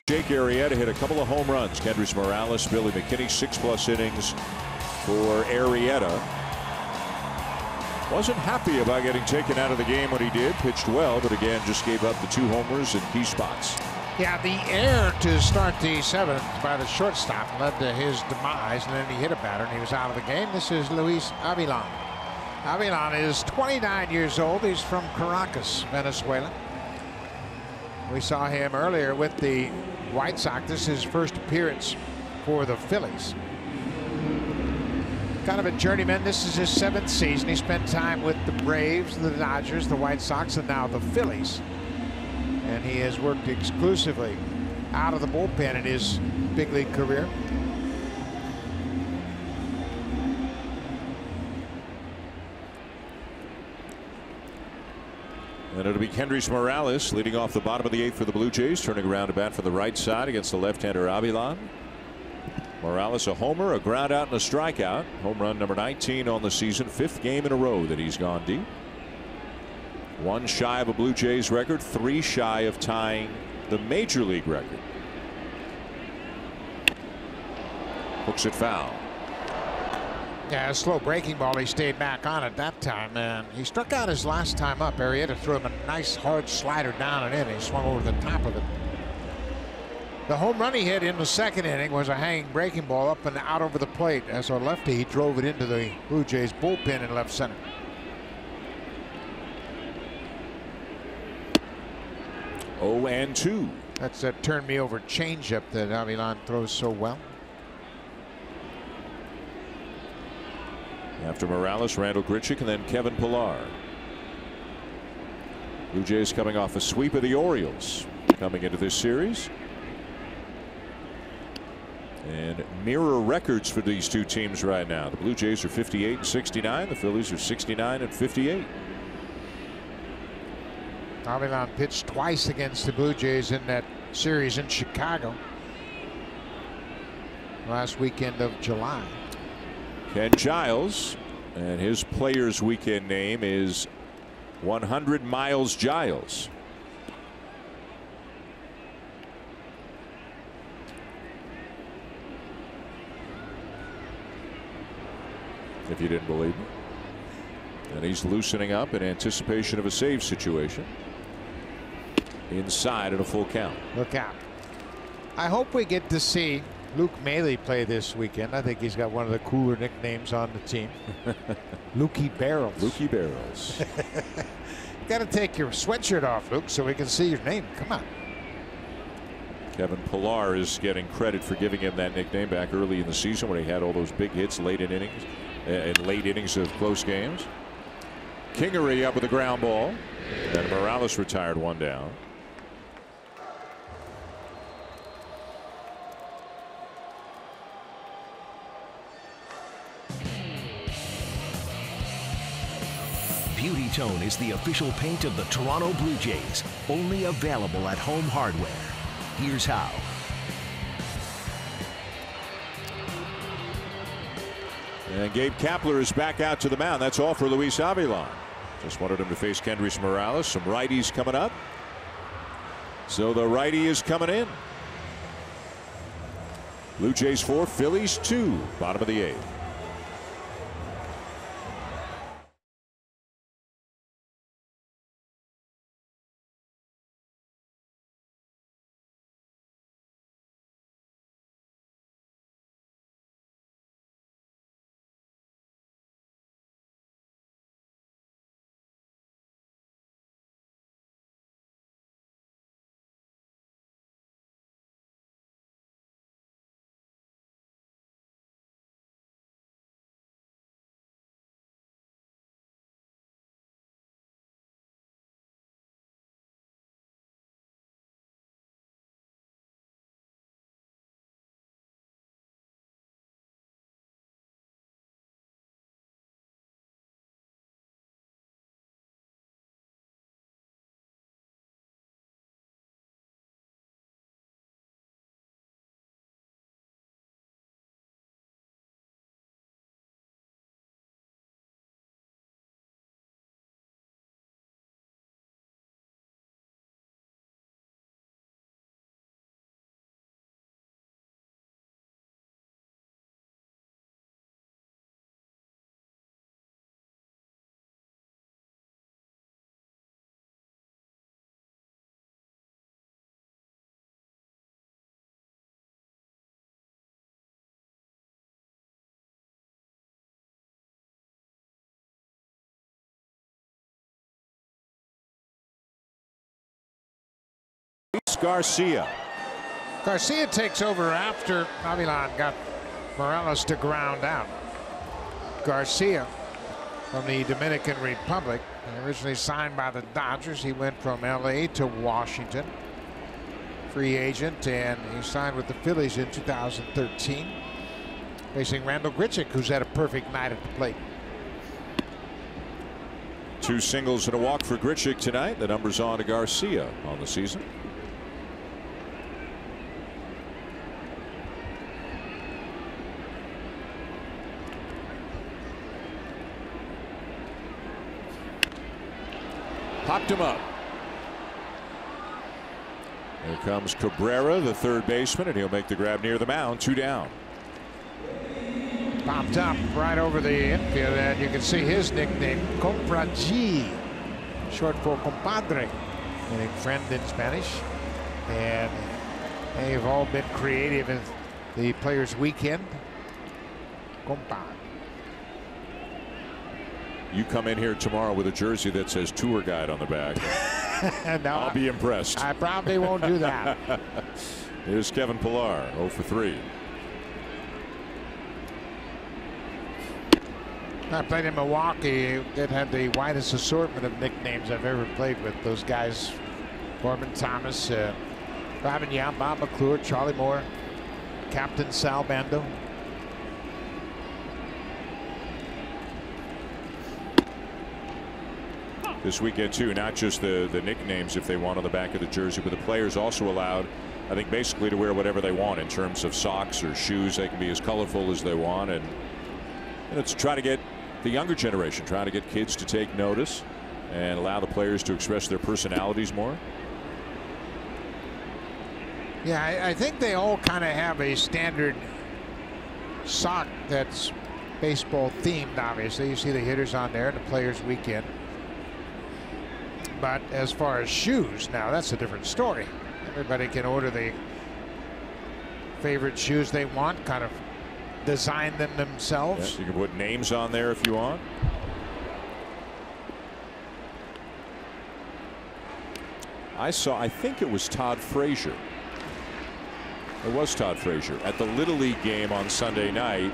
Jake Arrieta hit a couple of home runs. Kendrys Morales, Billy McKinney, 6+ innings for Arrieta. Wasn't happy about getting taken out of the game when he did. Pitched well, but again just gave up the 2 homers in key spots. Yeah, the error to start the 7th by the shortstop led to his demise, and then he hit a batter and he was out of the game. This is Luis Avilan. Avilan is 29 years old. He's from Caracas, Venezuela. We saw him earlier with the White Sox. This is his first appearance for the Phillies. Kind of a journeyman. This is his 7th season. He spent time with the Braves, the Dodgers, the White Sox, and now the Phillies. And he has worked exclusively out of the bullpen in his big league career. And it'll be Kendrys Morales leading off the bottom of the 8th for the Blue Jays, turning around to bat for the right side against the left-hander Avilan. Morales a homer, a ground out, and a strikeout. Home run number 19 on the season, 5th game in a row that he's gone deep. 1 shy of a Blue Jays record, 3 shy of tying the major league record. Hooks it foul. Yeah, a slow breaking ball. He stayed back on it that time, and he struck out his last time up. Arrieta threw him a nice hard slider down and in. He swung over the top of it. The home run he hit in the 2nd inning was a hanging breaking ball up and out over the plate. As a lefty, he drove it into the Blue Jays bullpen in left center. Oh, and 2. That's that turn me over changeup that Avilan throws so well. After Morales, Randall Grichuk, and then Kevin Pillar. Blue Jays coming off a sweep of the Orioles coming into this series. And mirror records for these two teams right now. The Blue Jays are 58 and 69. The Phillies are 69 and 58. Avilan pitched twice against the Blue Jays in that series in Chicago last weekend of July. Ken Giles, and his player's weekend name is 100 Miles Giles. If you didn't believe me. And he's loosening up in anticipation of a save situation. Inside at a full count. Look out. I hope we get to see Luke Maile play this weekend. I think he's got one of the cooler nicknames on the team. Lukey Barrels. Lukey Barrels. You got to take your sweatshirt off, Luke, so we can see your name. Come on. Kevin Pillar is getting credit for giving him that nickname back early in the season when he had all those big hits late in innings of close games. Kingery up with a ground ball, and Morales retired one down. Beauty Tone is the official paint of the Toronto Blue Jays, only available at Home Hardware. Here's how. And Gabe Kapler is back out to the mound. That's all for Luis Avilan. Just wanted him to face Kendrys Morales. Some righties coming up. So the righty is coming in. Blue Jays 4, Phillies 2, bottom of the 8th. Garcia. Garcia takes over after Avilan got Morales to ground out. Garcia from the Dominican Republic, originally signed by the Dodgers. He went from LA to Washington, free agent, and he signed with the Phillies in 2013, facing Randall Grichuk, who's had a perfect night at the plate. 2 singles and a walk for Grichuk tonight. The numbers on to Garcia on the season. Popped him up. Here comes Cabrera, the third baseman, and he'll make the grab near the mound. 2 down. Popped up right over the infield, and you can see his nickname, Compadre, short for compadre, meaning friend in Spanish. And they've all been creative in the Players' Weekend. Compadre. You come in here tomorrow with a jersey that says tour guide on the back. No, I'll be impressed. I probably won't do that. Here's Kevin Pillar, 0 for 3. I played in Milwaukee. It had the widest assortment of nicknames I've ever played with. Those guys, Corbin Thomas, Robin Young, Bob McClure, Charlie Moore, Captain Sal Bando. this weekend too. Not just the nicknames if they want on the back of the jersey, but the players also allowed, I think, basically to wear whatever they want in terms of socks or shoes. They can be as colorful as they want, and it's try to get the younger generation, trying to get kids to take notice and allow the players to express their personalities more. Yeah, I think they all kind of have a standard sock that's baseball themed. Obviously, you see the hitters on there and the players weekend. But as far as shoes, now that's a different story. Everybody can order the favorite shoes they want, kind of design them themselves. Yes, you can put names on there if you want. I think it was Todd Frazier. It was Todd Frazier at the Little League game on Sunday night.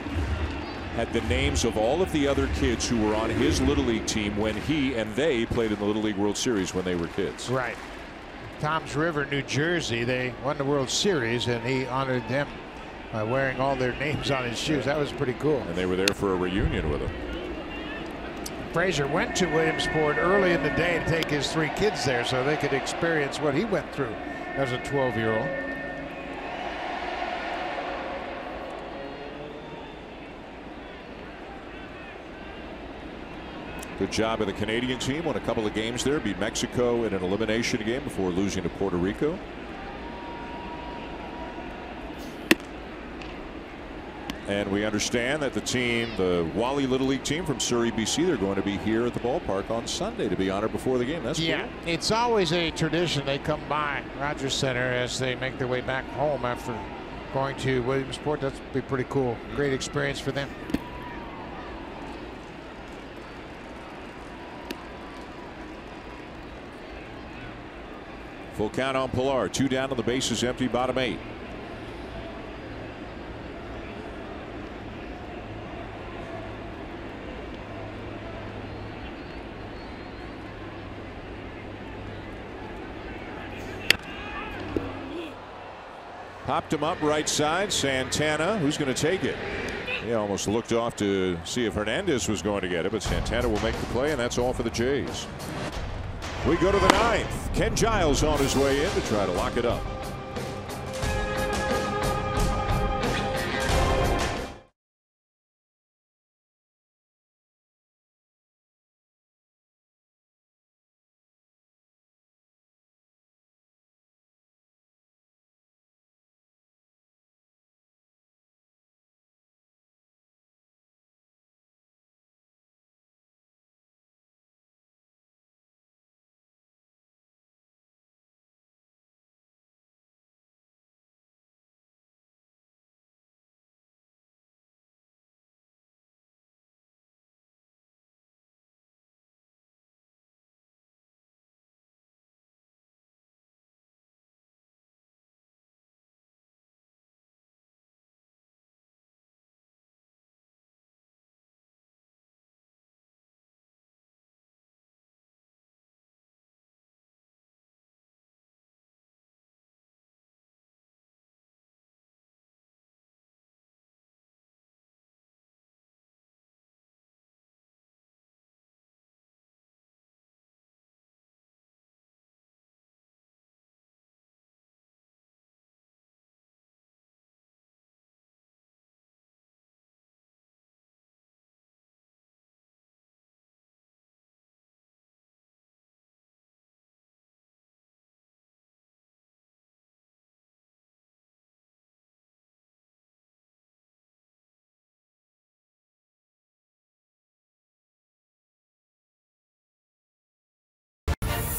Had the names of all of the other kids who were on his Little League team when he and they played in the Little League World Series when they were kids. Right. Toms River, New Jersey, they won the World Series, and he honored them by wearing all their names on his shoes. That was pretty cool. And they were there for a reunion with him. Frazier went to Williamsport early in the day to take his 3 kids there so they could experience what he went through as a 12-year-old. Good job of the Canadian team. Won a couple of games there. Beat Mexico in an elimination game before losing to Puerto Rico. And we understand that the team, the Wally Little League team from Surrey, BC, they're going to be here at the ballpark on Sunday to be honored before the game. That's yeah, cool. It's always a tradition. They come by Rogers Center as they make their way back home after going to Williamsport. That's be pretty cool. Great experience for them. Full count on Pilar. 2 down on the bases empty, bottom 8. Popped him up right side. Santana, who's going to take it? He almost looked off to see if Hernandez was going to get it, but Santana will make the play, and that's all for the Jays. We go to the 9th. Ken Giles on his way in to try to lock it up.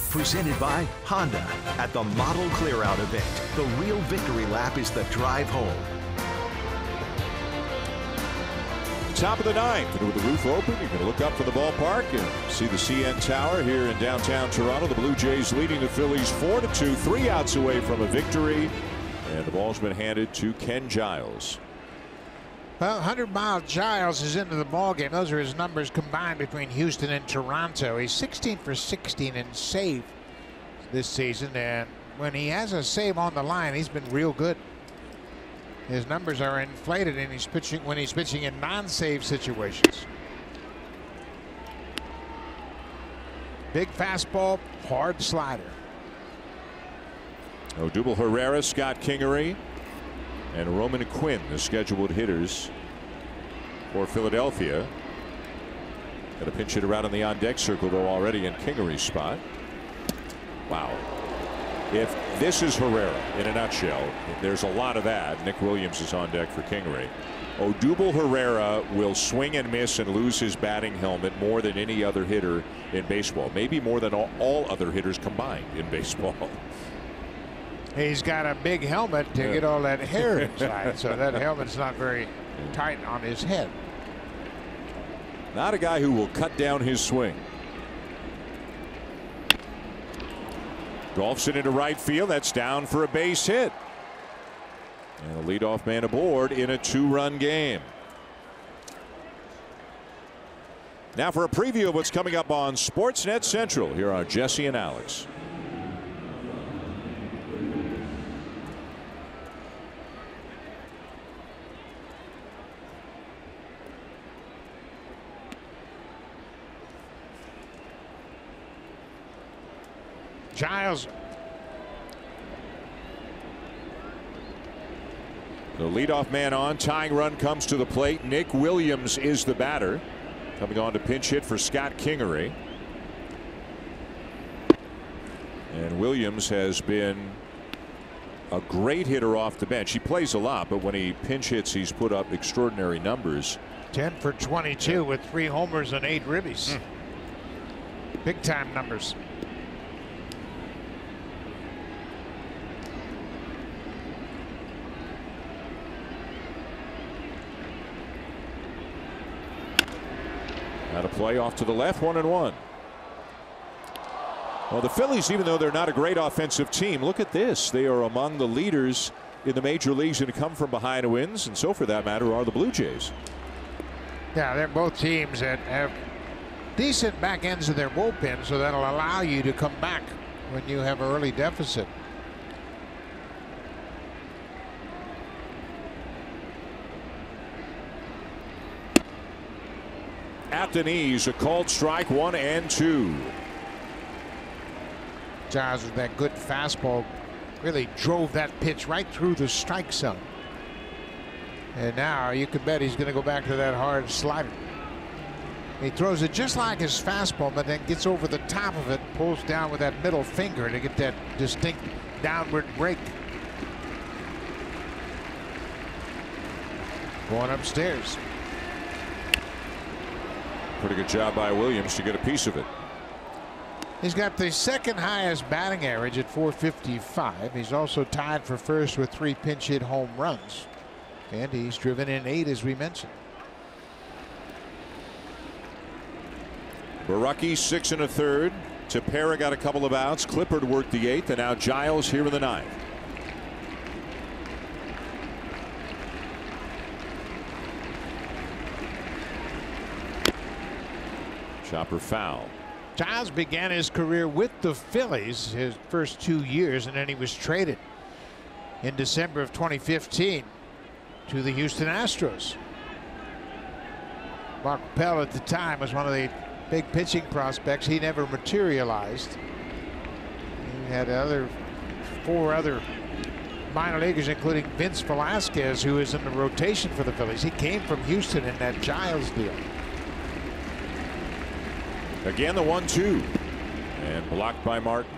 Presented by Honda at the Model Clearout event. The real victory lap is the drive home. Top of the 9th, and with the roof open, you can look up from the ballpark and see the CN Tower here in downtown Toronto. The Blue Jays leading the Phillies 4-2, 3 outs away from a victory, and the ball's been handed to Ken Giles. Well, 100-mile Giles is into the ballgame. Those are his numbers combined between Houston and Toronto. He's 16 for 16 in save this season, and when he has a save on the line, he's been real good. His numbers are inflated, and he's pitching when he's pitching in non-save situations. Big fastball, hard slider. Odubel Herrera, Scott Kingery, and Roman Quinn, the scheduled hitters for Philadelphia. Got a pinch hitter out on the on-deck circle, though, already in Kingery's spot. Wow. If this is Herrera in a nutshell, there's a lot of that. Nick Williams is on deck for Kingery. Odubel Herrera will swing and miss and lose his batting helmet more than any other hitter in baseball. Maybe more than all other hitters combined in baseball. He's got a big helmet to get all that hair inside, so that helmet's not very tight on his head. Not a guy who will cut down his swing. Golfs it into right field. That's down for a base hit. And the leadoff man aboard in a 2-run game. Now for a preview of what's coming up on Sportsnet Central. Here are Jesse and Alex. Giles. The leadoff man on. Tying run comes to the plate. Nick Williams is the batter. Coming on to pinch hit for Scott Kingery. And Williams has been a great hitter off the bench. He plays a lot, but when he pinch hits, he's put up extraordinary numbers. 10 for 22 with 3 homers and 8 ribbies. Big time numbers. Out of play off to the left, 1-1. Well, the Phillies, even though they're not a great offensive team, look at this. They are among the leaders in the major leagues in come from behind wins, and so for that matter are the Blue Jays. Yeah, they're both teams that have decent back ends of their bullpen, so that'll allow you to come back when you have an early deficit. At the knees, a called strike, 1-2. Giles with that good fastball really drove that pitch right through the strike zone. And now you can bet he's going to go back to that hard slider. He throws it just like his fastball, but then gets over the top of it, pulls down with that middle finger to get that distinct downward break. Going upstairs. Pretty good job by Williams to get a piece of it. He's got the second highest batting average at .455. He's also tied for first with 3 pinch hit home runs. And he's driven in 8, as we mentioned. Baraki 6 1/3. Tepera got a couple of outs. Clippard worked the 8th, and now Giles here in the 9th. Chopper foul. Giles began his career with the Phillies his first 2 years, and then he was traded in December of 2015 to the Houston Astros. Mark Pell at the time was one of the big pitching prospects. He never materialized. He had 4 other minor leaguers, including Vince Velasquez, who is in the rotation for the Phillies. He came from Houston in that Giles deal. Again, the 1-2, and blocked by Martin.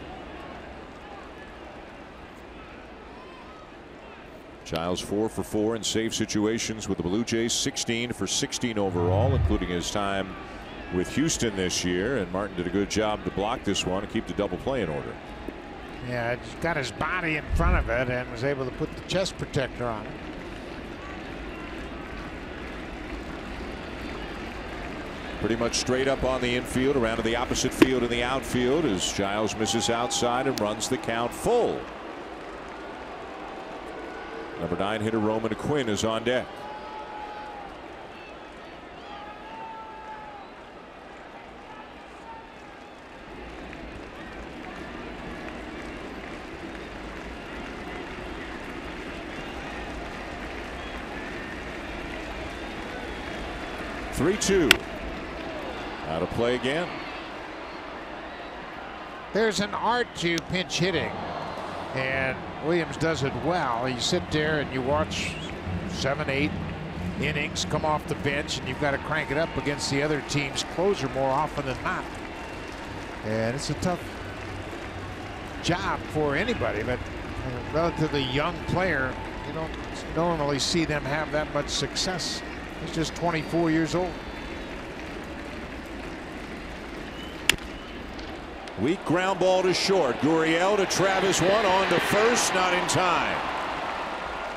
Giles 4 for 4 in save situations with the Blue Jays, 16 for 16 overall, including his time with Houston this year. And Martin did a good job to block this one and keep the double play in order. Yeah, he's got his body in front of it and was able to put the chest protector on it. Pretty much straight up on the infield, around to the opposite field in the outfield as Giles misses outside and runs the count full. Number 9 hitter Roman Quinn is on deck. Three-two. Out of play again. There's an art to pinch hitting, and Williams does it well. You sit there and you watch 7, 8 innings come off the bench, and you've got to crank it up against the other team's closer more often than not. And it's a tough job for anybody, but a relatively young player, you don't normally see them have that much success. He's just 24 years old. Weak ground ball to short. Gurriel to Travis, one on to first, not in time.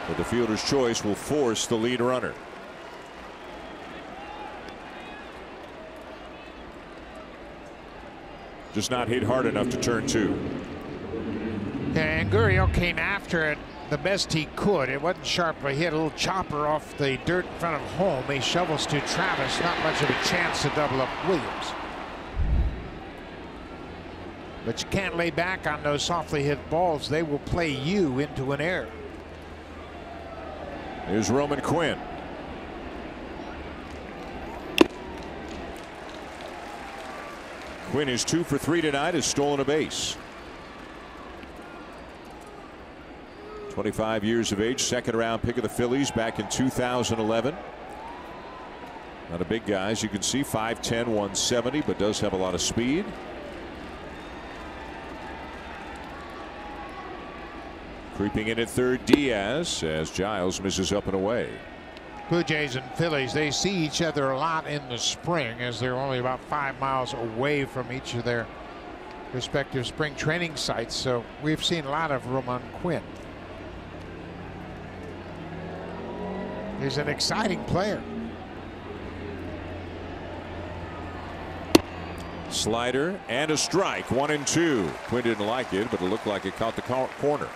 But the fielder's choice will force the lead runner. Just not hit hard enough to turn 2. And Gurriel came after it the best he could. It wasn't sharply hit. A little chopper off the dirt in front of home. He shovels to Travis. Not much of a chance to double up Williams. But you can't lay back on those softly hit balls. They will play you into an error. Here's Roman Quinn. Quinn is 2 for 3 tonight, has stolen a base. 25 years of age, second round pick of the Phillies back in 2011. Not a big guy, as you can see, 5'10", 170, but does have a lot of speed. Creeping in at third, Diaz, as Giles misses up and away. Blue Jays and Phillies, they see each other a lot in the spring, as they're only about 5 miles away from each of their respective spring training sites. So we've seen a lot of Roman Quinn. He's an exciting player. Slider and a strike, 1-2. Quinn didn't like it, but it looked like it caught the corner.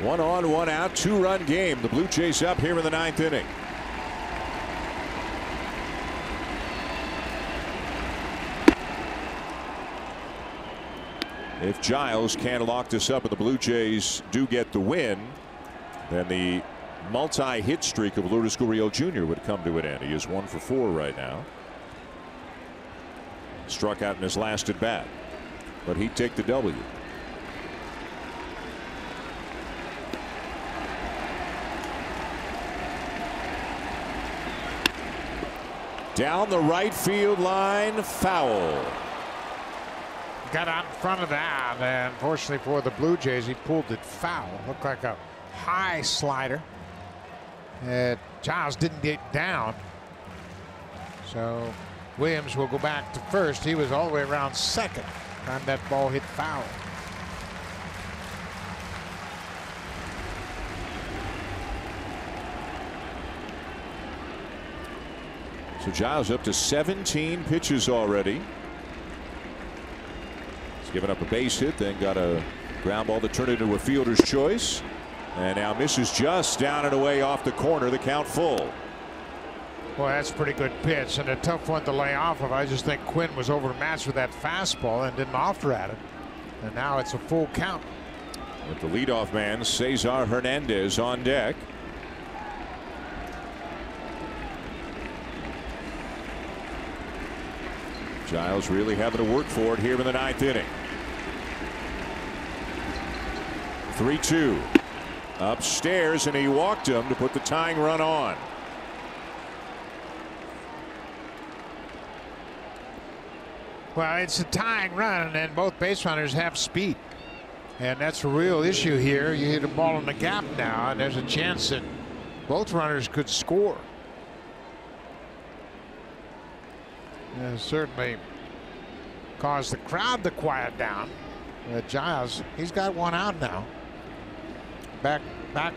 One on, one out, 2-run game. The Blue Jays up here in the 9th inning. If Giles can't lock this up and the Blue Jays do get the win, then the multi-hit streak of Lourdes Gurriel Jr. would come to an end. He is 1 for 4 right now. Struck out in his last at bat, but he'd take the W. Down the right field line, foul. Got out in front of that, and fortunately for the Blue Jays, he pulled it foul. Looked like a high slider. Giles didn't get down, so Williams will go back to first. He was all the way around second time that ball hit foul. So Giles up to 17 pitches already. He's given up a base hit, then got a ground ball that turned into a fielder's choice, and now misses just down and away off the corner. The count full. Boy, that's a pretty good pitch and a tough one to lay off of. I just think Quinn was overmatched with that fastball and didn't offer at it, and now it's a full count. With the leadoff man, Cesar Hernandez, on deck. Giles really having to work for it here in the 9th inning. 3-2. Upstairs, and he walked him to put the tying run on. Well, it's a tying run, and both base runners have speed. And that's a real issue here. You hit a ball in the gap now, and there's a chance that both runners could score. Certainly caused the crowd to quiet down. Giles, he's got one out now. Back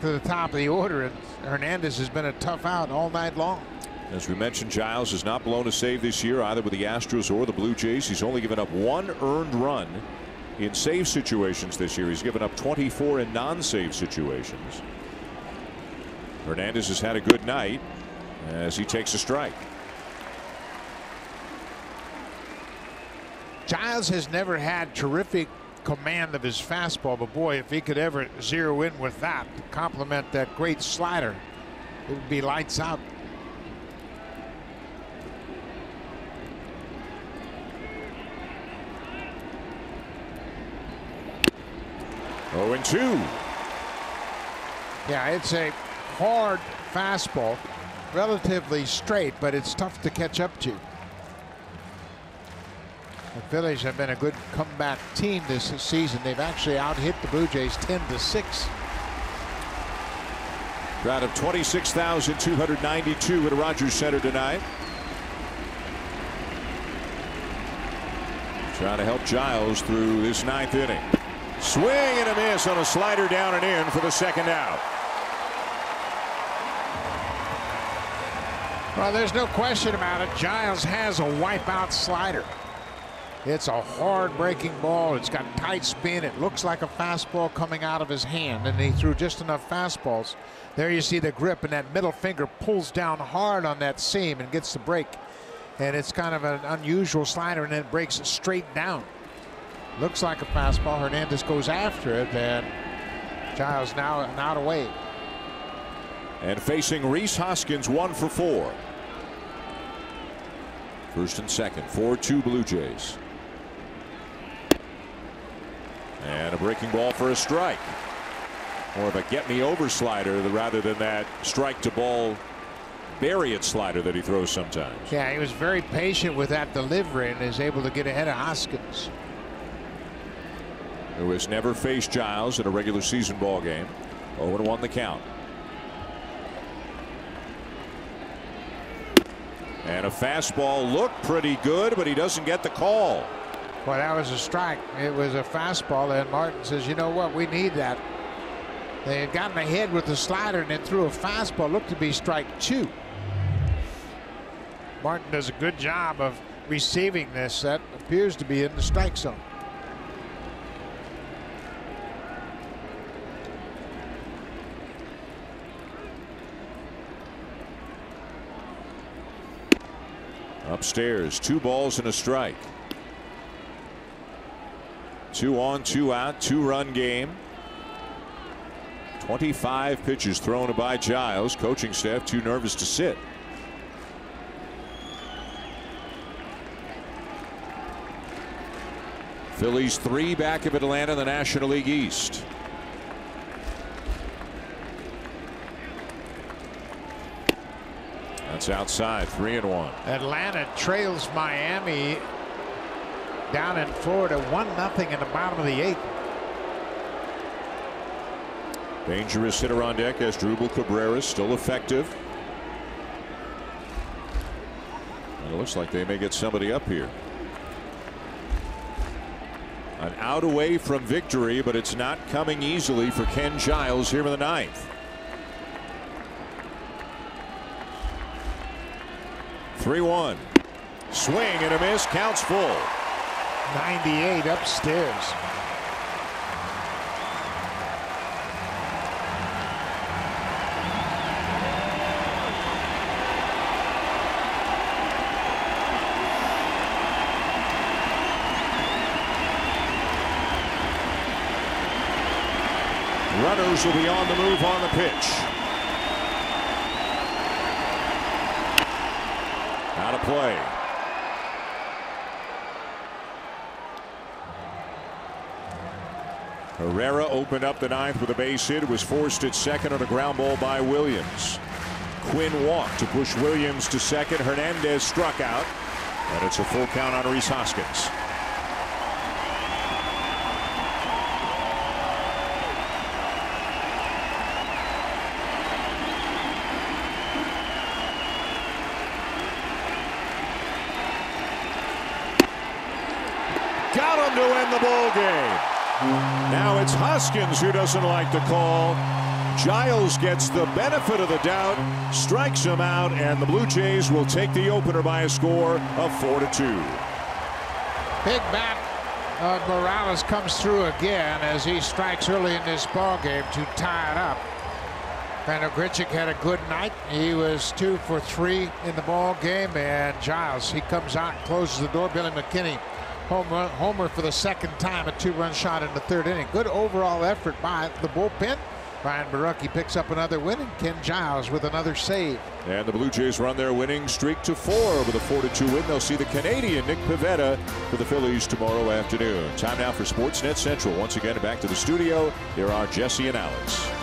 to the top of the order, and Hernandez has been a tough out all night long. As we mentioned, Giles has not blown a save this year, either with the Astros or the Blue Jays. He's only given up 1 earned run in save situations this year. He's given up 24 in non-save situations. Hernandez has had a good night as he takes a strike. Giles has never had terrific command of his fastball, but boy, if he could ever zero in with that to complement that great slider, it would be lights out. Oh, and 2. Yeah, it's a hard fastball, relatively straight, but it's tough to catch up to. The Phillies have been a good comeback team this season. They've actually out-hit the Blue Jays 10-6. Crowd of 26,292 at Rogers Center tonight. Trying to help Giles through this 9th inning. Swing and a miss on a slider down and in for the second out. Well, there's no question about it. Giles has a wipeout slider. It's a hard breaking ball. It's got tight spin. It looks like a fastball coming out of his hand, and he threw just enough fastballs. There you see the grip, and that middle finger pulls down hard on that seam and gets the break. And it's kind of an unusual slider, and then it breaks it straight down. Looks like a fastball. Hernandez goes after it, and Giles now out away. And facing Rhys Hoskins, 1 for 4. First and second, 4-2 Blue Jays. And a breaking ball for a strike. More of a get-me-over slider rather than that strike-to-ball bury it slider that he throws sometimes. Yeah, he was very patient with that delivery and is able to get ahead of Hoskins, who has never faced Giles in a regular season ball game. 0-1 the count. And a fastball looked pretty good, but he doesn't get the call. Well, that was a strike. It was a fastball, and Martin says, you know what, we need that. They had gotten ahead with the slider and then threw a fastball. Looked to be strike 2. Martin does a good job of receiving this. That appears to be in the strike zone. Upstairs, 2 balls and a strike. 2 on, 2 out, 2-run game. 25 pitches thrown by Giles. Coaching staff too nervous to sit. Phillies 3 back of Atlanta in the National League East. That's outside, 3-1. Atlanta trails Miami down in Florida 1-0 in the bottom of the 8th. Dangerous hitter on deck as Drupal Cabrera, still effective. And it looks like they may get somebody up here. An out away from victory, but it's not coming easily for Ken Giles here in the 9th. 3-1. Swing and a miss, counts full. 98 upstairs. Runners will be on the move on the pitch. Out of play. Herrera opened up the 9th with a base hit. Was forced at second on a ground ball by Williams. Quinn walked to push Williams to second. Hernandez struck out, and it's a full count on Rhys Hoskins. Got him to end the ball game. Now it's Hoskins who doesn't like the call. Giles gets the benefit of the doubt, strikes him out, and the Blue Jays will take the opener by a score of 4-2. Big bat of Morales comes through again as he strikes early in this ball game to tie it up. And Grichuk had a good night. He was 2 for 3 in the ball game, and Giles, he comes out and closes the door. Billy McKinney homer for the second time, a 2-run shot in the 3rd inning. Good overall effort by the bullpen. Brian Borucki picks up another win, and Ken Giles with another save. And the Blue Jays run their winning streak to 4 with a 4-2 win. They'll see the Canadian Nick Pivetta for the Phillies tomorrow afternoon. Time now for Sportsnet Central. Once again, back to the studio. Here are Jesse and Alex.